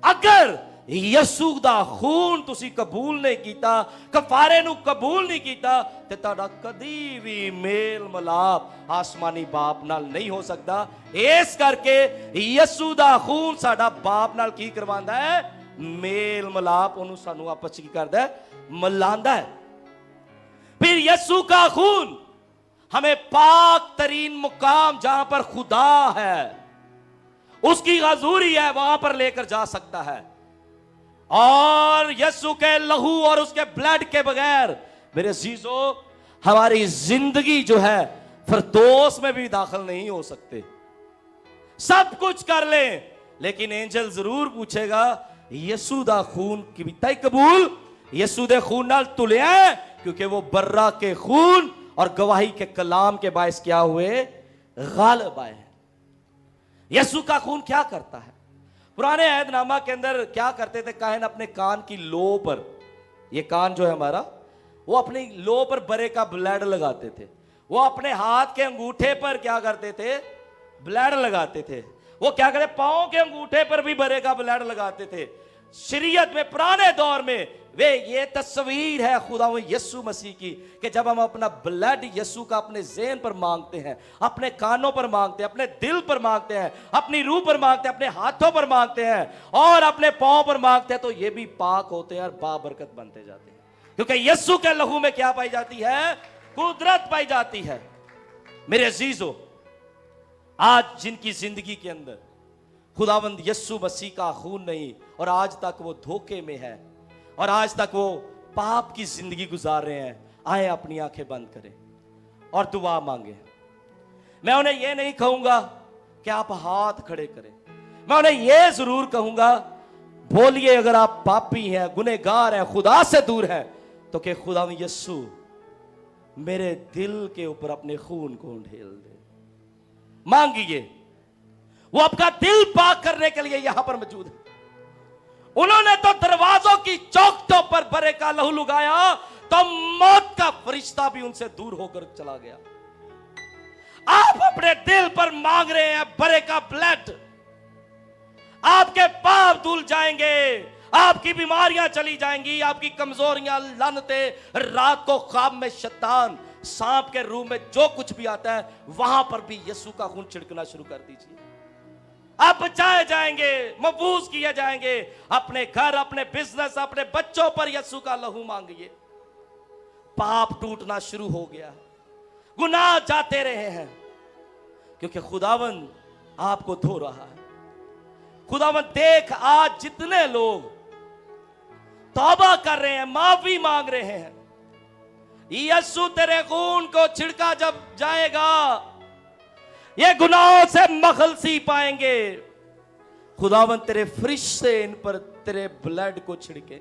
अगर यीशु दा खून तुसी कबूल नहीं कीता, कफारे नू कबूल नहीं कीता, ते ताड़ा कदी भी मेल मलाप आसमानी बाप नाल नहीं हो सकता। इस करके यीशु दा खून साडा बाप नाल की करवांदा है, मेल मलाप, ओनू सानू आपस की करदा है, मिलांदा है। फिर यीशु का खून हमें पाक तरीन मुकाम जहां पर खुदा है, उसकी हजूरी है, वहां पर लेकर जा सकता है। और यीशु के लहू और उसके ब्लड के बगैर मेरे अजीजों हमारी जिंदगी जो है फिरदौस में भी दाखिल नहीं हो सकते। सब कुछ कर ले, लेकिन एंजल जरूर पूछेगा यीशु दा खून कीता ही कबूल, यीशु दे खून नाल तुलिया है, क्योंकि वो बर्रा के खून और गवाही के कलाम के बायस क्या हुए, गालिब आए हैं। यीशु का खून क्या करता है? पुराने अहदनामा के अंदर क्या करते थे, काहन अपने कान की लो पर, ये कान जो है हमारा, वो अपनी लो पर बरे का ब्लड लगाते थे। वो अपने हाथ के अंगूठे पर क्या करते थे, ब्लड लगाते थे। वो क्या करते, पांव के अंगूठे पर भी बरे का ब्लड लगाते थे। शरीयत में पुराने दौर में वे ये तस्वीर है खुदा यीशु मसीह की कि जब हम अपना ब्लड यीशु का अपने ज़हन पर मांगते हैं, अपने कानों पर मांगते हैं, अपने दिल पर मांगते हैं, अपनी रूह पर मांगते हैं, अपने हाथों पर मांगते हैं और अपने पांव पर मांगते हैं, तो ये भी पाक होते हैं और बाबरकत बनते जाते हैं। क्योंकि यीशु के लहू में क्या पाई जाती है, कुदरत पाई जाती है। मेरे अजीजों, आज जिनकी जिंदगी के अंदर खुदावंद यीशु मसीह का खून नहीं और आज तक वो धोखे में है और आज तक वो पाप की जिंदगी गुजार रहे हैं, आए अपनी आंखें बंद करें और दुआ मांगे। मैं उन्हें यह नहीं कहूंगा कि आप हाथ खड़े करें, मैं उन्हें यह जरूर कहूंगा, बोलिए अगर आप पापी हैं, गुनहगार हैं, खुदा से दूर हैं, तो कि खुदा यीशु मेरे दिल के ऊपर अपने खून को ढेल दे। मांगिए, वो आपका दिल पाक करने के लिए यहां पर मौजूद है। उन्होंने तो दरवाजों की चौखटों पर बरे का लहू लगाया तो मौत का फरिश्ता भी उनसे दूर होकर चला गया। आप अपने दिल पर मांग रहे हैं बरे का ब्लड, आपके पाप धुल जाएंगे, आपकी बीमारियां चली जाएंगी, आपकी कमजोरियां, लानते, रात को ख्वाब में शैतान सांप के रूप में जो कुछ भी आता है वहां पर भी यीशु का खून छिड़कना शुरू कर दीजिए। आप बचाए जाएंगे, महफूज किए जाएंगे। अपने घर, अपने बिजनेस, अपने बच्चों पर यीशु का लहू मांगिए। पाप टूटना शुरू हो गया, गुनाह जाते रहे हैं, क्योंकि खुदावन आपको धो रहा है। खुदावन देख, आज जितने लोग तौबा कर रहे हैं, माफी मांग रहे हैं, यीशु तेरे खून को छिड़का जब जाएगा, ये गुनाहों से मखलसी पाएंगे। खुदावन तेरे फरिश्ते इन पर तेरे ब्लड को छिड़के,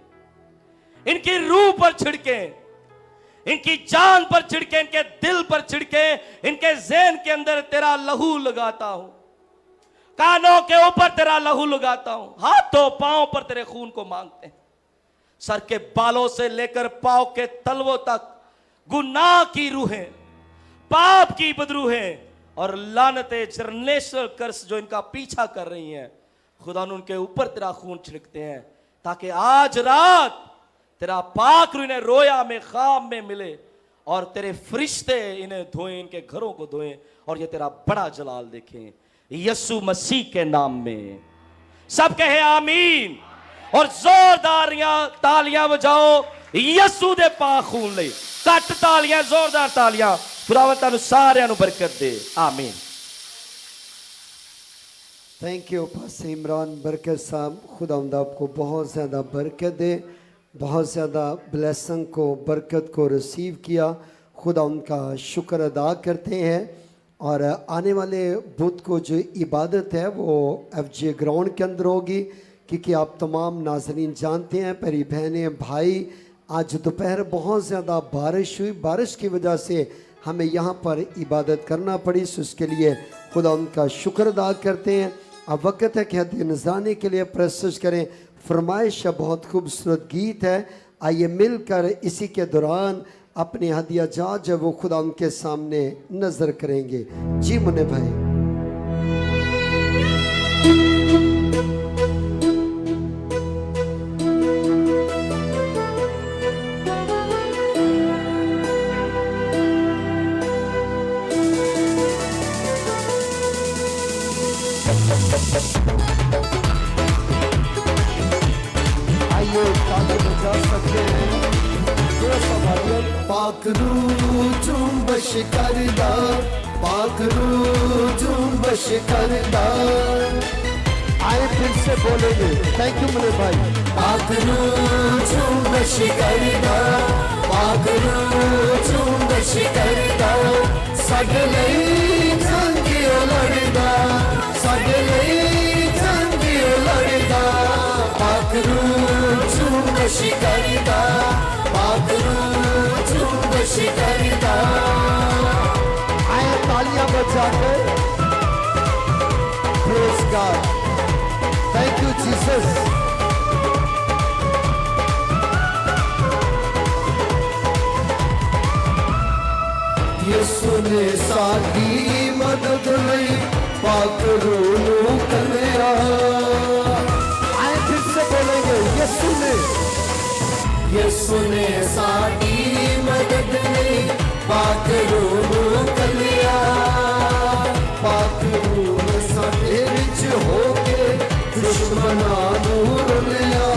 इनकी रूह पर छिड़के, इनकी जान पर छिड़के, इनके दिल पर छिड़के, इनके ज़हन के अंदर तेरा लहू लगाता हूं, कानों के ऊपर तेरा लहू लगाता हूं, हाथों पांव पर तेरे खून को मांगते हैं। सर के बालों से लेकर पांव के तलवों तक गुनाह की रूहें, पाप की बदरूहें और लानते जर्नेशनल कर्स जो इनका पीछा कर रही हैं, खुदा उनके ऊपर तेरा खून छिड़कते हैं, ताकि आज रात तेरा पाक रूह इन्हें रोया में, ख्वाब में मिले और तेरे फरिश्ते इन्हें धोएं, इनके घरों को धोएं और ये तेरा बड़ा जलाल देखें, यीशु मसीह के नाम में। सब कहे आमीन और जोरदार तालियां बजाओ यीशु दे पाक खून ले। कट तालियां, जोरदार तालियां। खुदावंद तुहानू सारिਆਂ ਨੂੰ बरकत दे। आमीन। थैंक यू पास्टर इमरान बरकत साहब। खुदावंद आपको बहुत ज़्यादा बरकत दे, बहुत ज़्यादा ब्लेसिंग को, बरकत को रिसीव किया। खुदा उनका शुक्र अदा करते हैं। और आने वाले बुध को जो इबादत है वो FJ ग्राउंड के अंदर होगी, क्योंकि आप तमाम नाज़रीन जानते हैं, मेरी बहनें भाई, आज दोपहर बहुत ज़्यादा बारिश हुई, बारिश की वजह से हमें यहाँ पर इबादत करना पड़ी। सो उसके लिए खुदा उनका शुक्र अदा करते हैं। अब वक्त है कि हदिया नजराने के लिए प्रस्तुत करें। फरमाइश बहुत खूबसूरत गीत है, आइए मिलकर इसी के दौरान अपने हदिया जात जब वो खुदा उनके सामने नजर करेंगे। जी मुन्ने भाई। आइए ताली बजा सकते हैं। पाक रूह जुम्बश करदा, पाक रूह जुम्बश करदा। आए फिर से बोलेंगे। थैंक यू मेरे भाई। पाक रूह जुम्बश करदा, पाक रूह जुम्बश करदा। साडे लई जंग लड़दा, साडे लई जंग लड़दा। पाक रूह जुम्बश करदा, पाक रूह जुम्बश करदा। आए तालियां बजाकर। Praise God. Thank you Jesus. यीशु ने साडी मदद लई पाक रूह नूं कलिया। आए फिर से बोलेंगे। यीशु ने साडी मदद लई पाक रूह नूं कलिया। पाक रूह ने साडे विच होके दुश्मनां नूं रुलिया।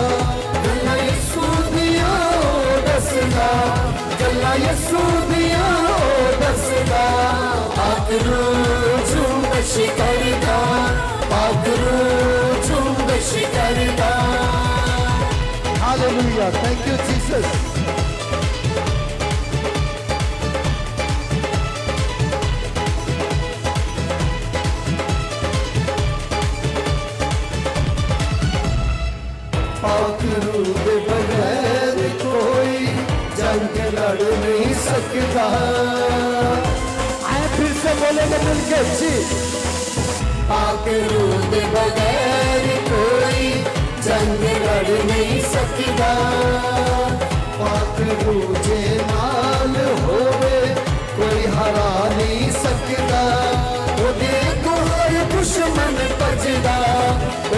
गल्लां यीशु दियां दसदा, गल्लां यीशु दियां दसदा। पाक रूह जुम्बश करदा, पाक रूह जुम्बश करदा। हालेलुया। Thank you Jesus. पाक रूह के बगैर कोई जंग लड़ नहीं सकता। आए फिर से बोलेंगे मिलके जी। पाक रूह के बगैर कोई जंग लड़ नहीं सकता। पाक रूह जे नाल होवे कोई हरा नहीं सकता। ओदे को हर दुश्मन भजदा,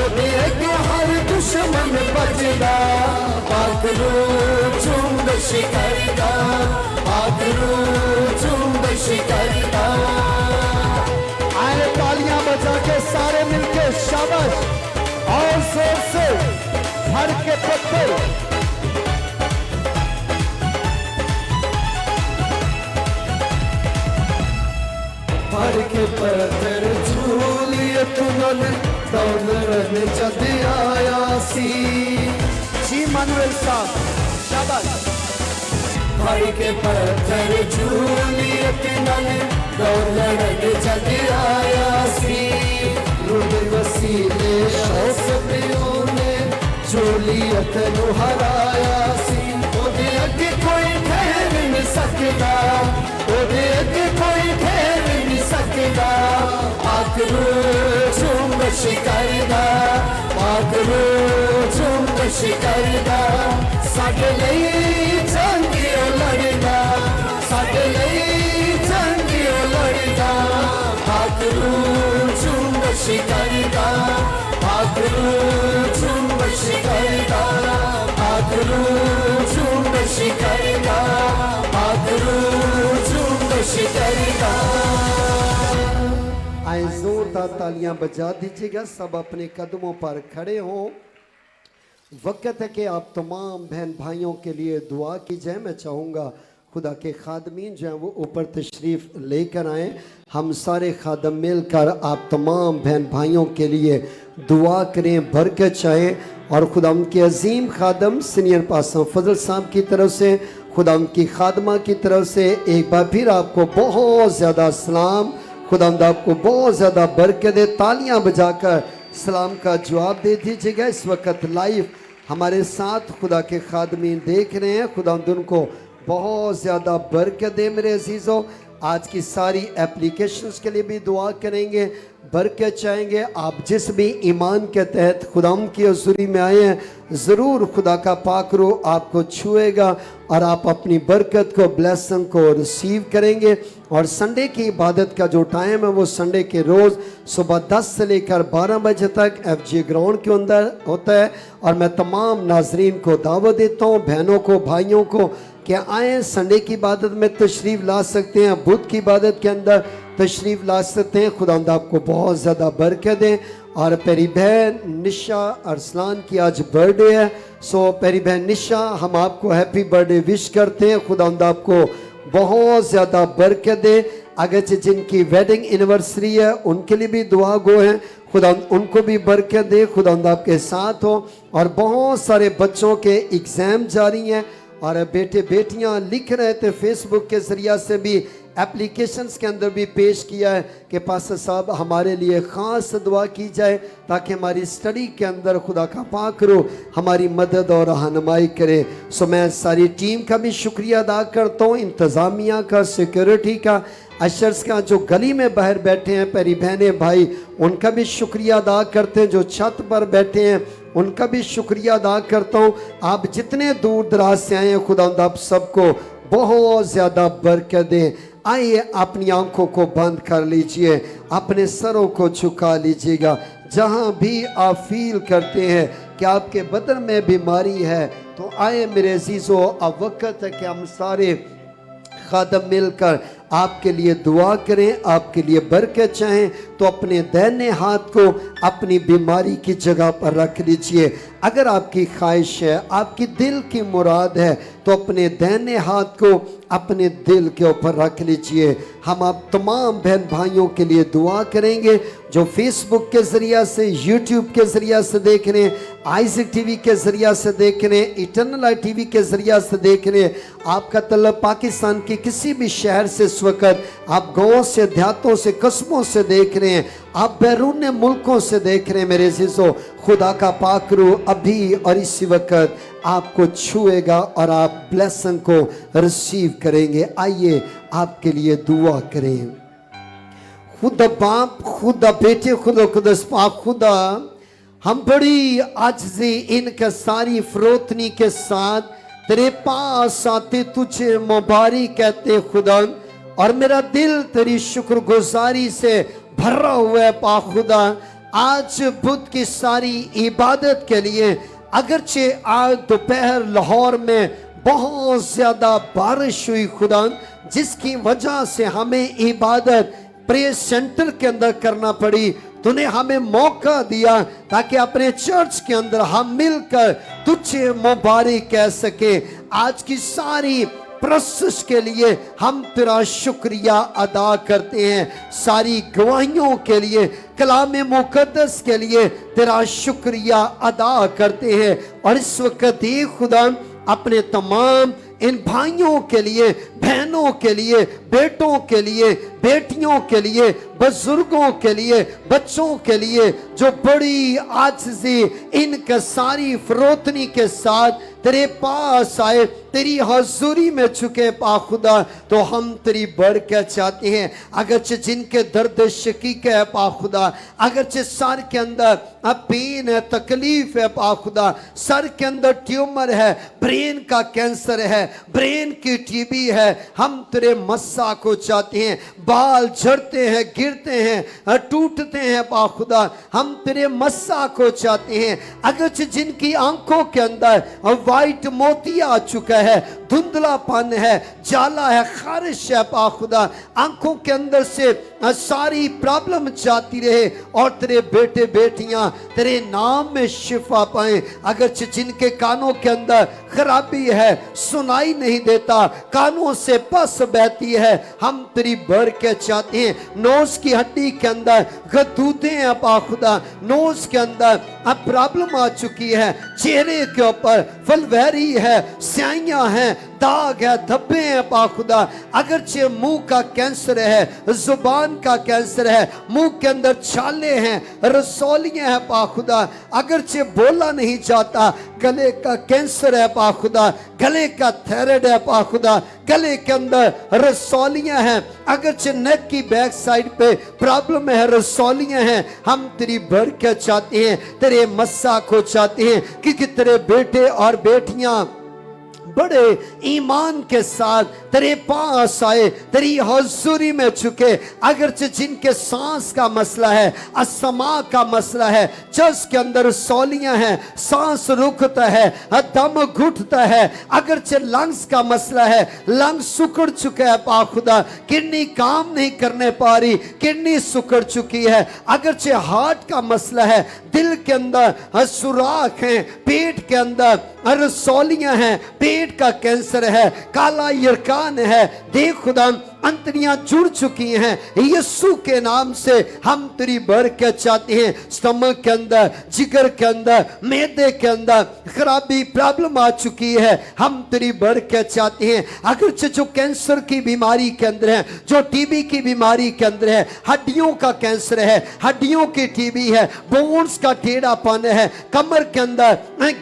ओदे को हर दुश्मन भजदा। पाक रूह जुम्बश करदा, पाक रूह जुम्बश करदा। आए तालियां बजा के सारे मिलके शाबाश और जोर से भर के पत्थर। भर के पत्थर जूलियत नल दौलत जद आया सी। जी मानुएल साहब शाबाश। भर के पत्थर जूलियत नल दौलत जद आया सी। रुद वसीले शौक ने जूलियत नु हराया सी। सकदा ओदे अगे कोई ठहर नहीं सकदा आखरू जुम्मश करदा आखरू जुम्मश करदा साडे लई जंगियो लड़दा साडे लई जंगियो लड़दा आखरू जुम्मश करदा आखरू जुम्मश करदा आखरू जुम्मश करदा आखरू जुम्मश करदा। आए जोरदार तालियां बजा दीजिएगा, सब अपने कदमों पर खड़े हों। वक्त है कि आप तमाम बहन भाइयों के लिए दुआ की जाए। मैं चाहूँगा खुदा के खादमीन जो हैं वो ऊपर तशरीफ़ लेकर आएँ। हम सारे खादम मिलकर आप तमाम बहन भाइयों के लिए दुआ करें, बरकत चाहें। और खुदा उनके अजीम खादम सीनियर पासा फजल साहब की तरफ से, खुदा उनकी खादमा की तरफ से एक बार फिर आपको बहुत ज़्यादा सलाम। खुदा आपको बहुत ज़्यादा बरकत दे। तालियां बजाकर सलाम का जवाब दे दीजिएगा। इस वक्त लाइव हमारे साथ खुदा के खादमीन देख रहे हैं। खुदा उनको बहुत ज़्यादा बरकत दे। मेरे अजीज़ों, आज की सारी एप्लीकेशंस के लिए भी दुआ करेंगे, बरकत चाहेंगे। आप जिस भी ईमान के तहत खुदा की हज़ूरी में आए हैं, ज़रूर खुदा का पाक रूह आपको छुएगा और आप अपनी बरकत को, ब्लेसिंग को रिसीव करेंगे। और संडे की इबादत का जो टाइम है वो संडे के रोज़ सुबह 10 से लेकर 12 बजे तक FG ग्राउंड के अंदर होता है। और मैं तमाम नाजरीन को दावत देता हूँ, बहनों को, भाइयों को, कि आएँ संडे की इबादत में तशरीफ़ ला सकते हैं, बुध की इबादत के अंदर तशरीफ़ ला सकते हैं। खुदा आपको बहुत ज़्यादा बरकत दें। और प्यारी बहन निशा अरसलान की आज बर्थडे है। सो प्यारी बहन निशा, हम आपको हैप्पी बर्थडे विश करते हैं। खुदा आपको बहुत ज़्यादा बरकत दे। अगरचे जिनकी वेडिंग एनिवर्सरी है उनके लिए भी दुआ गो हैं, खुदा उनको भी बरकत दे। खुदा आपके साथ हो। और बहुत सारे बच्चों के एग्ज़ाम जारी हैं और बेटे बेटियां लिख रहे थे, फेसबुक के ज़रिया से भी एप्लीकेशंस के अंदर भी पेश किया है कि पास्टर साहब हमारे लिए ख़ास दुआ की जाए ताकि हमारी स्टडी के अंदर खुदा का पाक रूह हमारी मदद और रहनुमाई करे। सो मैं सारी टीम का भी शुक्रिया अदा करता हूँ, इंतज़ामिया का, सिक्योरिटी का, अशर्स का, जो गली में बाहर बैठे हैं प्यारी बहनें भाई, उनका भी शुक्रिया अदा करते हैं। जो छत पर बैठे हैं उनका भी शुक्रिया अदा करता हूँ। आप जितने दूर दराज से आए हैं, खुदा आप सबको बहुत ज़्यादा बरकत दें। आइए अपनी आंखों को बंद कर लीजिए, अपने सरों को झुका लीजिएगा। जहाँ भी आप फील करते हैं कि आपके बदन में बीमारी है, तो आए मेरे अजीज़ों, अब वक्त है कि हम सारे खादम मिलकर आपके लिए दुआ करें, आपके लिए बरकत चाहें। तो अपने दाहिने हाथ को अपनी बीमारी की जगह पर रख लीजिए। अगर आपकी ख्वाहिश है, आपकी दिल की मुराद है, तो अपने दाहिने हाथ को अपने दिल के ऊपर रख लीजिए। हम आप तमाम बहन भाइयों के लिए दुआ करेंगे जो फेसबुक के ज़रिया से, यूट्यूब के ज़रिया से देख रहे हैं, आइज़िक टीवी के ज़रिया से देख रहे हैं, इटर्नल लाइट टीवी के ज़रिया से देख रहे हैं। आपका तलब पाकिस्तान के किसी भी शहर से इस वक्त, आप गाँव से, देहातों से, कस्बों से देख रहे हैं, आप बैरून मुल्कों से देख रहे हैं, मेरे अज़ीज़ों, खुदा का पाक रूह अभी और इसी वक्त आपको छुएगा और आप ब्लेसिंग को रिसीव करेंगे। आइए आपके लिए दुआ करें। खुदा बाप, खुदा बेटे, खुदा कुदस पाक, खुदा हम बड़ी आजिज़ी इनके सारी फरोतनी के साथ तेरे पास आते तुझे मुबारक कहते खुदा। और मेरा दिल तेरी शुक्रगुजारी से भरा हुआ है पाक खुदा। आज बुध की सारी इबादत के लिए, अगरचे आज दोपहर लाहौर में बहुत ज़्यादा बारिश हुई खुदा, जिसकी वजह से हमें इबादत प्रेयर सेंटर के अंदर करना पड़ी, तूने हमें मौका दिया ताकि अपने चर्च के अंदर हम मिलकर तुझे मुबारक कह सके। आज की सारी प्रोसेस के लिए हम तेरा शुक्रिया अदा करते हैं। सारी गवाहियों के लिए, कलाम मुकद्दस के लिए तेरा शुक्रिया अदा करते हैं। और इस वक्त ये खुदा अपने तमाम इन भाइयों के लिए, बहनों के लिए बेटों के लिए, बेटियों के लिए, बुजुर्गों के लिए, बच्चों के लिए जो बड़ी आजिज़ी इनका सारी फरोतनी के साथ तेरे पास आए, तेरी हजूरी में चुके पा खुदा, तो हम तेरी बरकत चाहते हैं। अगरचे जिनके दर्द शकीक है पा खुदा, अगरचे सर के अंदर पेन है, तकलीफ है पा खुदा, सर के अंदर ट्यूमर है, ब्रेन का कैंसर है, ब्रेन की टीबी है, हम तेरे मस्सा को चाहते हैं। बाल झड़ते हैं, गिरते हैं, टूटते हैं पा खुदा, हम तेरे मस्सा को चाहते हैं। अगरचे जिनकी आंखों के अंदर वाइट मोती आ चुका है, धुंधलापन है, जाला है, खारिश है पा खुदा, आंखों के अंदर से सारी प्रॉब्लम जाती रहे और तेरे बेटे बेटियां तेरे नाम में शिफा पाए। अगर जिनके कानों के अंदर खराबी है, सुनाई नहीं देता, कानों से पस बहती है, हम तेरी बरकत चाहते हैं। नोज की हड्डी के अंदर गदूदे हैं पा खुदा, नोज के अंदर अब प्रॉब्लम आ चुकी है, चेहरे के ऊपर फलवैरी है, स्याइयां हैं, दाग है, धब्बे हैं पा खुदा, अगरचे मुंह का कैंसर है, जुबान का कैंसर है, मुंह के अंदर छाले हैं, रसौलियां हैं पा खुदा, अगरचे बोला नहीं जाता, गले का कैंसर है पा खुदा, गले का थायराइड है पा खुदा, गले के अंदर रसौलियां हैं, अगरचे नेक की बैक साइड पे प्रॉब्लम है, रसौलियां हैं, हम तेरी बरकत चाहते हैं, तेरे मस्सा को चाहते हैं, क्योंकि तेरे बेटे और बेटियां बड़े ईमान के साथ तेरे पास आए, तेरी हजूरी में चुके। अगरचे जिनके सांस का मसला है, अस्थमा का मसला है, चेस्ट के अंदर रसौलियां हैं, सांस रुकता है, दम घुटता है, अगरचे लंग्स का मसला है, लंग्स सुकड़ चुका है पा खुदा, किडनी काम नहीं करने पा रही, किडनी सुकड़ चुकी है, अगरचे हार्ट का मसला है, दिल के अंदर सुराख है, पेट के अंदर रसौलियां हैं, पेट का कैंसर है, काला यरकान है, देख खुदा अंतड़ियां जुड़ चुकी हैं, यीशु के नाम से हम तेरी बरकत चाहते हैं। स्टमक के अंदर, जिगर के अंदर, मैदे के अंदर खराबी प्रॉब्लम आ चुकी है, हम तेरी बरकत चाहते हैं। अगर जो कैंसर की बीमारी के अंदर है, जो टीबी की बीमारी के अंदर है, हड्डियों का कैंसर है, हड्डियों की टीबी है, बोन्स का टेढ़ापन है, कमर के अंदर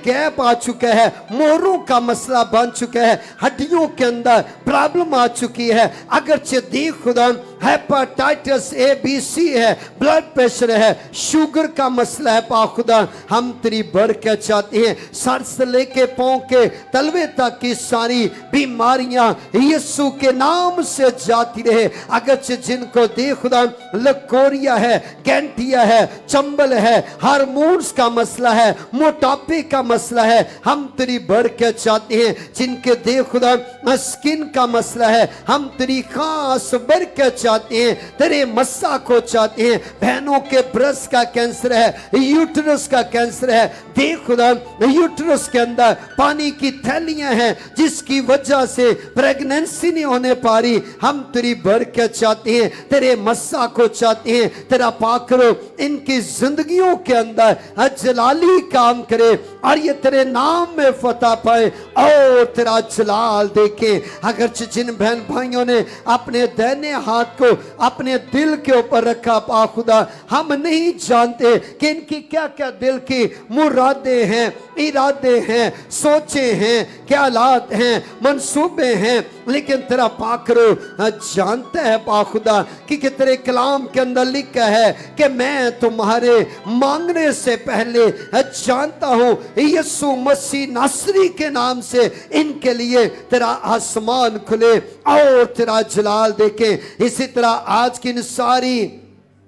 गैप आ चुका है, मोहरों का मसला बन चुका है, हड्डियों के अंदर प्रॉब्लम आ चुकी है, अगर देख खुदा हेपेटाइटिस ए बी सी है, ब्लड प्रेशर है, शुगर का मसला है पा खुदा, हम तेरी बरकत चाहते हैं। सर से लेके पांव के तलवे तक की सारी बीमारियां यीशु के नाम से जाती रहे। अगर जिनको देख खुदा लकोरिया है, गैंटिया है, चंबल है, हार्मोन्स का मसला है, मोटापे का मसला है, हम तेरी बरकत चाहते हैं। जिनके देख खुदा स्किन का मसला है, हम तेरी खास बरकत चाहते हैं, तेरे मस्सा को चाहते हैं। बहनों के ब्रेस्ट का कैंसर है, यूट्रस का कैंसर है, देख खुदा यूट्रस के अंदर पानी की थैलियां हैं, जिसकी वजह से प्रेगनेंसी नहीं होने पा रही, हम तेरी बरकत चाहते हैं, तेरे मस्सा को चाहते हैं। तेरा पाक करो इनकी जिंदगियों के अंदर जलाली काम करे और ये तेरे नाम में फतह पाए और तेरा जलाल देखे। अगर जिन बहन भाइयों ने अपने दाहिने हाथ को अपने दिल के ऊपर रखा पा खुदा, हम नहीं जानते कि इनकी क्या क्या दिल की मुरादे हैं, इरादे हैं, सोचे हैं, ख्यालात हैं, मंसूबे हैं, लेकिन तेरा पाकरो जानता है पा खुदा कि तेरे कलाम के अंदर लिखा है कि मैं तुम्हारे मांगने से पहले जानता हूं। यीशु मसीह नासरी के नाम से इनके लिए तेरा आसमान खुले और तेरा जलाल देखे। इसी तरह आज की इन सारी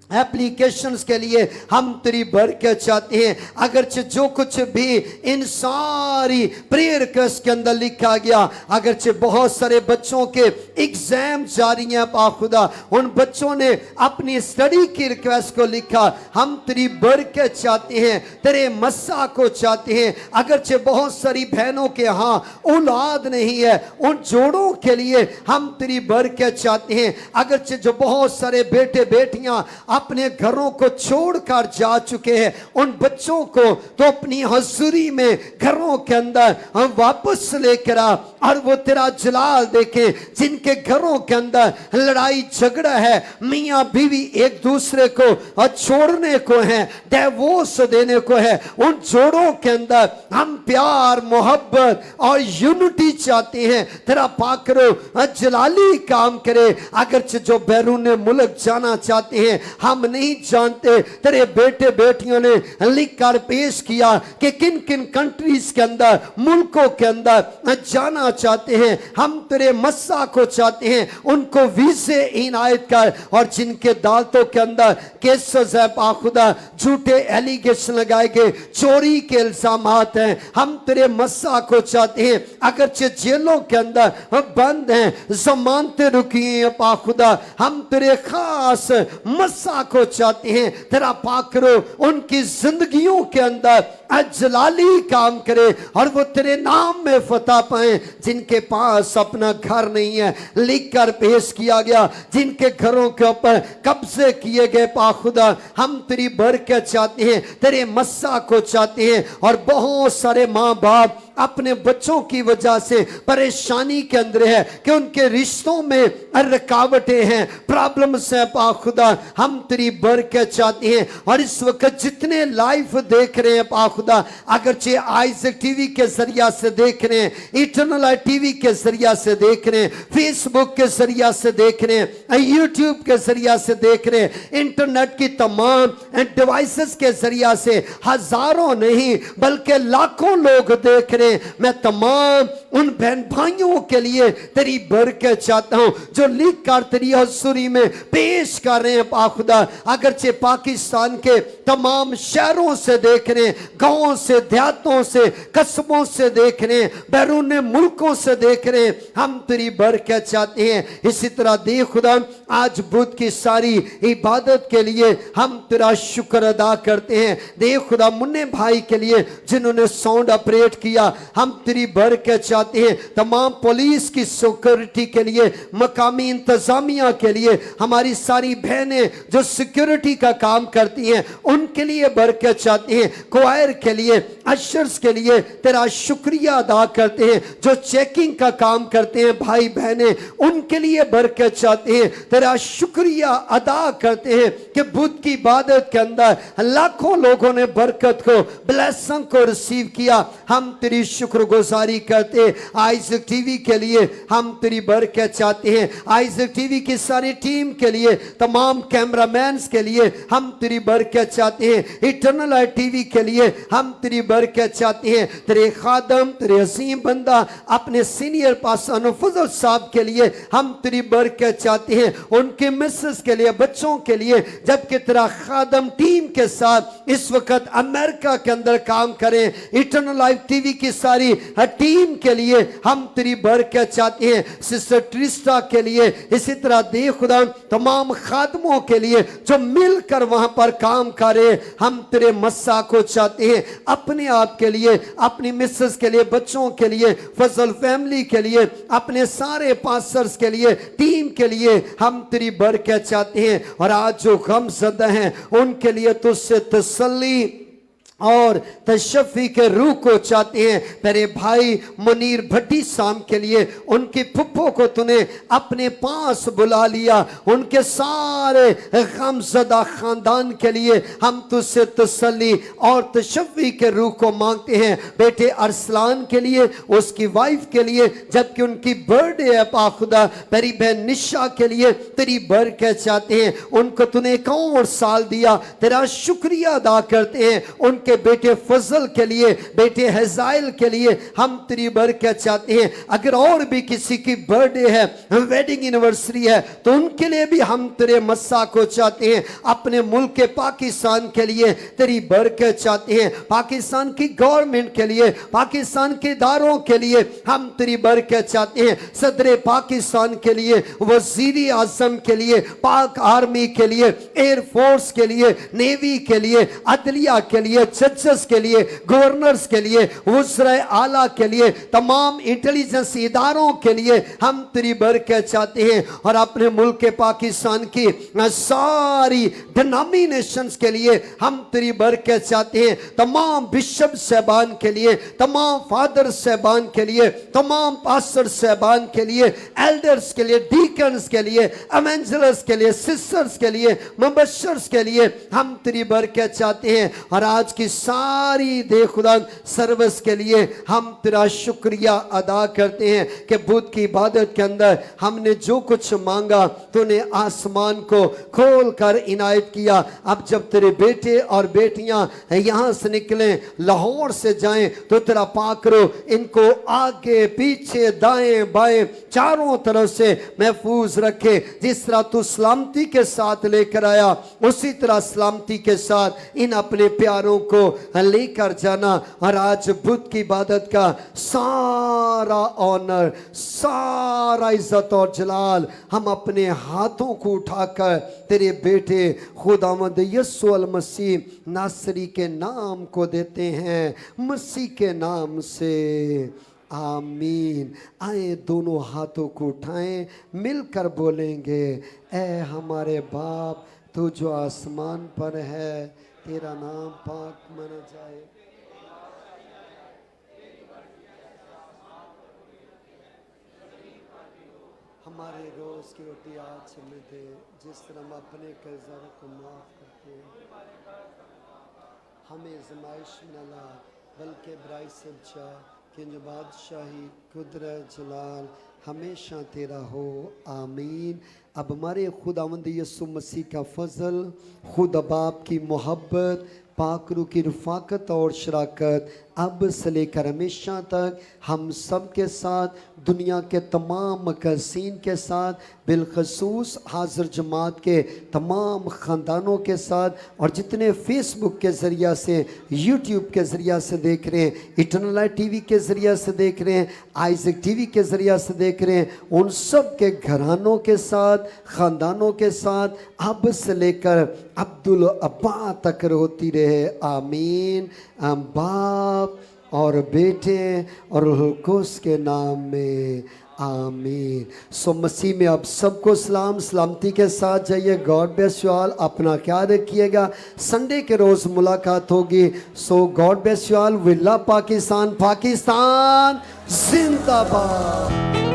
एप्लीकेशंस के लिए हम तेरी बरकत चाहते हैं। अगर जो कुछ भी इन सारी प्रेयर रिक्वेस्ट के अंदर लिखा गया, अगर बहुत सारे बच्चों के एग्जाम जारी हैं पा खुदा, उन बच्चों ने अपनी स्टडी की रिक्वेस्ट को लिखा, हम तेरी बरकत चाहते हैं, तेरे मस्सा को चाहते हैं। अगर बहुत सारी बहनों के यहाँ औलाद नहीं है, उन जोड़ों के लिए हम तेरी बरकत चाहते हैं। अगर जो बहुत सारे बेटे बेटियां अपने घरों को छोड़कर जा चुके हैं, उन बच्चों को तो अपनी हजूरी में घरों के अंदर हम वापस लेकर आ, और वो तेरा जलाल देखे। जिनके घरों के अंदर लड़ाई झगड़ा है, मियाँ बीवी एक दूसरे को छोड़ने को है, डिवोर्स देने को है, उन जोड़ों के अंदर हम प्यार मोहब्बत और यूनिटी चाहते हैं। तेरा पाक करो जलाली काम करे। अगर जो बैरून मुल्क जाना चाहते हैं, हम नहीं जानते, तेरे बेटे बेटियों ने लिख कर पेश किया कि किन किन कंट्रीज के अंदर, मुल्कों के अंदर जाना चाहते हैं। हम तेरे मस्सा को चाहते हैं, उनको वीजे इनायत कर। और जिनके दालतों के अंदर केसेस है पाखुदा, झूठे एलिगेशन लगाए गए, चोरी के इल्जामात हैं, हम तेरे मस्सा को चाहते हैं। अगर जेलों के अंदर बंद हैं, जमानतें रुकी हैं पाखुदा, हम तेरे खास मस्सा को चाहते हैं। तेरा पाक करो उनकी जिंदगियों के अंदर अजलाली काम करे और वो तेरे नाम में फतह पाए। जिनके पास अपना घर नहीं है, लिख कर पेश किया गया, जिनके घरों के ऊपर कब्जे किए गए पाखुदा, हम तेरी बरकत चाहते हैं, तेरे मस्सा को चाहते हैं। और बहुत सारे माँ बाप अपने बच्चों की वजह से परेशानी के अंदर है कि उनके रिश्तों में रुकावटें हैं, प्रॉब्लम्स हैं पाखुदा, हम तेरी बरकत चाहते हैं। और इस वक्त जितने लाइव देख रहे हैं पाखुदा, अगरचे आइज़ैक टीवी के जरिया से देख रहे हैं, इटर्नल लाइफ टीवी के जरिया से देख रहे हैं, फेसबुक के जरिया से देख रहे हैं, यूट्यूब के जरिया से देख रहे हैं, इंटरनेट की तमाम डिवाइसेस के जरिया से हजारों नहीं बल्कि लाखों लोग देख रहे हैं। मैं तमाम उन बहन भाइयों के लिए तेरी बरकत चाहता हूं जो लिख कर तेरी हजूरी में पेश कर रहे हैं पाखुदा। अगरचे पाकिस्तान के तमाम शहरों से देख रहे हैं, गांवों से, देहातों से, कस्बों से देख रहे हैं, बैरून मुल्कों से देख रहे हैं, हम तेरी बरकत चाहते हैं। इसी तरह दे खुदा, आज बुध की सारी इबादत के लिए हम तेरा शुक्र अदा करते हैं। दे खुदा मुन्ने भाई के लिए जिन्होंने साउंड ऑपरेट किया, हम तेरी बरकत चाहते हैं। तमाम पुलिस की सिक्योरिटी के लिए, मकामी इंतजामिया के लिए, हमारी सारी बहनें जो सिक्योरिटी का काम करती हैं उनके लिए बरकत चाहते हैं। क्वायर के लिए, अशर्स के लिए तेरा शुक्रिया अदा करते हैं। जो चेकिंग का काम करते हैं भाई बहनें, उनके लिए बरकत चाहते हैं। तेरा शुक्रिया अदा करते हैं कि बुध की इबादत के अंदर लाखों लोगों ने बरकत को, ब्लेसिंग को रिसीव किया। हम तेरी शुक्रगुजारी करते। आइज़ैक टीवी के लिए हम तेरी बरकत चाहते हैं। आइज़ैक टीवी की सारी टीम के लिए, तमाम कैमरामैन के लिए हम तेरी बरकत चाहते हैं। इटर्नल लाइफ टीवी के लिए हम तेरी बरकत चाहते हैं। तेरे खादम, तेरे अजीम बंदा, अपने सीनियर पासन फजल साहब के लिए हम तेरी बरकत चाहते हैं। उनके मिसेस के लिए, बच्चों के लिए, जबकि तेरा खादम टीम के साथ इस वक्त अमेरिका के अंदर काम करें। इटर्नल लाइफ टीवी की सारी टीम के लिए हम तेरी बरकत चाहते हैं। सिस्टर ट्रिस्टा के लिए, इसी तरह दे खुदा तमाम खादमों के लिए जो मिलकर वहां पर काम करे, हम तेरे मस्सा को चाहते हैं। अपने आप के लिए, अपनी मिसेस के लिए, बच्चों के लिए, फजल फैमिली के लिए, अपने सारे पास्टर्स के लिए, टीम के लिए हम तेरी बरकत चाहते हैं। और आज जो गमज़दा हैं उनके लिए तुझसे तसल्ली और तशफ़ी के रूह को चाहते हैं। तेरे भाई मुनीर भट्टी साहब के लिए, उनकी फुप्पो को तूने अपने पास बुला लिया, उनके सारे गमज़दा खानदान के लिए हम तुझसे तसल्ली और तशफ़ी के रूह को मांगते हैं। बेटे अरसलान के लिए, उसकी वाइफ के लिए, जबकि उनकी बर्थडे है पाखुदा, तेरी बहन निशा के लिए तेरी बरकत चाहते हैं। उनको तूने एक और साल दिया, तेरा शुक्रिया अदा करते हैं। उनके बेटे फजल के लिए, बेटे हजाइल के लिए हम तेरी बरकत चाहते हैं। अगर और भी किसी की बर्थडे है, वेडिंग एनिवर्सरी है, तो उनके लिए भी हम तेरे मस्सा को चाहते हैं। अपने मुल्क के पाकिस्तान के लिए तेरी बरकत चाहते हैं। पाकिस्तान की गवर्नमेंट के लिए, पाकिस्तान के इदारों के लिए हम तेरी बरकत चाहते हैं। सदर पाकिस्तान के लिए, वजीर आजम के लिए, पाक आर्मी के लिए, एयर फोर्स के लिए, नेवी के लिए, अदलिया के लिए, जजेस के लिए, गवर्नर्स के लिए, वज़राए आला के लिए, तमाम इंटेलिजेंस इदारों के लिए हम तेरी बरकत चाहते हैं। और अपने मुल्क के पाकिस्तान की सारी डिनोमिनेशंस के लिए हम तेरी बरकत चाहते हैं। तमाम बिशप साहबान के लिए, तमाम फादर साहबान के लिए, तमाम पास्टर साहबान के लिए, एल्डर्स के लिए, डीकन्स के लिए, एवेंजलिस्ट के लिए, सिस्टर्स के लिए, मुबश्शिर्स के लिए हम तेरी बरकत चाहते हैं। और आज की सारी दे खुदा सर्विस के लिए हम तेरा शुक्रिया अदा करते हैं कि बुध की इबादत के अंदर हमने जो कुछ मांगा तूने आसमान को खोल कर इनायत किया। अब जब तेरे बेटे और बेटियां यहां से निकलें, लाहौर से जाएं, तो तेरा पाक रो इनको आगे पीछे दाएं बाएं चारों तरफ से महफूज रखे। जिस तरह तू सलामती के साथ लेकर आया उसी तरह सलामती के साथ इन अपने प्यारों को लेकर जाना। और आज बुध की इबादत का सारा ऑनर, सारा इज्जत और जलाल हम अपने हाथों को उठाकर तेरे बेटे खुदावंद यीशु अल मसीह नासरी के नाम को देते हैं, मसीह के नाम से, आमीन। आए दोनों हाथों को उठाएं, मिलकर बोलेंगे, ऐ हमारे बाप तू जो आसमान पर है, तेरा नाम पाक माना जाए। हमारे रोज की रोटी आज हमें दे, जिस तरह हम अपने कर्जदारों को माफ करते हैं। हमें आज़माइश में न ला बल्कि बुराई से बचा, कि जो बादशाही कुदरत जलाल हमेशा तेरा हो, आमीन। अब हमारे खुदावंद यीशु मसीह का फजल, खुदा बाप की मोहब्बत, पाक रूह की रफ़ाकत और शराकत अब से लेकर हमेशा तक हम सब के साथ, दुनिया के तमाम मकसीन के साथ, बिलखसूस हाज़िर जमात के तमाम ख़ानदानों के साथ, और जितने फेसबुक के ज़रिया से, यूट्यूब के ज़रिया से देख रहे हैं, इटर्नल लाइट टीवी के ज़रिया से देख रहे हैं, आइज़क टीवी के ज़रिया से देख रहे हैं, उन सब के घरानों के साथ, ख़ानदानों के साथ अब से लेकर अब्दुल अब्बा तक होती रहे, आमीन। बाप और बेटे और रूह कुद्स के नाम में, आमीन। सो मसीह में आप सबको सलाम, सलामती के साथ जाइए। God bless you all. अपना ख्याल रखिएगा। संडे के रोज़ मुलाकात होगी। So God bless you all. We love Pakistan. Pakistan जिंदाबाद।